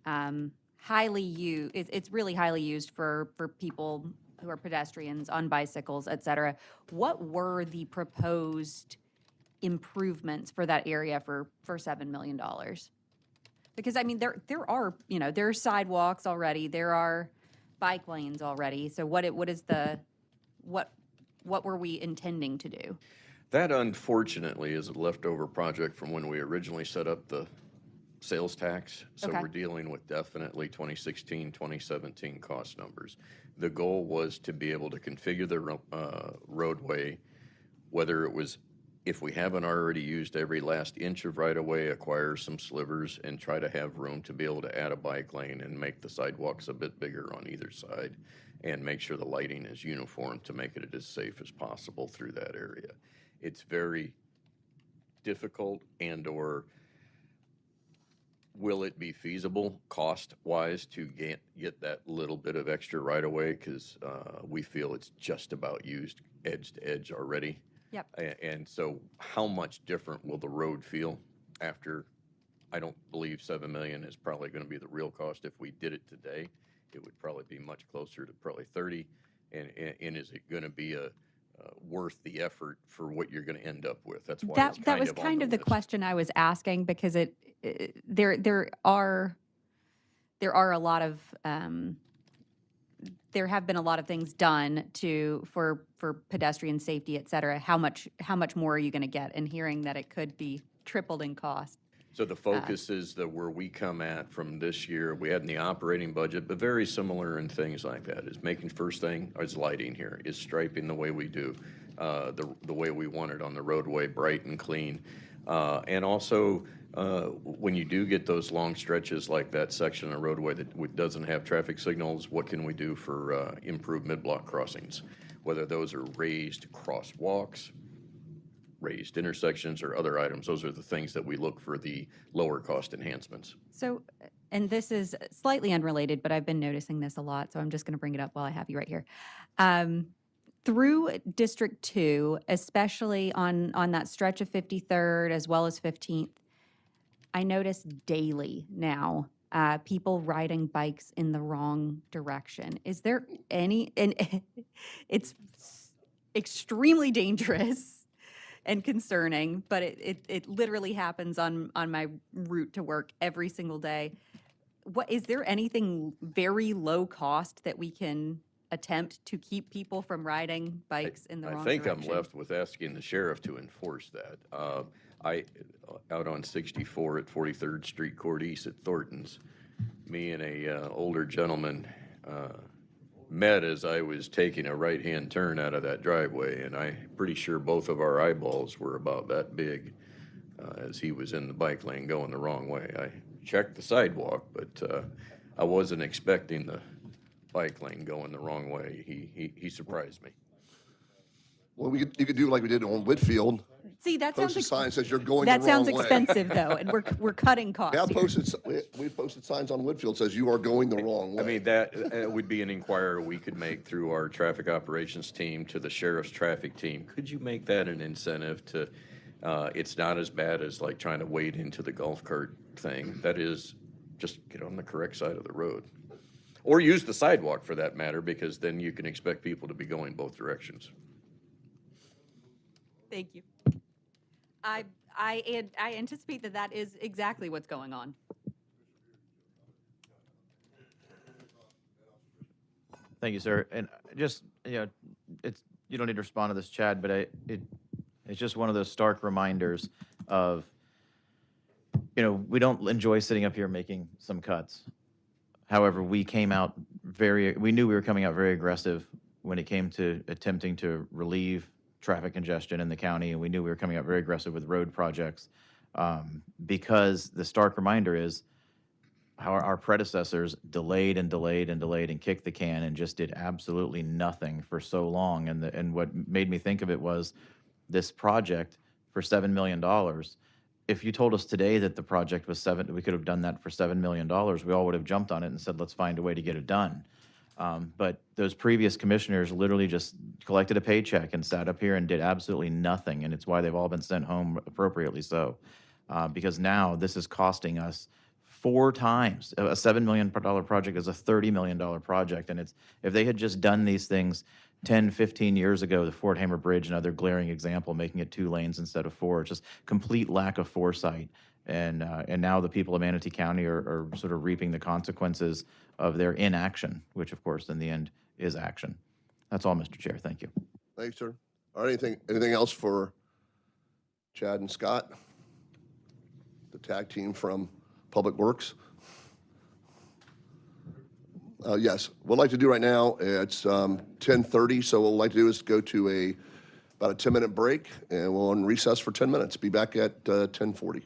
M: highly used, it's really highly used for people who are pedestrians, on bicycles, et cetera. What were the proposed improvements for that area for $7 million? Because, I mean, there are, there are sidewalks already, there are bike lanes already. So what were we intending to do?
F: That, unfortunately, is a leftover project from when we originally set up the sales tax. So
M: Okay.
F: we're dealing with definitely 2016, 2017 cost numbers. The goal was to be able to configure the roadway, whether it was, if we haven't already used every last inch of right-of-way, acquire some slivers and try to have room to be able to add a bike lane and make the sidewalks a bit bigger on either side, and make sure the lighting is uniform to make it as safe as possible through that area. It's very difficult, and/or will it be feasible cost-wise to get that little bit of extra right-of-way? Because we feel it's just about used edge to edge already.
M: Yep.
F: And so how much different will the road feel after? I don't believe $7 million is probably going to be the real cost. If we did it today, it would probably be much closer to probably 30. And is it going to be a worth the effort for what you're going to end up with. That's why it's
M: That was
F: on
M: kind of the
F: list.
M: question I was asking, because there are a lot of there have been a lot of things done for pedestrian safety, et cetera. How much more are you going to get? And hearing that it could be tripled in cost.
F: So the focus is that where we come at from this year, we had in the operating budget, but very similar in things like that, is making first thing is lighting here, is striping the way we do, the way we want it on the roadway, bright and clean. And also, when you do get those long stretches like that section of roadway that doesn't have traffic signals, what can we do for improved mid-block crossings? Whether those are raised crosswalks, raised intersections, or other items, those are the things that we look for the lower cost enhancements.
M: So, and this is slightly unrelated, but I've been noticing this a lot, so I'm just going to bring it up while I have you right here. Through District 2, especially on that stretch of 53rd as well as 15th, I notice daily now people riding bikes in the wrong direction. Is there any, and it's extremely dangerous and concerning, but it literally happens on my route to work every single day. What, is there anything very low cost that we can attempt to keep people from riding bikes in the wrong
F: I think
M: direction?
F: I'm left with asking the sheriff to enforce that. Out on 64 at 43rd Street Court East at Thornton's, me and a older gentleman met as I was taking a right-hand turn out of that driveway, and I'm pretty sure both of our eyeballs were about that big as he was in the bike lane going the wrong way. I checked the sidewalk, but I wasn't expecting the bike lane going the wrong way. He surprised me.
A: Well, you could do like we did on Whitfield.
M: See, that
A: Post
M: sounds
A: a sign that says you're going
M: that
A: the wrong
M: sounds
A: way.
M: expensive though, and we're cutting costs.
A: Yeah,
M: here.
A: we've posted signs on Whitfield says you are going the wrong way.
F: I mean, that would be an inquiry we could make through our traffic operations team to the sheriff's traffic team. Could you make that an incentive to, it's not as bad as like trying to wade into the golf cart thing. That is, just get on the correct side of the road. Or use the sidewalk for that matter, because then you can expect people to be going both directions.
M: Thank you. I anticipate that is exactly what's going on.
L: Thank you, sir. And just, it's, you don't need to respond to this, Chad, but it's just one of those stark reminders of, we don't enjoy sitting up here making some cuts. However, we knew we were coming out very aggressive when it came to attempting to relieve traffic congestion in the county, and we knew we were coming out very aggressive with road projects, because the stark reminder is how our predecessors delayed and delayed and delayed and kicked the can and just did absolutely nothing for so long. And what made me think of it was this project for $7 million. If you told us today that the project was we could have done that for $7 million, we all would have jumped on it and said, let's find a way to get it done. But those previous commissioners literally just collected a paycheck and sat up here and did absolutely nothing, and it's why they've all been sent home appropriately so. Because now this is costing us 4 times. A $7 million project is a $30 million project, and if they had just done these things 10, 15 years ago, the Fort Hamer Bridge, another glaring example, making it 2 lanes instead of 4, just complete lack of foresight. And now the people of Manatee County are sort of reaping the consequences of their inaction, which of course in the end is action. That's all, Mr. Chair. Thank you.
A: Thanks, sir. All right, anything else for Chad and Scott, the tag team from Public Works? Yes, what I'd like to do right now, it's 10:30, so what we'd like to do is go to about a 10-minute break, and we'll on recess for 10 minutes. Be back at 10:40.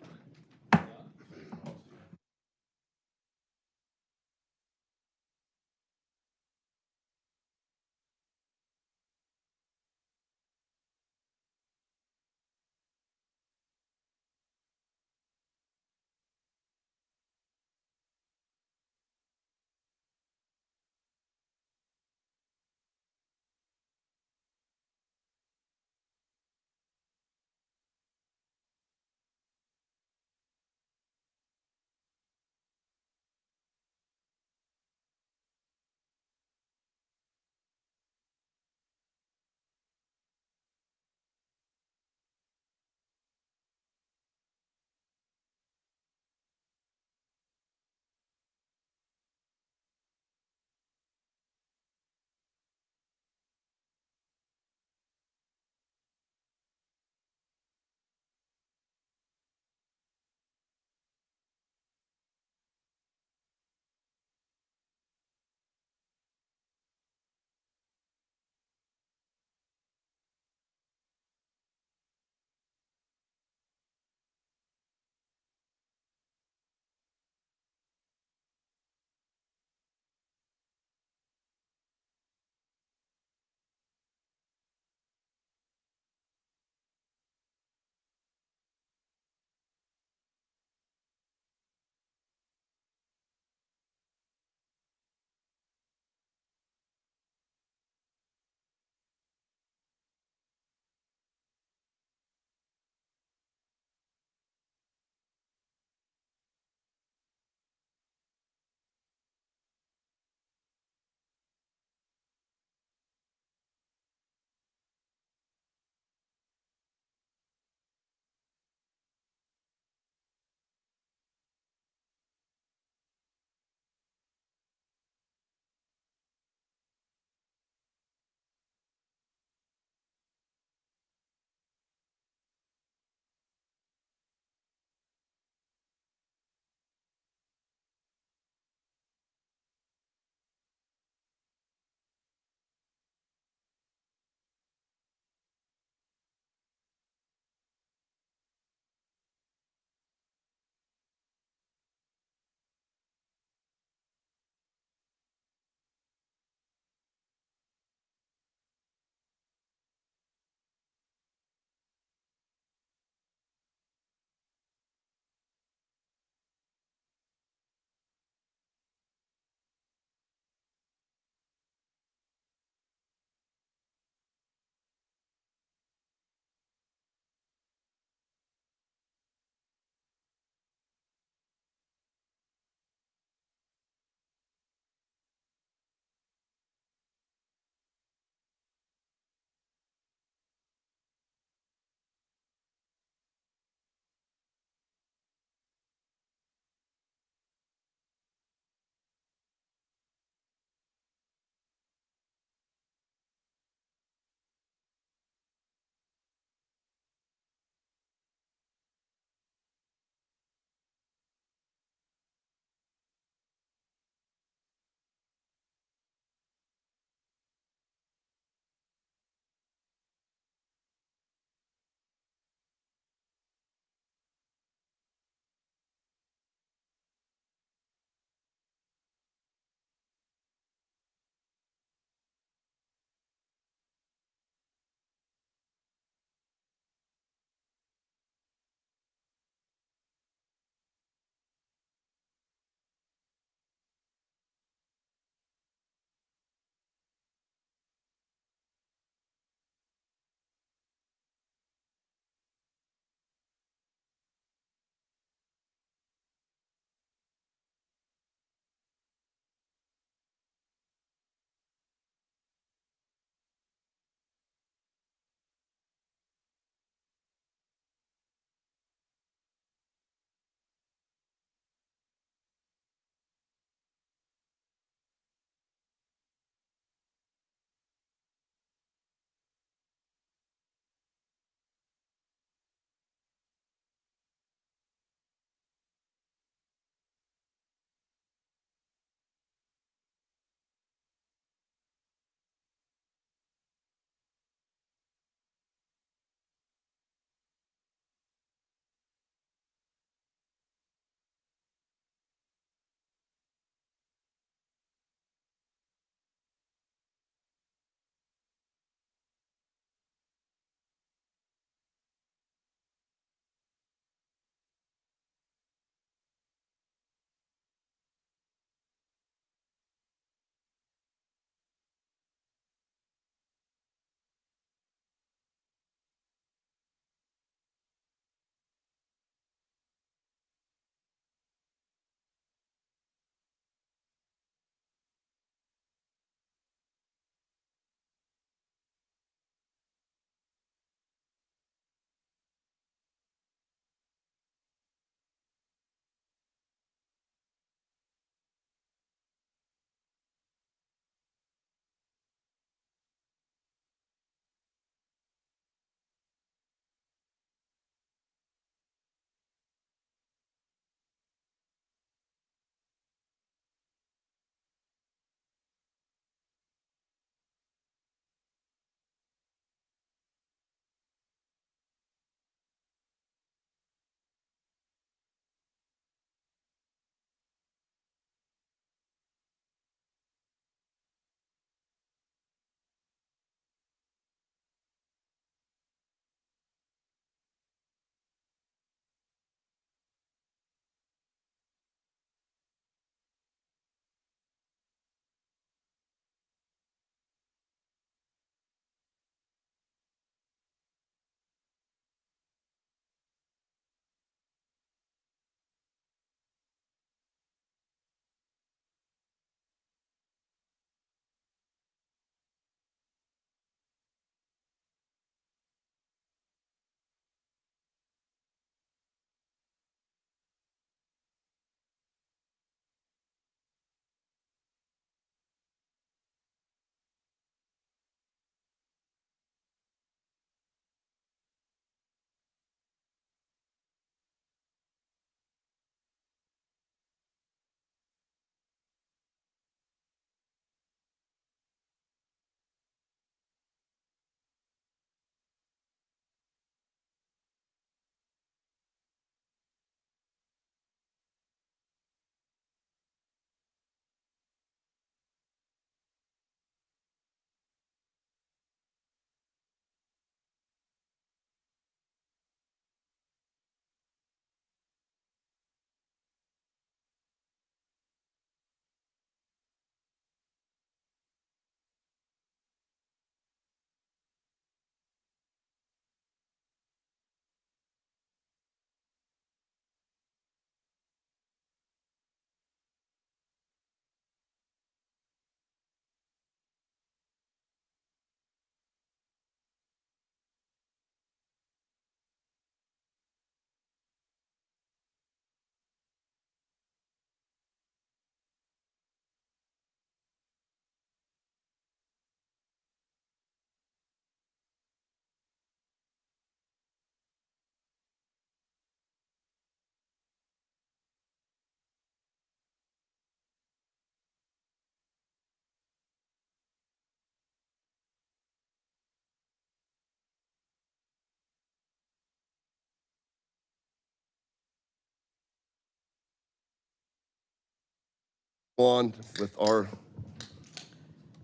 A: on with our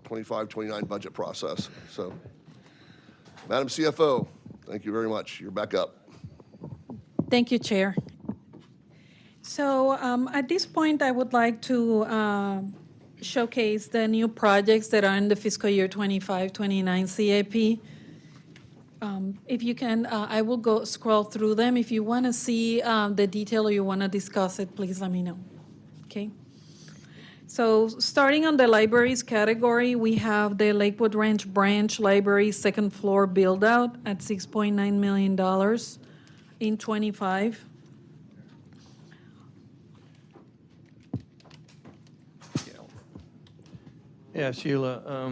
A: 25-29 budget process. So, Madam CFO, thank you very much. You're back up.
C: Thank you, Chair. So at this point, I would like to showcase the new projects that are in the fiscal year 25-29 CIP. If you can, I will go scroll through them. If you want to see the detail or you want to discuss it, please let me know. Okay. So starting on the libraries category, we have the Lakewood Ranch Branch Library second floor build out at $6.9 million in 25.
N: Yeah, Sheila,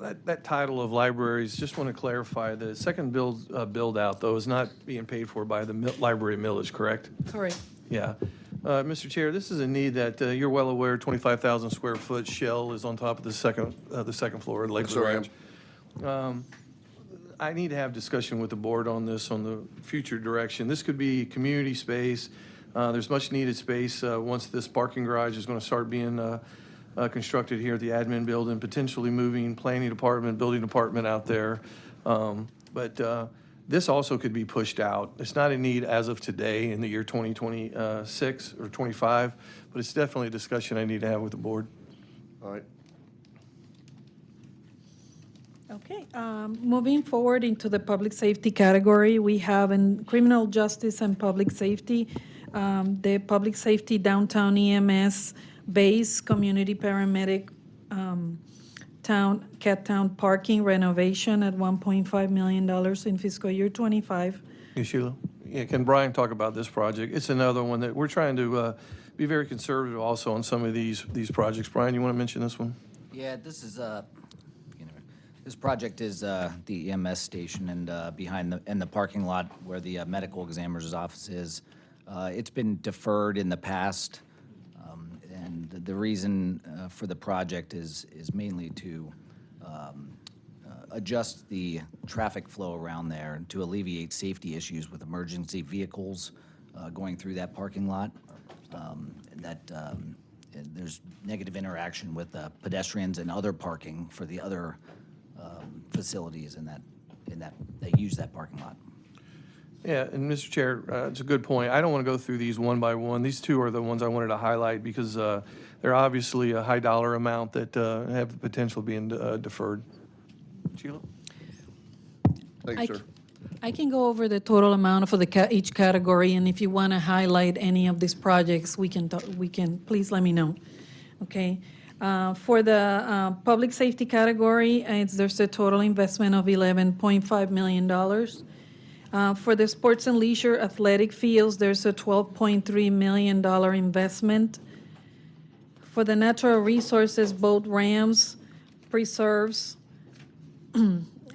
N: that title of libraries, just want to clarify, the second build out, though, is not being paid for by the library millage, correct?
C: Correct.
N: Yeah. Mr. Chair, this is a need that you're well aware, 25,000 square foot shell is on top of the second floor of Lakewood
A: sir, I am.
N: Ranch. I need to have discussion with the board on this, on the future direction. This could be community space. There's much needed space once this parking garage is going to start being constructed here at the admin building, potentially moving planning department, building department out there. But this also could be pushed out. It's not a need as of today in the year 2026 or 25, but it's definitely a discussion I need to have with the board.
A: All right.
C: Okay, moving forward into the public safety category, we have in criminal justice and public safety, the public safety downtown EMS base community paramedic Cat Town parking renovation at $1.5 million in fiscal year 25.
N: Hey, Sheila. Yeah, can Brian talk about this project? It's another one that we're trying to be very conservative also on some of these projects. Brian, you want to mention this one?
O: Yeah, this is this project is the EMS station and behind in the parking lot where the medical examiner's office is. It's been deferred in the past, and the reason for the project is mainly to adjust the traffic flow around there and to alleviate safety issues with emergency vehicles going through that parking lot. There's negative interaction with pedestrians and other parking for the other facilities that use that parking lot.
N: Yeah, and Mr. Chair, it's a good point. I don't want to go through these one by one. These two are the ones I wanted to highlight because they're obviously a high dollar amount that have the potential of being deferred. Sheila?
A: Thank you, sir.
C: I can go over the total amount for each category, and if you want to highlight any of these projects, we can please let me know. Okay. For the public safety category, there's a total investment of $11.5 million. For the sports and leisure athletic fields, there's a $12.3 million investment. For the natural resources, boat ramps, preserves,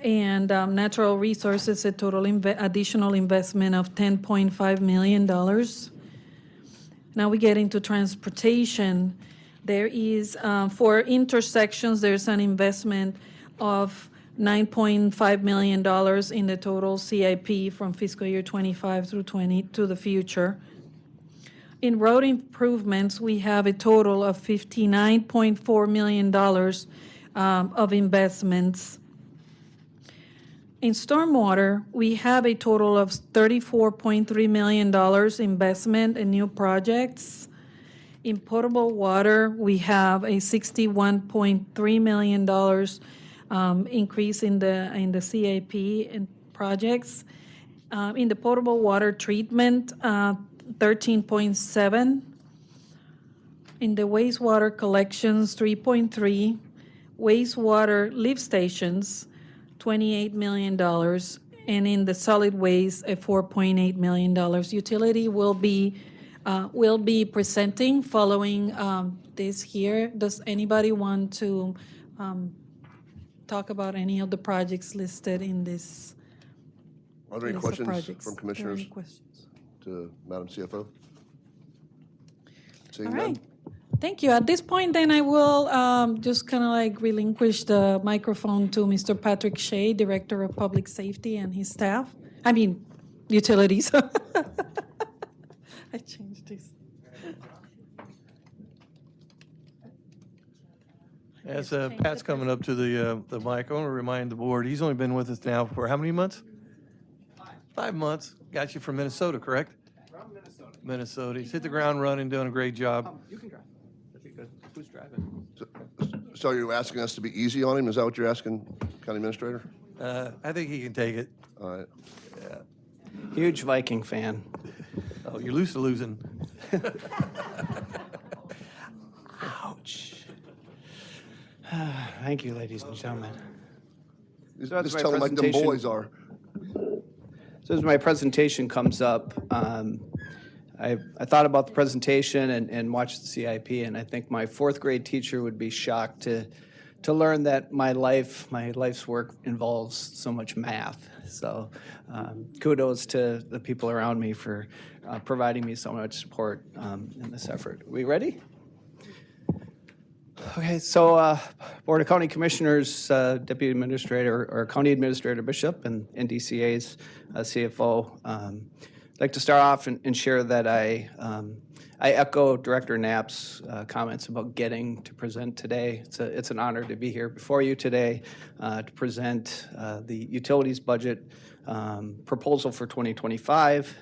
C: and natural resources, a total additional investment of $10.5 million. Now we get into transportation. There is, for intersections, there's an investment of $9.5 million in the total CIP from fiscal year 25 through 20 to the future. In road improvements, we have a total of $59.4 million of investments. In stormwater, we have a total of $34.3 million investment in new projects. In potable water, we have a $61.3 million increase in the CIP in projects. In the potable water treatment, 13.7. In the wastewater collections, 3.3. Wastewater lift stations, $28 million. And in the solid waste, a $4.8 million. Utility will be presenting following this here. Does anybody want to talk about any of the projects listed in this?
A: Are there any
C: list of
A: questions
C: projects?
A: from
C: Are there
A: commissioners
C: any questions?
A: to Madam CFO? Seeing
C: All
A: none?
C: right. Thank you. At this point, then I will just kind of like relinquish the microphone to Mr. Patrick Shea, Director of Public Safety, and his staff. I mean, utilities. I changed this.
N: As Pat's coming up to the mic, I want to remind the board, he's only been with us now for how many months? 5 months. Got you from Minnesota, correct?
G: From Minnesota.
N: Minnesota. He's hit the ground running, doing a great job.
G: You can drive. That'd be good. Who's driving?
A: So you're asking us to be easy on him? Is that what you're asking, County Administrator?
N: I think he can take it.
A: All right.
G: Huge Viking fan.
N: Oh, you're used to losing.
G: Ouch. Thank you, ladies and gentlemen.
A: Just
G: that's my
A: tell him like them
G: presentation.
A: boys are.
G: So as my presentation comes up, I thought about the presentation and watched the CIP, and I think my fourth grade teacher would be shocked to learn that my life's work involves so much math. So kudos to the people around me for providing me so much support in this effort. Are we ready? Okay, so Board of County Commissioners, Deputy Administrator, or County Administrator Bishop, and NDCA's CFO. I'd like to start off and share that I echo Director Knapp's comments about getting to present today. It's an honor to be here before you today to present the utilities budget proposal for 2025.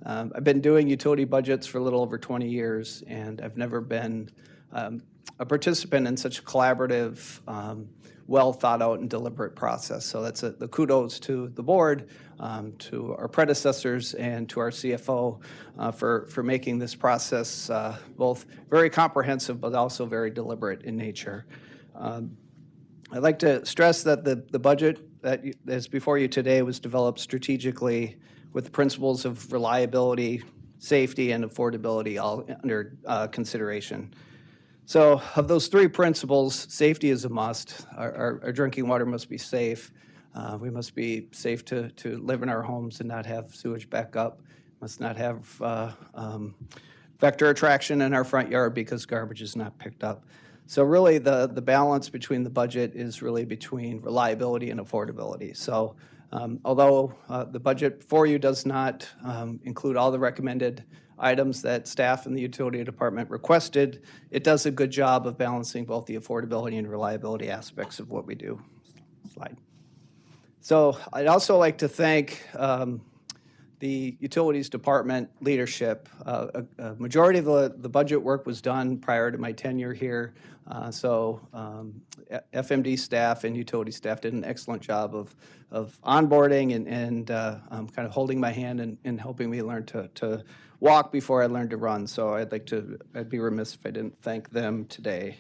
G: I've been doing utility budgets for a little over 20 years, and I've never been a participant in such a collaborative, well thought out and deliberate process. So that's the kudos to the board, to our predecessors, and to our CFO for making this process both very comprehensive but also very deliberate in nature. I'd like to stress that the budget that is before you today was developed strategically with the principles of reliability, safety, and affordability all under consideration. So of those three principles, safety is a must. Our drinking water must be safe. We must be safe to live in our homes and not have sewage back up. Must not have vector attraction in our front yard because garbage is not picked up. So really the balance between the budget is really between reliability and affordability. So although the budget for you does not include all the recommended items that staff in the utility department requested, it does a good job of balancing both the affordability and reliability aspects of what we do. Slide. So I'd also like to thank the utilities department leadership. A majority of the budget work was done prior to my tenure here. FMD staff and utility staff did an excellent job of onboarding and kind of holding my hand and helping me learn to walk before I learned to run. So I'd be remiss if I didn't thank them today.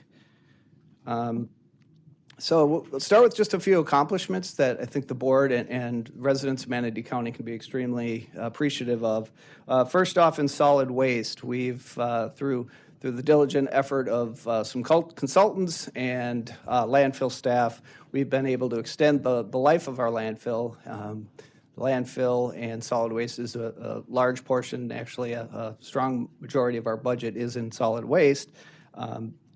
G: So we'll start with just a few accomplishments that I think the board and residents of Manatee County can be extremely appreciative of. First off, in solid waste, we've, through the diligent effort of some consultants and landfill staff, we've been able to extend the life of our landfill. Landfill and solid waste is a large portion, actually a strong majority of our budget is in solid waste.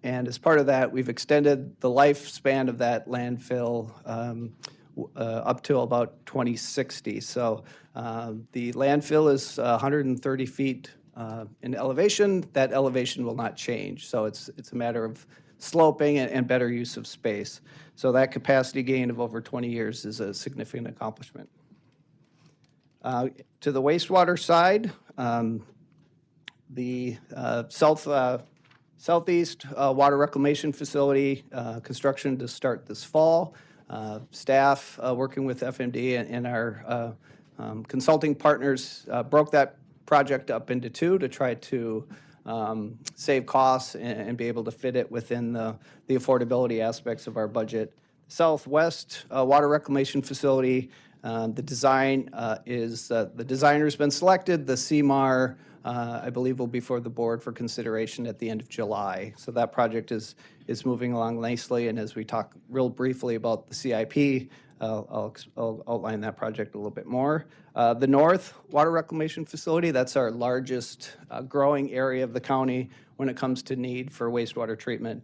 G: And as part of that, we've extended the lifespan of that landfill up to about 2060. So the landfill is 130 feet in elevation. That elevation will not change. So it's a matter of sloping and better use of space. So that capacity gain of over 20 years is a significant accomplishment. To the wastewater side, the Southeast Water Reclamation Facility construction to start this fall. Staff working with FMD and our consulting partners broke that project up into two to try to save costs and be able to fit it within the affordability aspects of our budget. Southwest Water Reclamation Facility, the design the designer's been selected. The CMAR, I believe, will be before the board for consideration at the end of July. So that project is moving along nicely. And as we talk real briefly about the CIP, I'll outline that project a little bit more. The North Water Reclamation Facility, that's our largest growing area of the county when it comes to need for wastewater treatment.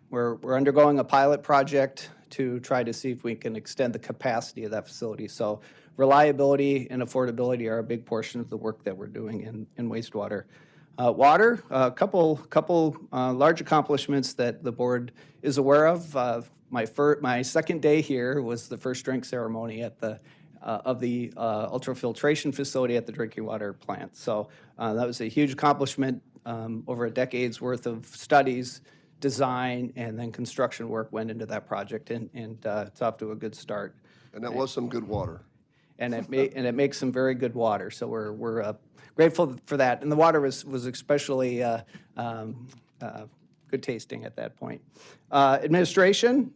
G: We're undergoing a pilot project to try to see if we can extend the capacity of that facility. So reliability and affordability are a big portion of the work that we're doing in wastewater. Water, a couple large accomplishments that the board is aware of. My second day here was the first drink ceremony at the ultrafiltration facility at the drinking water plant. So that was a huge accomplishment. Over a decade's worth of studies, design, and then construction work went into that project, and it's off to a good start.
A: And that was some good water.
G: And it makes some very good water. So we're grateful for that. And the water was especially good tasting at that point. Administration.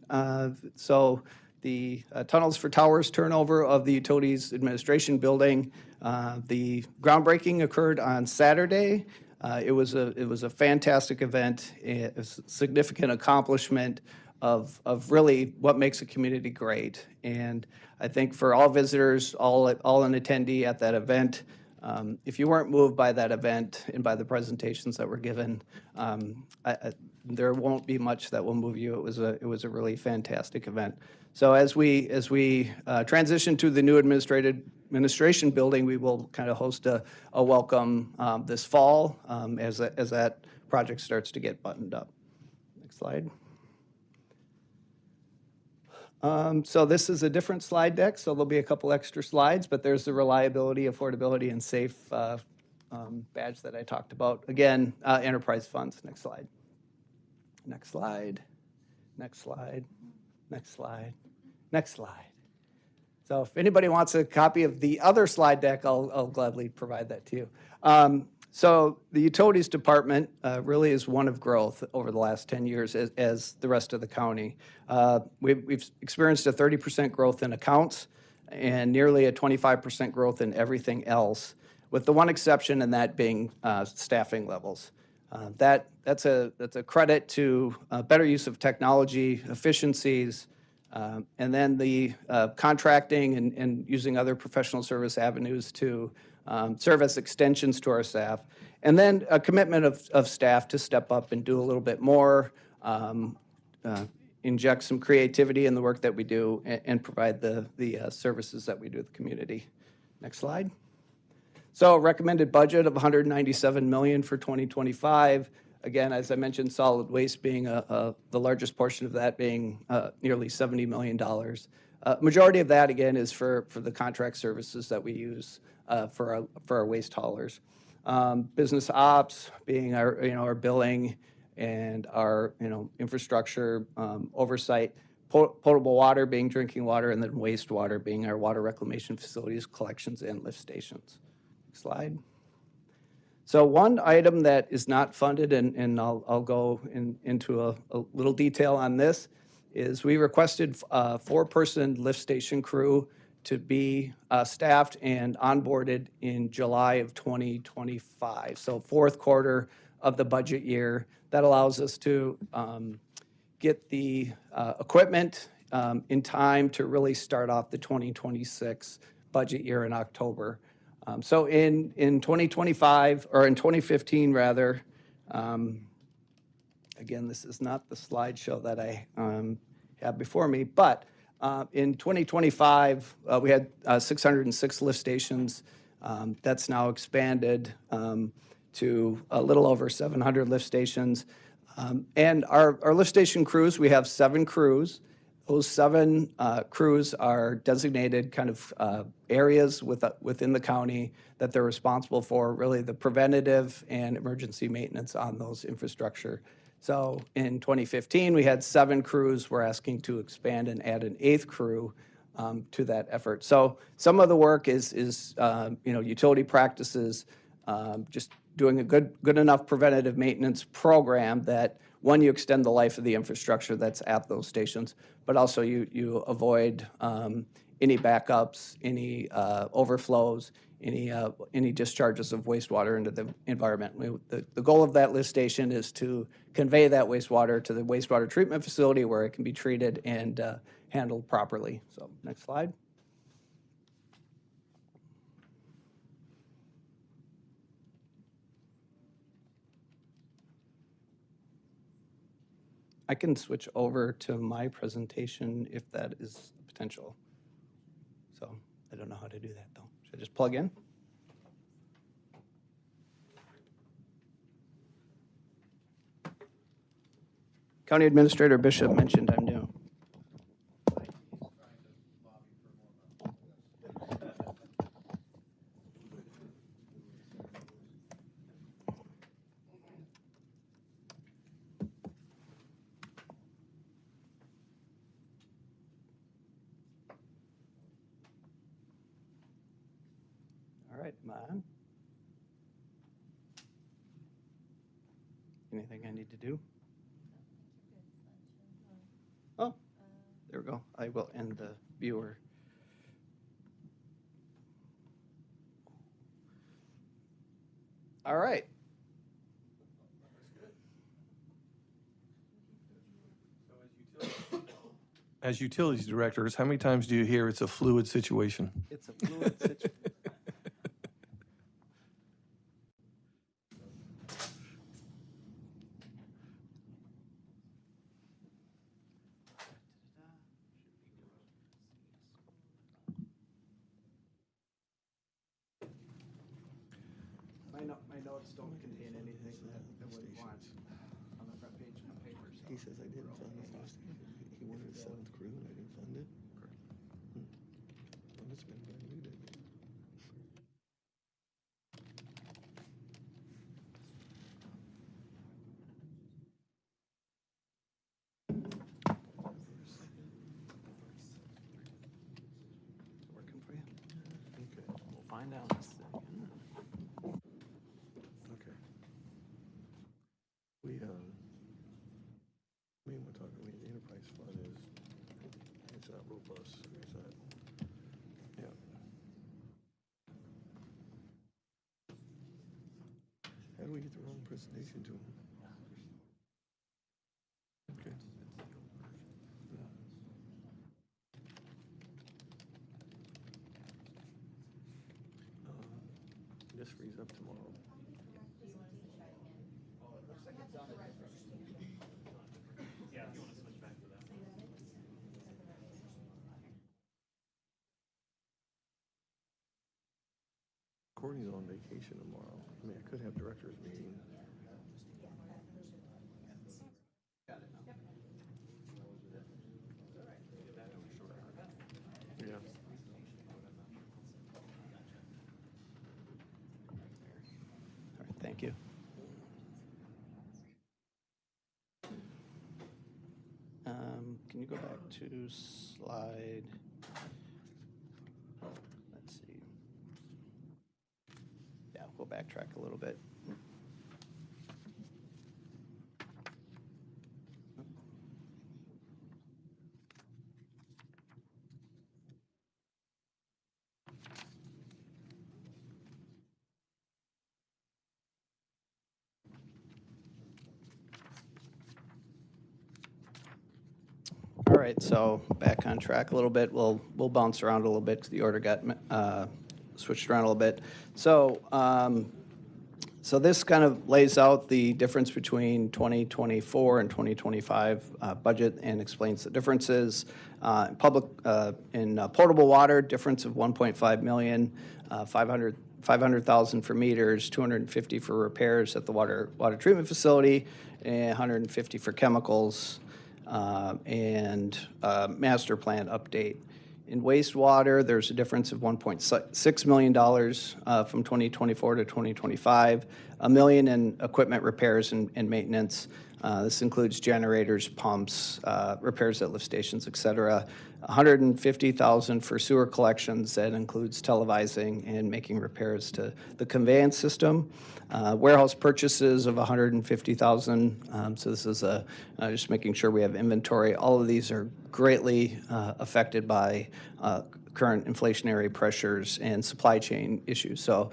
G: So the Tunnels for Towers turnover of the Utilities Administration Building. The groundbreaking occurred on Saturday. It was a fantastic event, a significant accomplishment of really what makes a community great. And I think for all visitors, all an attendee at that event, if you weren't moved by that event and by the presentations that were given, there won't be much that will move you. It was a really fantastic event. So as we transition to the new administration building, we will kind of host a welcome this fall as that project starts to get buttoned up. Next slide. So this is a different slide deck, so there'll be a couple extra slides, but there's the reliability, affordability, and safe badge that I talked about. Again, enterprise funds. Next slide. Next slide. Next slide. Next slide. Next slide. So if anybody wants a copy of the other slide deck, I'll gladly provide that to you. So the Utilities Department really is one of growth over the last 10 years as the rest of the county. We've experienced a 30% growth in accounts and nearly a 25% growth in everything else, with the one exception, and that being staffing levels. That's a credit to better use of technology, efficiencies, and then the contracting and using other professional service avenues to serve as extensions to our staff. And then a commitment of staff to step up and do a little bit more, inject some creativity in the work that we do, and provide the services that we do to the community. Next slide. So recommended budget of $197 million for 2025. Again, as I mentioned, solid waste being the largest portion of that, being nearly $70 million. Majority of that, again, is for the contract services that we use for our waste haulers. Business ops being our billing and our infrastructure oversight. Potable water being drinking water, and then wastewater being our water reclamation facilities, collections, and lift stations. Next slide. So one item that is not funded, and I'll go into a little detail on this, is we requested a 4-person lift station crew to be staffed and onboarded in July of 2025. So fourth quarter of the budget year. That allows us to get the equipment in time to really start off the 2026 budget year in October. So in 2025, or in 2015 rather, again, this is not the slideshow that I have before me, but in 2025, we had 606 lift stations. That's now expanded to a little over 700 lift stations. And our lift station crews, we have 7 crews. Those 7 crews are designated kind of areas within the county that they're responsible for, really the preventative and emergency maintenance on those infrastructure. So in 2015, we had 7 crews. We're asking to expand and add an 8th crew to that effort. So some of the work is utility practices, just doing a good enough preventative maintenance program that, one, you extend the life of the infrastructure that's at those stations, but also you avoid any backups, any overflows, any discharges of wastewater into the environment. The goal of that lift station is to convey that wastewater to the wastewater treatment facility where it can be treated and handled properly. So next slide. I can switch over to my presentation if that is potential. So I don't know how to do that though. Should I just plug in? County Administrator Bishop mentioned I'm new. All right, am I on? Anything I need to do? Oh, there we go. I will end the viewer. All right.
N: As utilities directors, how many times do you hear it's a fluid situation?
G: It's a fluid situation. My notes don't contain anything that I wouldn't want on the front page of the paper.
A: He says I didn't fund this last year. He wanted a seventh crew and I didn't fund it. Well, it's been diluted.
G: Working for you?
N: Okay.
G: We'll find out.
N: Okay. We, we're talking, the enterprise fund is, it's not robust, it's not, yeah. How do we get the wrong presentation to them? Okay. This frees up tomorrow. Courtney's on vacation tomorrow. I mean, I could have director's meeting. Yeah.
G: All right, thank you. Can you go back to slide? Let's see. Yeah, we'll backtrack a little bit. All right, so back on track a little bit. We'll bounce around a little bit because the order got switched around a little bit. So, so this kind of lays out the difference between 2024 and 2025 budget and explains the differences. In potable water, difference of 1.5 million, 500,000 for meters, 250 for repairs at the water treatment facility, and 150 for chemicals. And master plan update. In wastewater, there's a difference of $1.6 million from 2024 to 2025, $1 million in equipment repairs and maintenance. This includes generators, pumps, repairs at lift stations, et cetera. $150,000 for sewer collections. That includes televising and making repairs to the conveyance system. Warehouse purchases of $150,000. So this is just making sure we have inventory. All of these are greatly affected by current inflationary pressures and supply chain issues. So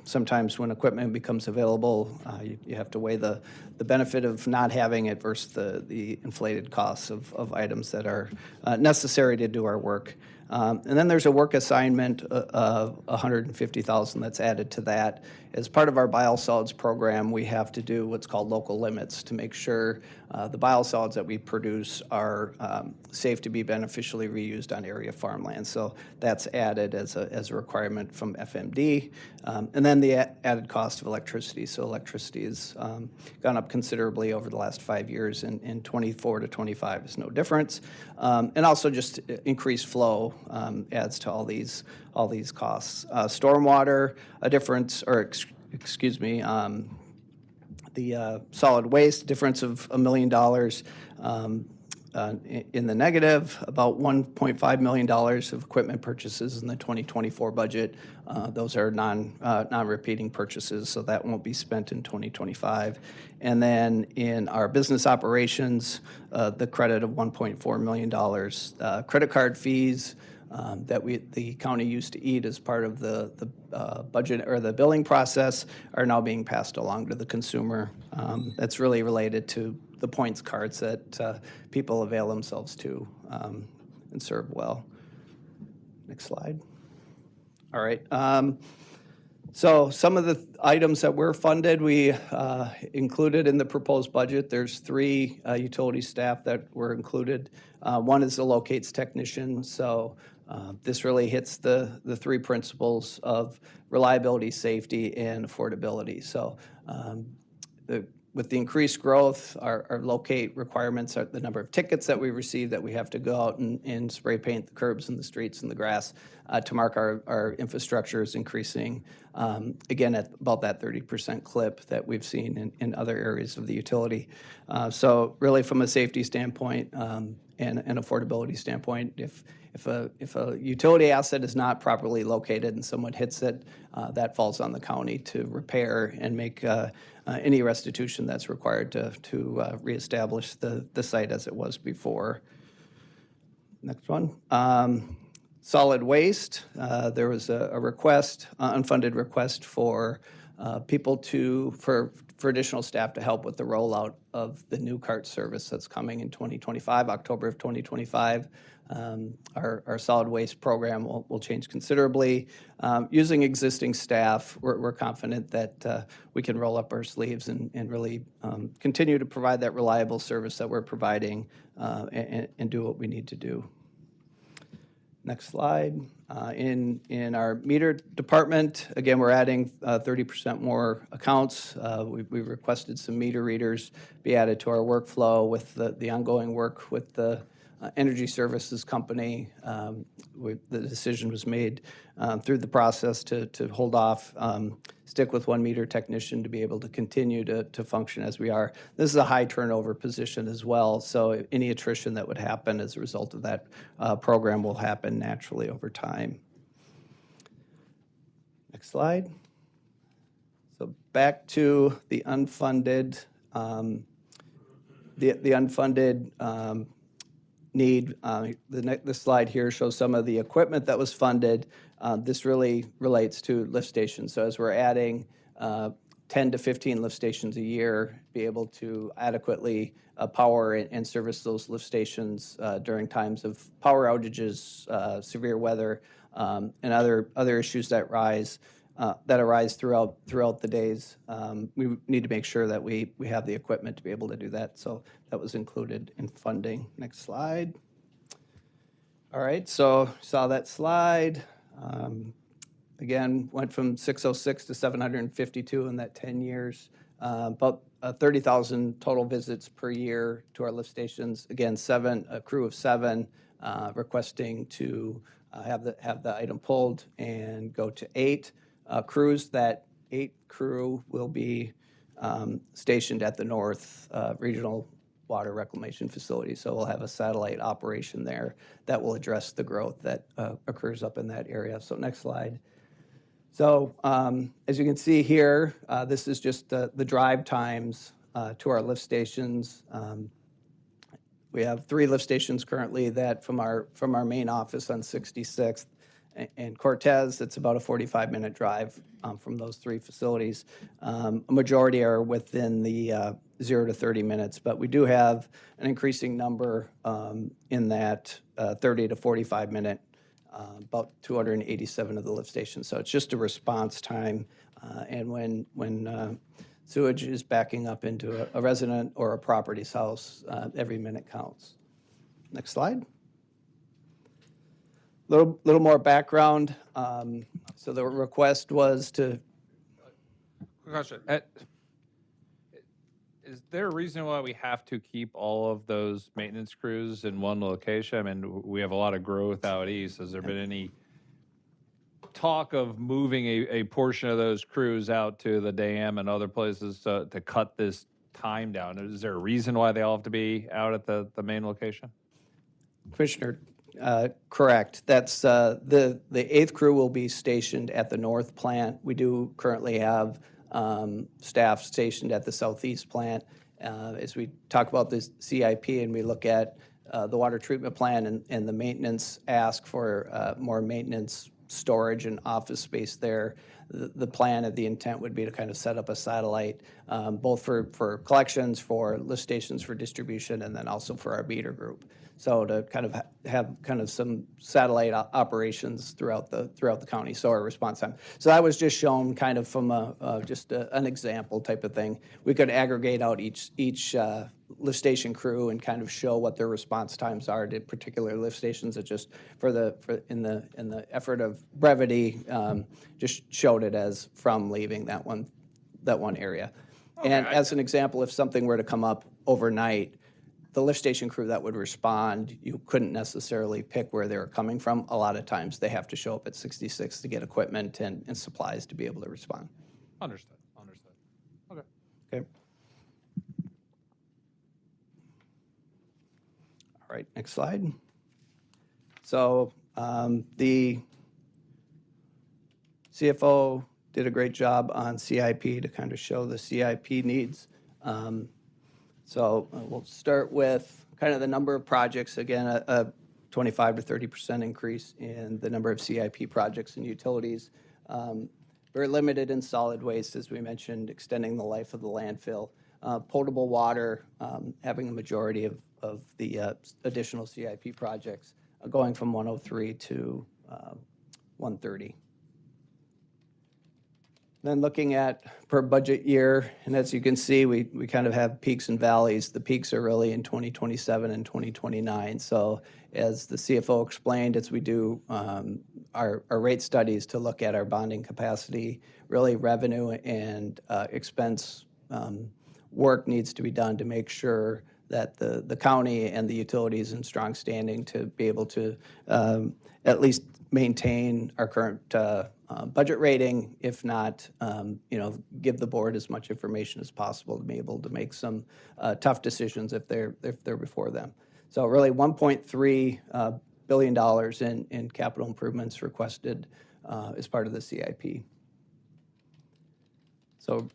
G: sometimes when equipment becomes available, you have to weigh the benefit of not having it versus the inflated costs of items that are necessary to do our work. And then there's a work assignment of $150,000 that's added to that. As part of our biosolids program, we have to do what's called local limits to make sure the biosolids that we produce are safe to be beneficially reused on area farmland. So that's added as a requirement from FMD. And then the added cost of electricity. So electricity has gone up considerably over the last 5 years, and in 24 to 25 is no difference. And also just increased flow adds to all these costs. Stormwater, a difference, or excuse me, the solid waste difference of $1 million in the negative, about $1.5 million of equipment purchases in the 2024 budget. Those are non-repeating purchases, so that won't be spent in 2025. And then in our business operations, the credit of $1.4 million. Credit card fees that the county used to eat as part of the budget or the billing process are now being passed along to the consumer. That's really related to the points cards that people avail themselves to and serve well. Next slide. All right. So some of the items that were funded, we included in the proposed budget. There's 3 utility staff that were included. One is the locates technician. So this really hits the 3 principles of reliability, safety, and affordability. So with the increased growth, our locate requirements are the number of tickets that we receive that we have to go out and spray paint the curbs and the streets and the grass to mark our infrastructure is increasing, again, at about that 30% clip that we've seen in other areas of the utility. So really from a safety standpoint and an affordability standpoint, if a utility asset is not properly located and someone hits it, that falls on the county to repair and make any restitution that's required to reestablish the site as it was before. Next one. Solid waste. There was a request, unfunded request for for additional staff to help with the rollout of the new cart service that's coming in 2025, October of 2025. Our solid waste program will change considerably. Using existing staff, we're confident that we can roll up our sleeves and really continue to provide that reliable service that we're providing and do what we need to do. Next slide. In our meter department, again, we're adding 30% more accounts. We requested some meter readers be added to our workflow with the ongoing work with the energy services company. The decision was made through the process to hold off, stick with 1 meter technician to be able to continue to function as we are. This is a high turnover position as well, so any attrition that would happen as a result of that program will happen naturally over time. Next slide. So back to the unfunded, need. The slide here shows some of the equipment that was funded. This really relates to lift stations. So as we're adding 10 to 15 lift stations a year, be able to adequately power and service those lift stations during times of power outages, severe weather, and other issues that arise throughout the days. We need to make sure that we have the equipment to be able to do that. So that was included in funding. Next slide. All right, so saw that slide. Again, went from 606 to 752 in that 10 years. About 30,000 total visits per year to our lift stations. Again, a crew of 7 requesting to have the item pulled and go to 8 crews. That 8 crew will be stationed at the North Regional Water Reclamation Facility. So we'll have a satellite operation there that will address the growth that occurs up in that area. So next slide. So as you can see here, this is just the drive times to our lift stations. We have 3 lift stations currently that from our main office on 66th and Cortez, it's about a 45-minute drive from those 3 facilities. A majority are within the 0 to 30 minutes, but we do have an increasing number in that 30 to 45-minute about 287 of the lift stations. So it's just a response time. And when sewage is backing up into a resident or a property's house, every minute counts. Next slide. Little more background. So the request was to,
J: Question. Is there a reason why we have to keep all of those maintenance crews in one location? I mean, we have a lot of growth out east. Has there been any talk of moving a portion of those crews out to the dam and other places to cut this time down? Is there a reason why they all have to be out at the main location?
G: Commissioner, correct. That's the eighth crew will be stationed at the north plant. We do currently have staff stationed at the southeast plant. As we talk about this CIP and we look at the water treatment plant and the maintenance ask for more maintenance, storage, and office space there, the plan and the intent would be to kind of set up a satellite, both for collections, for lift stations for distribution, and then also for our meter group. So to kind of have kind of some satellite operations throughout the county, so our response time. So that was just shown kind of from an example type of thing. We could aggregate out each lift station crew and kind of show what their response times are to particular lift stations. It just in the effort of brevity, just showed it as from leaving that one area.
J: Okay,
G: And as an example, if something were to come up overnight, the lift station crew that would respond, you couldn't necessarily pick where they were coming from. A lot of times they have to show up at 66 to get equipment and supplies to be able to respond.
J: Understood. Okay.
G: Okay. All right, next slide. So the CFO did a great job on CIP to kind of show the CIP needs. So we'll start with kind of the number of projects. Again, a 25 to 30% increase in the number of CIP projects and utilities. Very limited in solid waste, as we mentioned, extending the life of the landfill. Potable water, having the majority of the additional CIP projects, going from 103 to 130. Then looking at per budget year, and as you can see, we kind of have peaks and valleys. The peaks are really in 2027 and 2029. So as the CFO explained, as we do our rate studies to look at our bonding capacity, really revenue and expense work needs to be done to make sure that the county and the utilities in strong standing to be able to at least maintain our current budget rating, if not, give the board as much information as possible to be able to make some tough decisions if they're before them. So really $1.3 billion in capital improvements requested as part of the CIP. So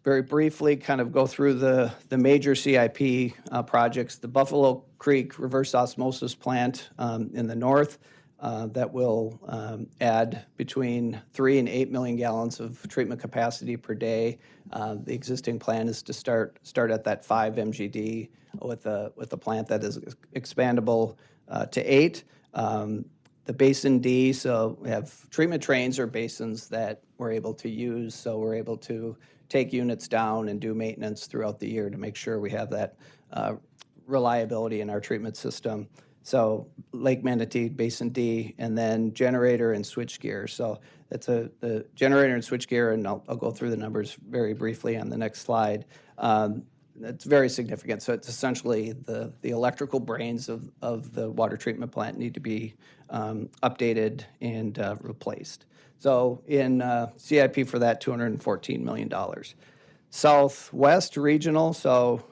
G: very briefly, kind of go through the major CIP projects. The Buffalo Creek reverse osmosis plant in the north, that will add between 3 and 8 million gallons of treatment capacity per day. The existing plan is to start at that 5 MGD with a plant that is expandable to 8. The Basin D, so we have treatment trains or basins that we're able to use, so we're able to take units down and do maintenance throughout the year to make sure we have that reliability in our treatment system. So Lake Manatee, Basin D, and then generator and switchgear. So that's the generator and switchgear, and I'll go through the numbers very briefly on the next slide. It's very significant. So it's essentially the electrical brains of the water treatment plant need to be updated and replaced. So in CIP for that, $214 million. Southwest Regional, so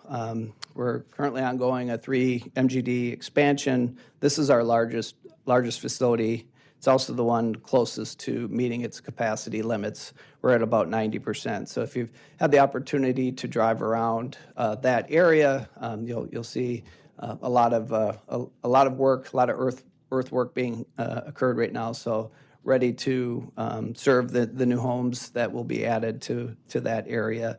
G: we're currently ongoing a 3 MGD expansion. This is our largest facility. It's also the one closest to meeting its capacity limits. We're at about 90%. So if you've had the opportunity to drive around that area, you'll see a lot of work, a lot of earthwork being occurred right now. So ready to serve the new homes that will be added to that area.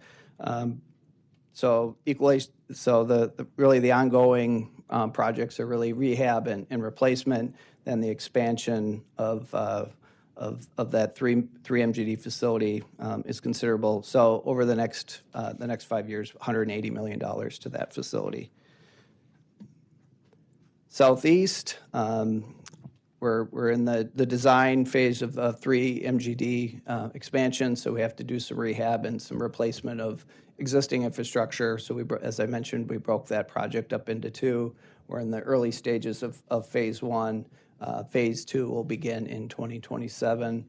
G: So equally, so really the ongoing projects are really rehab and replacement. then the expansion of that 3 MGD facility is considerable. So over the next 5 years, $180 million to that facility. Southeast, we're in the design phase of 3 MGD expansion, so we have to do some rehab and some replacement of existing infrastructure. So as I mentioned, we broke that project up into 2. We're in the early stages of phase 1. Phase 2 will begin in 2027.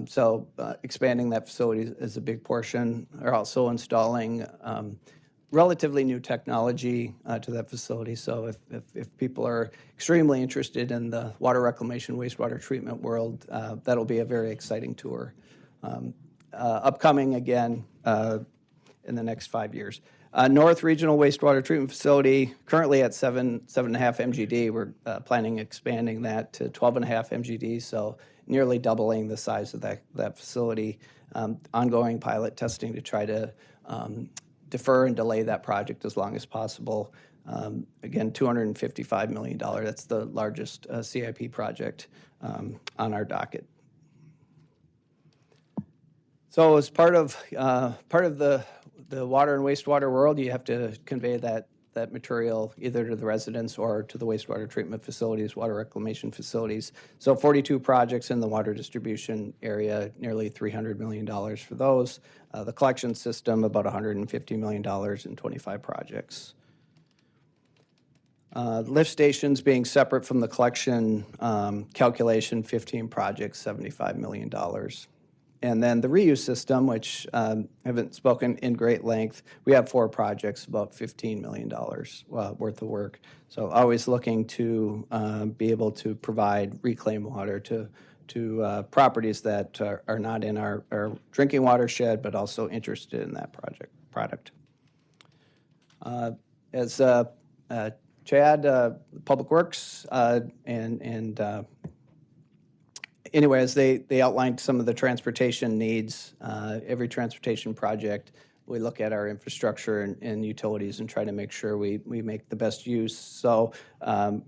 G: So expanding that facility is a big portion. We're also installing relatively new technology to that facility. So if people are extremely interested in the water reclamation, wastewater treatment world, that'll be a very exciting tour. Upcoming again in the next 5 years. North Regional Wastewater Treatment Facility, currently at 7.5 MGD. We're planning expanding that to 12.5 MGD, so nearly doubling the size of that facility. Ongoing pilot testing to try to defer and delay that project as long as possible. Again, $255 million. That's the largest CIP project on our docket. So as part of the water and wastewater world, you have to convey that material either to the residents or to the wastewater treatment facilities, water reclamation facilities. So 42 projects in the water distribution area, nearly $300 million for those. The collection system, about $150 million in 25 projects. Lift stations being separate from the collection calculation, 15 projects, $75 million. And then the reuse system, which I haven't spoken in great length, we have 4 projects, about $15 million worth of work. So always looking to be able to provide reclaimed water to properties that are not in our drinking watershed, but also interested in that product. As Chad, Public Works, anyways, they outlined some of the transportation needs. Every transportation project, we look at our infrastructure and utilities and try to make sure we make the best use. So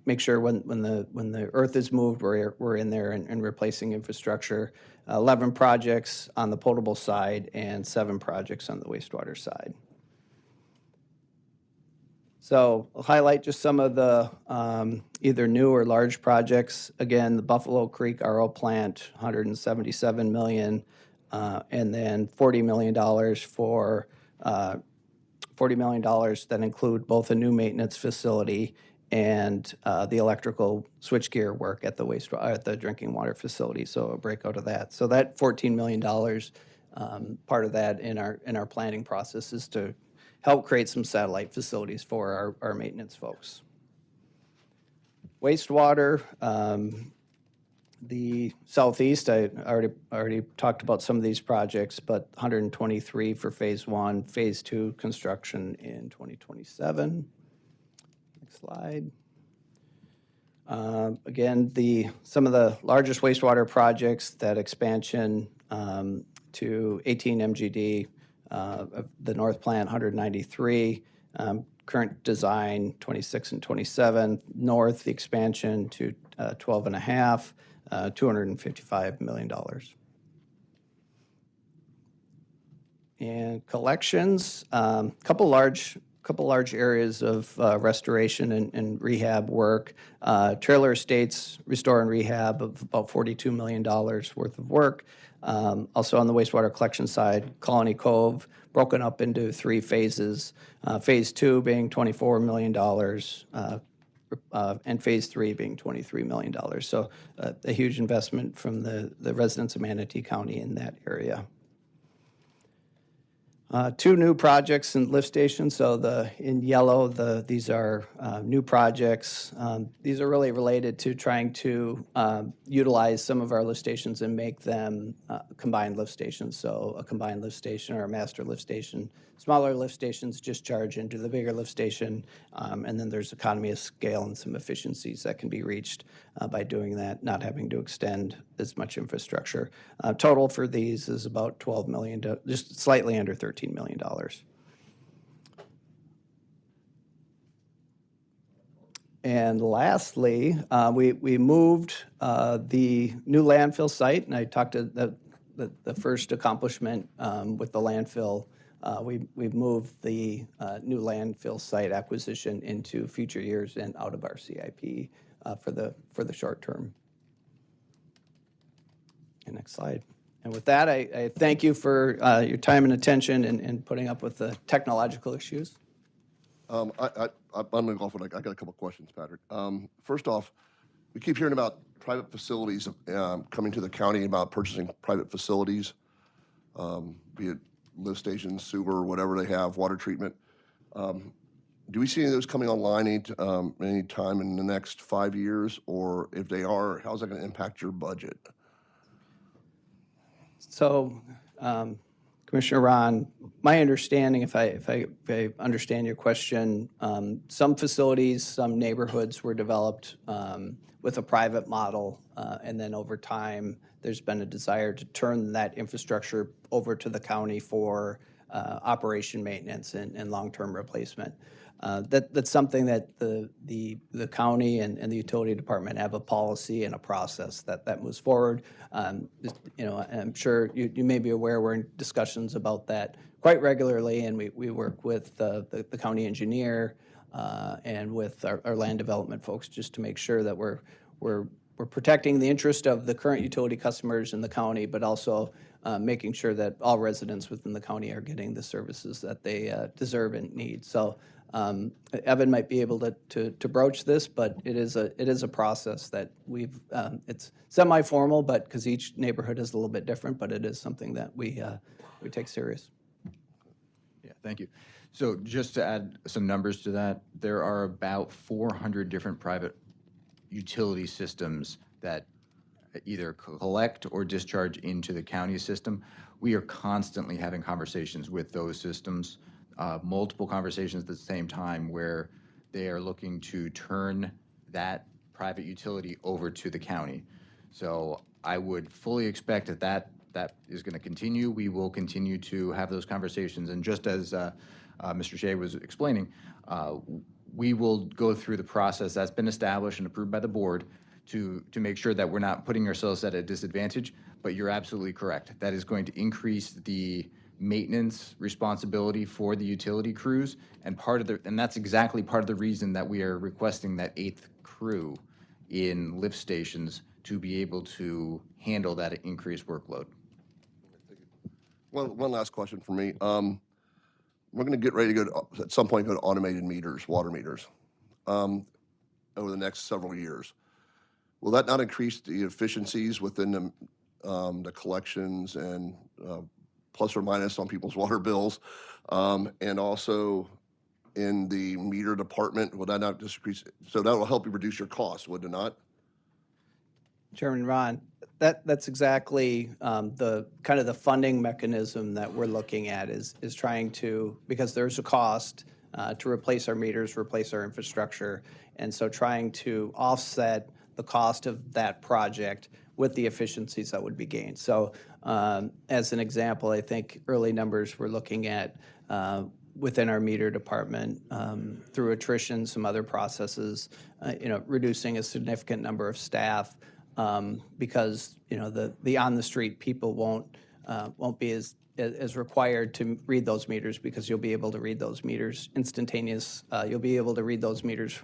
G: make sure when the earth is moved, we're in there and replacing infrastructure. 11 projects on the potable side and 7 projects on the wastewater side. So I'll highlight just some of the either new or large projects. Again, the Buffalo Creek RO plant, $177 million, and then $40 million for $40 million that include both a new maintenance facility and the electrical switchgear work at the drinking water facility. So a breakout of that. So that $14 million, part of that in our planning process is to help create some satellite facilities for our maintenance folks. Wastewater, the Southeast, I already talked about some of these projects, but 123 for phase 1, phase 2 construction in 2027. Next slide. Again, some of the largest wastewater projects, that expansion to 18 MGD, the North Plant, 193. Current design, 26 and 27. North, the expansion to 12.5, $255 million. And collections, couple large areas of restoration and rehab work. Trailer Estates restore and rehab of about $42 million worth of work. Also on the wastewater collection side, Colony Cove, broken up into 3 phases. Phase 2 being $24 million, and phase 3 being $23 million. So a huge investment from the residents of Manatee County in that area. 2 new projects in lift stations. So in yellow, these are new projects. These are really related to trying to utilize some of our lift stations and make them combined lift stations. So a combined lift station or a master lift station. Smaller lift stations just charge into the bigger lift station, and then there's economy of scale and some efficiencies that can be reached by doing that, not having to extend as much infrastructure. Total for these is about $12 million, just slightly under $13 million. And lastly, we moved the new landfill site, and I talked to the first accomplishment with the landfill. We've moved the new landfill site acquisition into future years and out of our CIP for the short term. And next slide. And with that, I thank you for your time and attention and putting up with the technological issues.
A: I'm going to go off. I got a couple of questions, Patrick. First off, we keep hearing about private facilities coming to the county about purchasing private facilities, be it lift stations, sewer, whatever they have, water treatment. Do we see any of those coming online any time in the next 5 years? Or if they are, how's that going to impact your budget?
G: So, Commissioner Ron, my understanding, if I understand your question, some facilities, some neighborhoods were developed with a private model, and then over time, there's been a desire to turn that infrastructure over to the county for operation maintenance and long-term replacement. That's something that the county and the utility department have a policy and a process that moves forward. I'm sure you may be aware we're in discussions about that quite regularly, and we work with the county engineer and with our land development folks just to make sure that we're protecting the interest of the current utility customers in the county, but also making sure that all residents within the county are getting the services that they deserve and need. So Evan might be able to broach this, but it is a process that it's semi-formal, but because each neighborhood is a little bit different, but it is something that we take serious.
H: Yeah, thank you. So just to add some numbers to that, there are about 400 different private utility systems that either collect or discharge into the county system. We are constantly having conversations with those systems, multiple conversations at the same time where they are looking to turn that private utility over to the county. So I would fully expect that is going to continue. We will continue to have those conversations. And just as Mr. Shea was explaining, we will go through the process that's been established and approved by the board to make sure that we're not putting ourselves at a disadvantage. But you're absolutely correct. That is going to increase the maintenance responsibility for the utility crews, and that's exactly part of the reason that we are requesting that 8th crew in lift stations to be able to handle that increased workload.
A: One last question for me. We're going to get ready to at some point go to automated meters, water meters, over the next several years. Will that not increase the efficiencies within the collections and plus or minus on people's water bills, and also in the meter department? Will that not just increase? So that will help you reduce your costs, would it not?
G: Chairman Ron, that's exactly the kind of the funding mechanism that we're looking at is trying to, because there's a cost to replace our meters, replace our infrastructure, and so trying to offset the cost of that project with the efficiencies that would be gained. So as an example, I think early numbers we're looking at within our meter department through attrition, some other processes, reducing a significant number of staff because the on the street people won't be as required to read those meters, because you'll be able to read those meters instantaneous. You'll be able to read those meters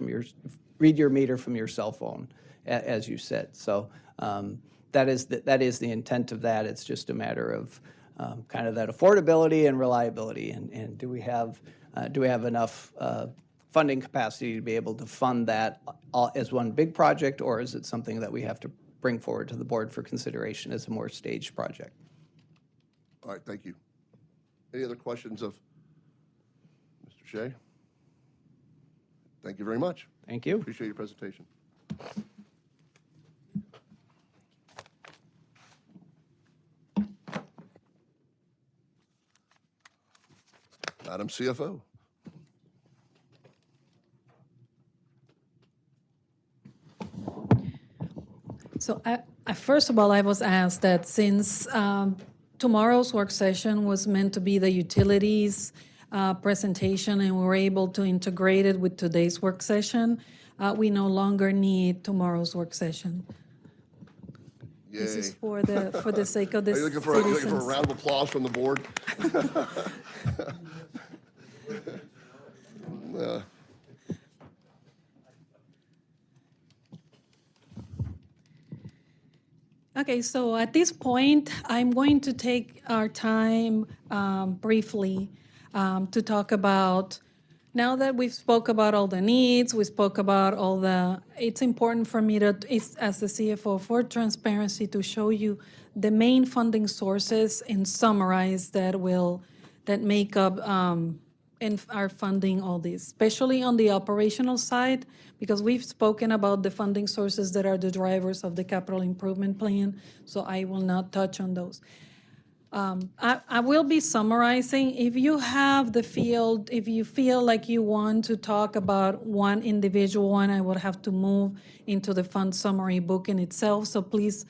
G: read your meter from your cell phone, as you said. So that is the intent of that. It's just a matter of kind of that affordability and reliability, and do we have enough funding capacity to be able to fund that all as one big project, or is it something that we have to bring forward to the board for consideration as a more staged project?
A: All right, thank you. Any other questions of Mr. Shea? Thank you very much.
G: Thank you.
A: Appreciate your presentation. Madam CFO.
C: So first of all, I was asked that since tomorrow's work session was meant to be the utilities presentation, and we were able to integrate it with today's work session, we no longer need tomorrow's work session. This is
A: Yay.
C: for the sake of the
A: Are you looking for a
C: citizens.
A: round of applause from the board?
C: Okay, so at this point, I'm going to take our time briefly to talk about, now that we've spoke about all the needs, we spoke about all the, it's important for me to, as the CFO, for transparency, to show you the main funding sources and summarize that make up and are funding all this, especially on the operational side, because we've spoken about the funding sources that are the drivers of the capital improvement plan, so I will not touch on those. I will be summarizing. If you have the field, if you feel like you want to talk about one individual one, I would have to move into the fund summary book in itself, so please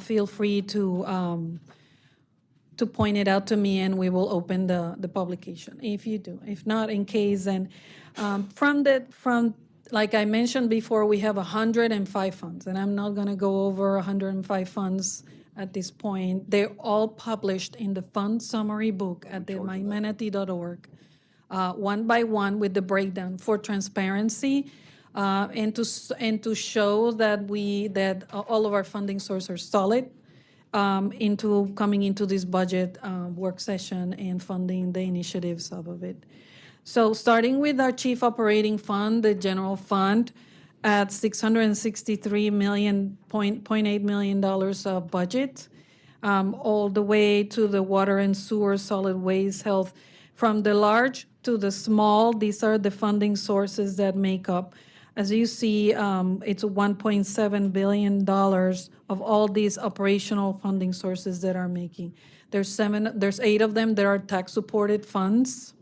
C: feel free to point it out to me, and we will open the publication if you do. If not, in case, and from like I mentioned before, we have 105 funds, and I'm not going to go over 105 funds at this point. They're all published in the fund summary book at the mymanatee.org, one by one with the breakdown for transparency, and to show that all of our funding sources are solid. Coming into this budget work session and funding the initiatives of it. So starting with our chief operating fund, the general fund, at $663.8 million of budget, all the way to the water and sewer, solid waste, health. From the large to the small, these are the funding sources that make up. As you see, it's $1.7 billion of all these operational funding sources that are making. There's 8 of them that are tax-supported funds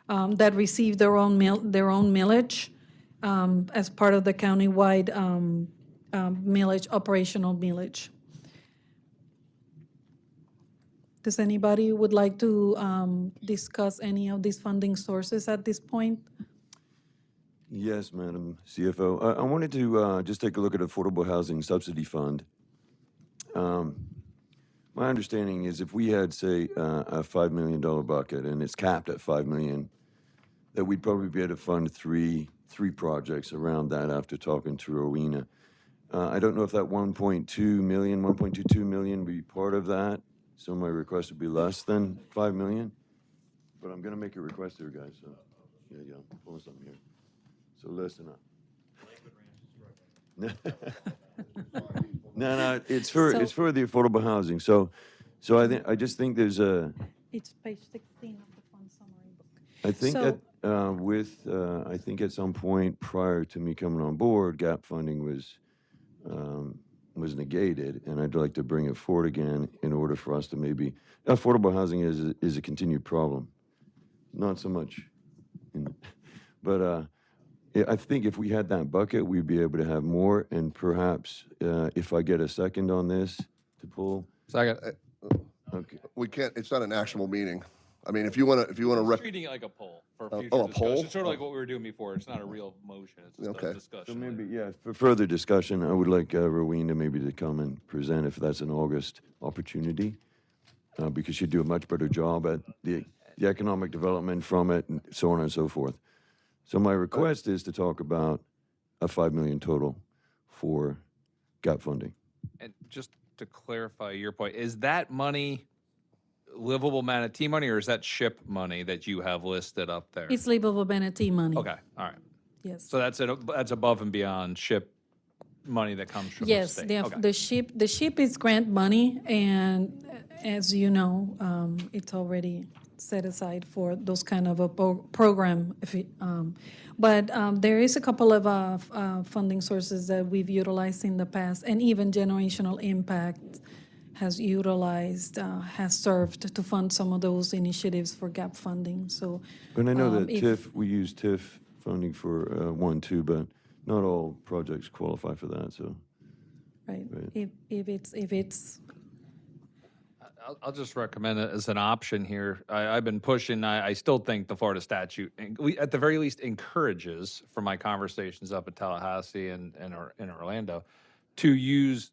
C: that receive their own millage as part of the countywide millage, operational millage. Does anybody would like to discuss any of these funding sources at this point?
I: Yes, Madam CFO. I wanted to just take a look at Affordable Housing Subsidy Fund. My understanding is if we had, say, a $5 million bucket, and it's capped at $5 million, that we'd probably be able to fund three projects around that after talking to Rowena. I don't know if that 1.22 million would be part of that, so my request would be less than 5 million. But I'm going to make a request here, guys, so yeah, I'm pulling something here. So listen up. No, it's for the affordable housing. So I just think there's a.
C: It's page 16 of the fund summary book.
I: I think
C: So-
I: that I think at some point prior to me coming on board, gap funding was negated, and I'd like to bring it forward again in order for us to maybe. Affordable housing is a continued problem, not so much, but. I think if we had that bucket, we'd be able to have more, and perhaps if I get a second on this to pull.
J: Second.
I: Okay.
A: We can't, it's not an actionable meeting. I mean, if you want to,
J: Treating it like a poll for
A: Oh,
J: future
A: a
J: discussion.
A: poll?
J: It's sort of like what we were doing before. It's not a real motion. It's just
A: Okay.
J: a
I: So
J: discussion.
I: maybe, yeah, for further discussion, I would like Rowena maybe to come and present if that's an August opportunity, because she'd do a much better job at the economic development from it, and so on and so forth. So my request is to talk about a 5 million total for gap funding.
J: And just to clarify your point, is that money livable Manatee money, or is that SHIP money that you have listed up there?
C: It's livable Manatee money.
J: Okay, all right.
C: Yes.
J: So that's above and beyond SHIP money that comes from the
C: Yes,
J: state?
C: the ship is grant money, and as you know, it's already set aside for those kind of a program. But there is a couple of funding sources that we've utilized in the past, and even Generational Impact has served to fund some of those initiatives for gap funding. So,
I: But I know that
C: if-
I: TIF, we use TIF funding for 1, 2, but not all projects qualify for that, so.
C: right,
I: Right.
C: if it's
J: I'll just recommend it as an option here. I've been pushing, I still think the Florida statute, at the very least, encourages, from my conversations up at Tallahassee and in Orlando, to use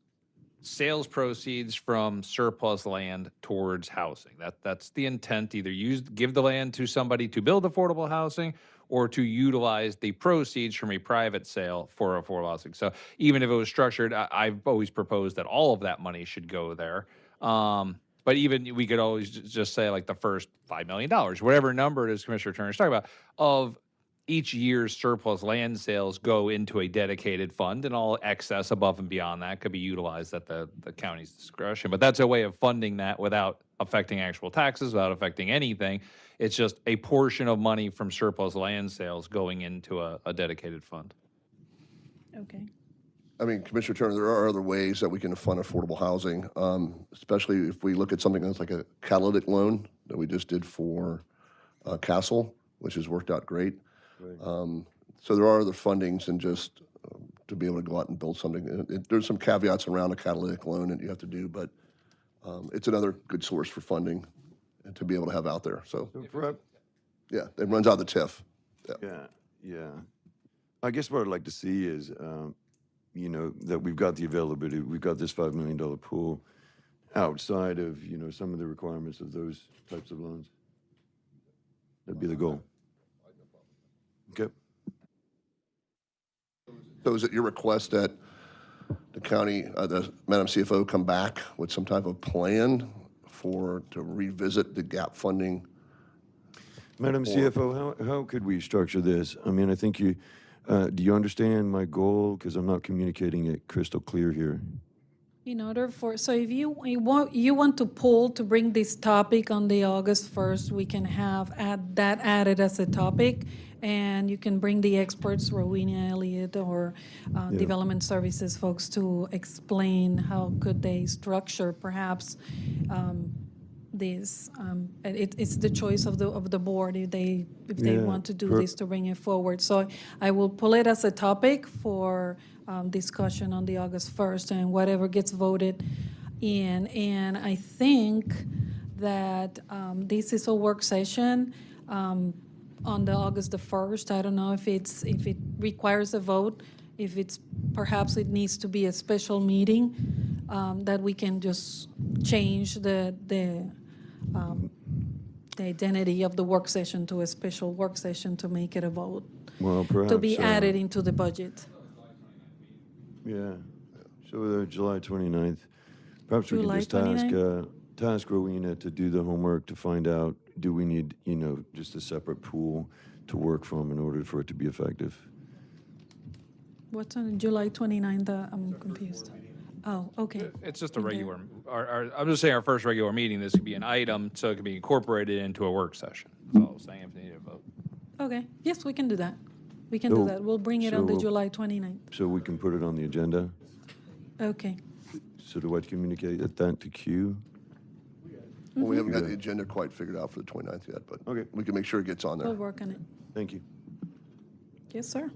J: sales proceeds from surplus land towards housing. That's the intent. Either give the land to somebody to build affordable housing, or to utilize the proceeds from a private sale for affordable housing. So even if it was structured, I've always proposed that all of that money should go there. But even we could always just say like the first $5 million, whatever number it is Commissioner Turner's talking about, of each year's surplus land sales go into a dedicated fund, and all excess above and beyond that could be utilized at the county's discretion. But that's a way of funding that without affecting actual taxes, without affecting anything. It's just a portion of money from surplus land sales going into a dedicated fund.
C: Okay.
A: I mean, Commissioner Turner, there are other ways that we can fund affordable housing, especially if we look at something that's like a catalytic loan that we just did for Castle, which has worked out great. So there are other fundings than just to be able to go out and build something. There's some caveats around a catalytic loan that you have to do, but it's another good source for funding and to be able to have out there. So, yeah, it runs out of the TIF.
I: Yeah. I guess what I'd like to see is, you know, that we've got the availability, we've got this $5 million pool outside of, you know, some of the requirements of those types of loans. That'd be the goal. Okay.
A: So is it your request that the county, the Madam CFO come back with some type of plan to revisit the gap funding?
I: Madam CFO, how could we structure this? I mean, I think do you understand my goal? Because I'm not communicating it crystal clear here.
C: In order for, so if you want to pull to bring this topic on the August 1st, we can have that added as a topic, and you can bring the experts, Rowena Elliott or Development Services folks, to explain how could they structure perhaps this. It's the choice of the board if they want to do this to bring it forward. So I will pull it as a topic for discussion on the August 1st, and whatever gets voted in. And I think that this is a work session on the August the 1st. I don't know if it requires a vote, if perhaps it needs to be a special meeting, that we can just change the identity of the work session to a special work session to make it a vote,
I: Well, perhaps.
C: to be added into the budget.
I: Yeah. So July 29th. Perhaps we can
C: July
I: just
C: 29th?
I: task Rowena to do the homework to find out, do we need, you know, just a separate pool to work from in order for it to be effective?
C: What's on July 29th? I'm confused. Oh, okay.
J: It's just a regular, I'm just saying our first regular meeting, this could be an item, so it could be incorporated into a work session. That's all I was saying, if they need a vote.
C: Okay, yes, we can do that. We can do that. We'll bring it on the July 29th.
I: So we can put it on the agenda?
C: Okay.
I: So do I communicate that to Q?
A: Well, we haven't got the agenda quite figured out for the 29th yet, but
I: Okay.
A: we can make sure it gets on there.
C: We'll work on it.
I: Thank you.
C: Yes, sir.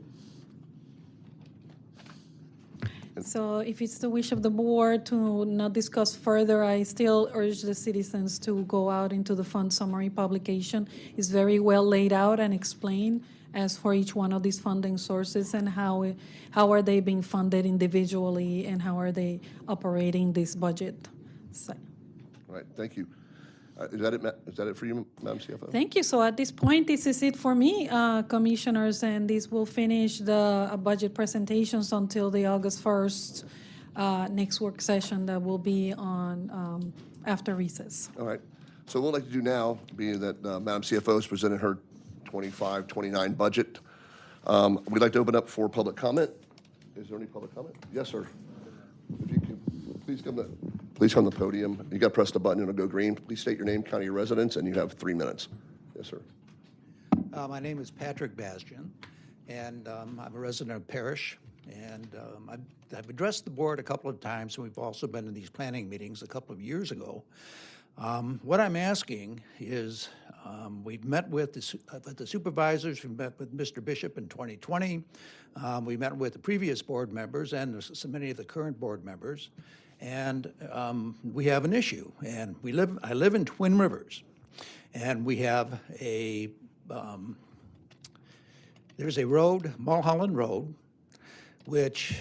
C: So if it's the wish of the board to not discuss further, I still urge the citizens to go out into the fund summary publication. It's very well laid out and explained as for each one of these funding sources and how are they being funded individually and how are they operating this budget. So,
A: All right, thank you. Is that it for you, Madam CFO?
C: thank you. So at this point, this is it for me, commissioners, and this will finish the budget presentations until the August 1st next work session that will be on after recess.
A: All right. So what we'd like to do now, being that Madam CFO has presented her 25-29 budget, we'd like to open up for public comment. Is there any public comment? Yes, sir. If you could, please come to the podium. You got to press the button, it'll go green. Please state your name, county of residence, and you have 3 minutes. Yes, sir.
P: My name is Patrick Bastian, and I'm a resident of Parrish. And I've addressed the board a couple of times, and we've also been in these planning meetings a couple of years ago. What I'm asking is, we've met with the supervisors, we met with Mr. Bishop in 2020. We met with the previous board members and so many of the current board members. And we have an issue. And I live in Twin Rivers, and we have there's a road, Mulholland Road, which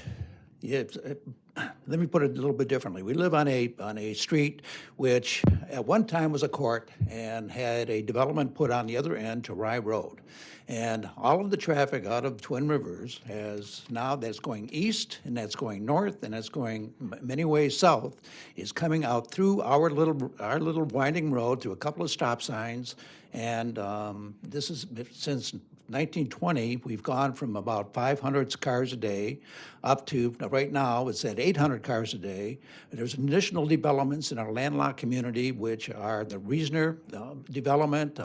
P: let me put it a little bit differently. We live on a street which at one time was a court and had a development put on the other end to Rye Road. And all of the traffic out of Twin Rivers that's going east and that's going north and that's going many ways south is coming out through our little winding road through a couple of stop signs. And this is since 1920, we've gone from about 500 cars a day up to, right now, it's at 800 cars a day. There's additional developments in our landlocked community, which are the Reasoner development.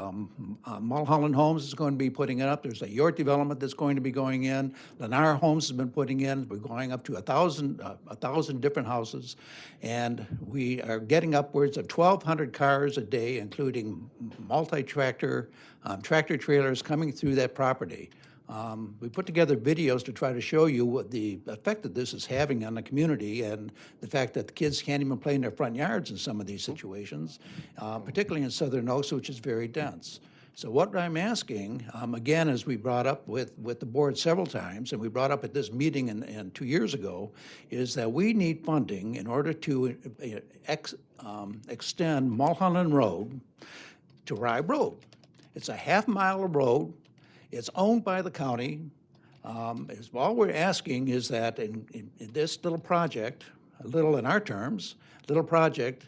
P: Mulholland Homes is going to be putting it up. There's a York development that's going to be going in. Lennar Homes has been putting in. We're going up to 1,000 different houses. And we are getting upwards of 1,200 cars a day, including multi-tractor, tractor trailers coming through that property. We put together videos to try to show you what the effect that this is having on the community and the fact that the kids can't even play in their front yards in some of these situations, particularly in Southern Oaks, which is very dense. So what I'm asking, again, as we brought up with the board several times, and we brought up at this meeting and 2 years ago, is that we need funding in order to extend Mulholland Road to Rye Road. It's a half-mile of road. It's owned by the county. All we're asking is that in this little project, a little in our terms, little project,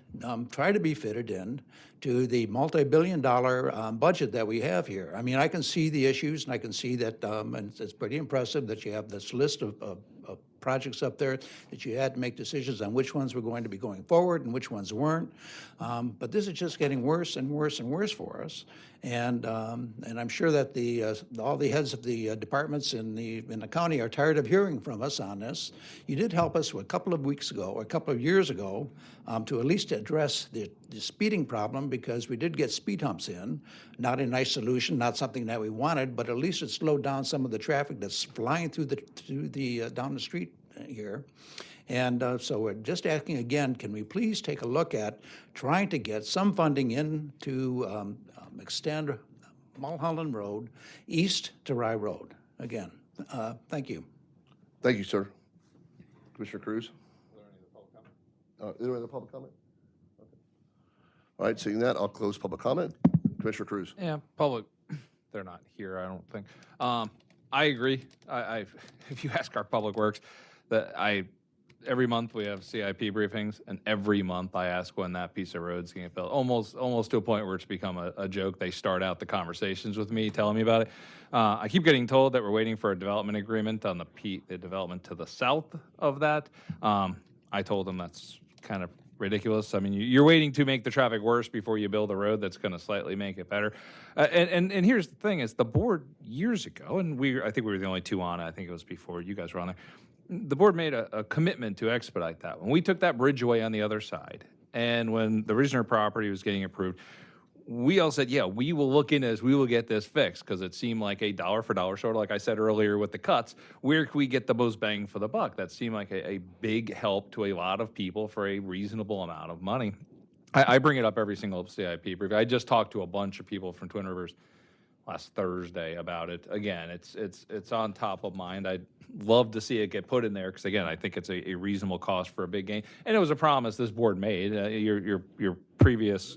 P: try to be fitted in to the multi-billion-dollar budget that we have here. I mean, I can see the issues, and I can see that, and it's pretty impressive that you have this list of projects up there that you had to make decisions on which ones were going to be going forward and which ones weren't. But this is just getting worse and worse and worse for us. And I'm sure that all the heads of the departments in the county are tired of hearing from us on this. You did help us a couple of weeks ago, or a couple of years ago, to at least address the speeding problem, because we did get speed humps in. Not a nice solution, not something that we wanted, but at least it slowed down some of the traffic that's flying through down the street here. And so we're just asking again, can we please take a look at trying to get some funding in to extend Mulholland Road east to Rye Road? Again, thank you.
A: Thank you, sir. Commissioner Cruz? Is there any other public comment? Okay. All right, seeing that, I'll close public comment. Commissioner Cruz?
J: Yeah, public, they're not here, I don't think. I agree. If you ask our Public Works, every month we have CIP briefings, and every month I ask when that piece of road's going to get built. Almost to a point where it's become a joke. They start out the conversations with me, telling me about it. I keep getting told that we're waiting for a development agreement on the development to the south of that. I told them that's kind of ridiculous. I mean, you're waiting to make the traffic worse before you build a road that's going to slightly make it better. And here's the thing: is the board years ago, and I think we were the only two on it. I think it was before you guys were on there. The board made a commitment to expedite that. When we took that bridge away on the other side, and when the Reasoner property was getting approved, we all said, yeah, we will look into this, we will get this fixed, because it seemed like a dollar for dollar, sort of like I said earlier with the cuts, where can we get the most bang for the buck? That seemed like a big help to a lot of people for a reasonable amount of money. I bring it up every single CIP brief. I just talked to a bunch of people from Twin Rivers last Thursday about it. Again, it's on top of mind. I'd love to see it get put in there, because again, I think it's a reasonable cost for a big gain. And it was a promise this board made. Your previous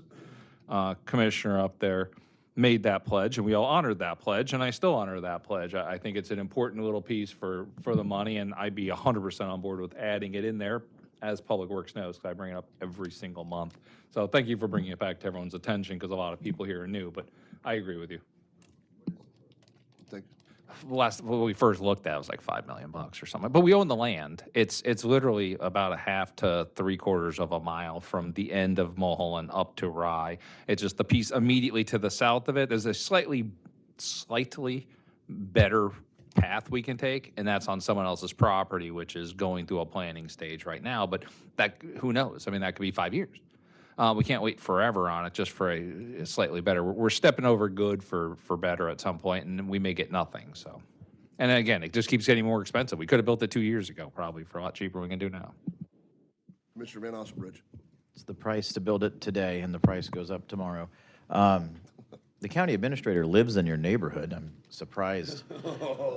J: commissioner up there made that pledge, and we all honored that pledge, and I still honor that pledge. I think it's an important little piece for the money, and I'd be 100% on board with adding it in there, as Public Works knows, because I bring it up every single month. So thank you for bringing it back to everyone's attention, because a lot of people here are new, but I agree with you. When we first looked at it was like $5 million or something, but we own the land. It's literally about a half to 3/4 of a mile from the end of Mulholland up to Rye. It's just the piece immediately to the south of it. There's a slightly better path we can take, and that's on someone else's property, which is going through a planning stage right now. But that, who knows? I mean, that could be 5 years. We can't wait forever on it just for a slightly better. We're stepping over good for better at some point, and we may get nothing. So, and again, it just keeps getting more expensive. We could have built it 2 years ago, probably for a lot cheaper than we can do now.
A: Commissioner Van Osselbridge.
L: It's the price to build it today, and the price goes up tomorrow. The county administrator lives in your neighborhood. I'm surprised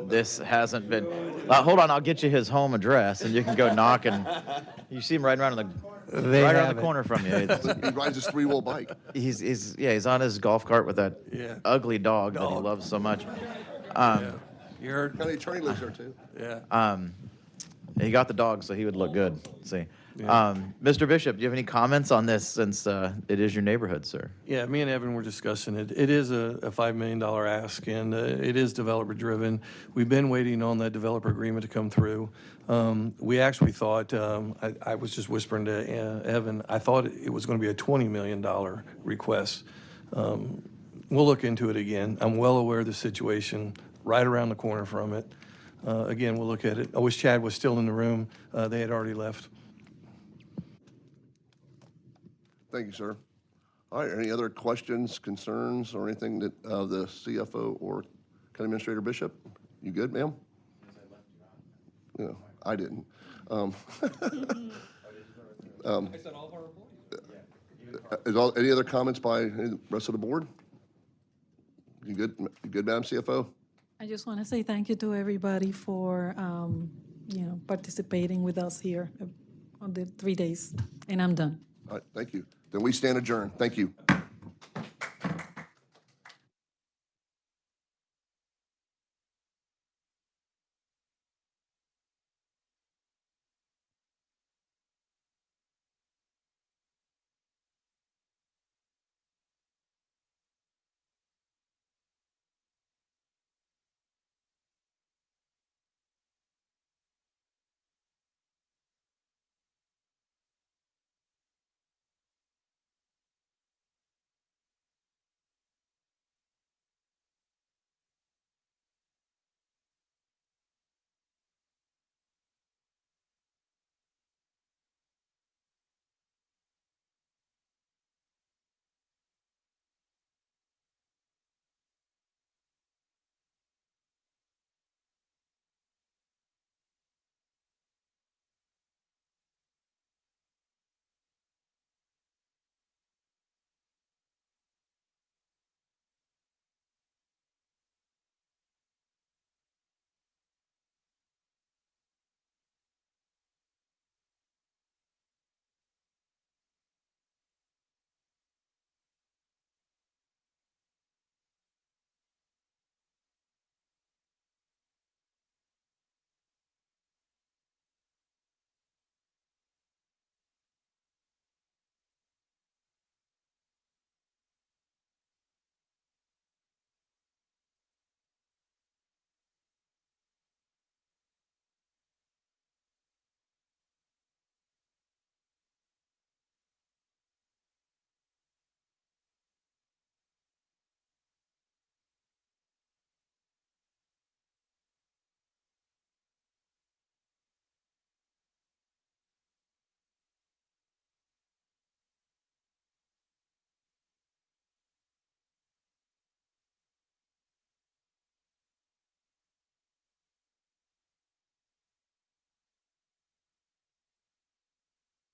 L: this hasn't been. Hold on, I'll get you his home address, and you can go knock and you see him riding around right around the corner from you.
A: He rides his three-wheel bike.
L: He's on his golf cart with that ugly dog that he loves so much.
N: You heard?
A: County attorney lives there too.
N: Yeah.
L: He got the dog, so he would look good. See, Mr. Bishop, do you have any comments on this since it is your neighborhood, sir?
N: Yeah, me and Evan were discussing it. It is a $5 million ask, and it is developer-driven. We've been waiting on that developer agreement to come through. We actually thought, I was just whispering to Evan, I thought it was going to be a $20 million request. We'll look into it again. I'm well aware of the situation right around the corner from it. Again, we'll look at it. I wish Chad was still in the room. They had already left.
A: Thank you, sir. All right, any other questions, concerns, or anything that the CFO or County Administrator Bishop? You good, ma'am? Yeah, I didn't. Any other comments by the rest of the board? You good, Madam CFO?
C: I just want to say thank you to everybody for, participating with us here on the 3 days, and I'm done.
A: All right, thank you. Then we stand adjourned. Thank you.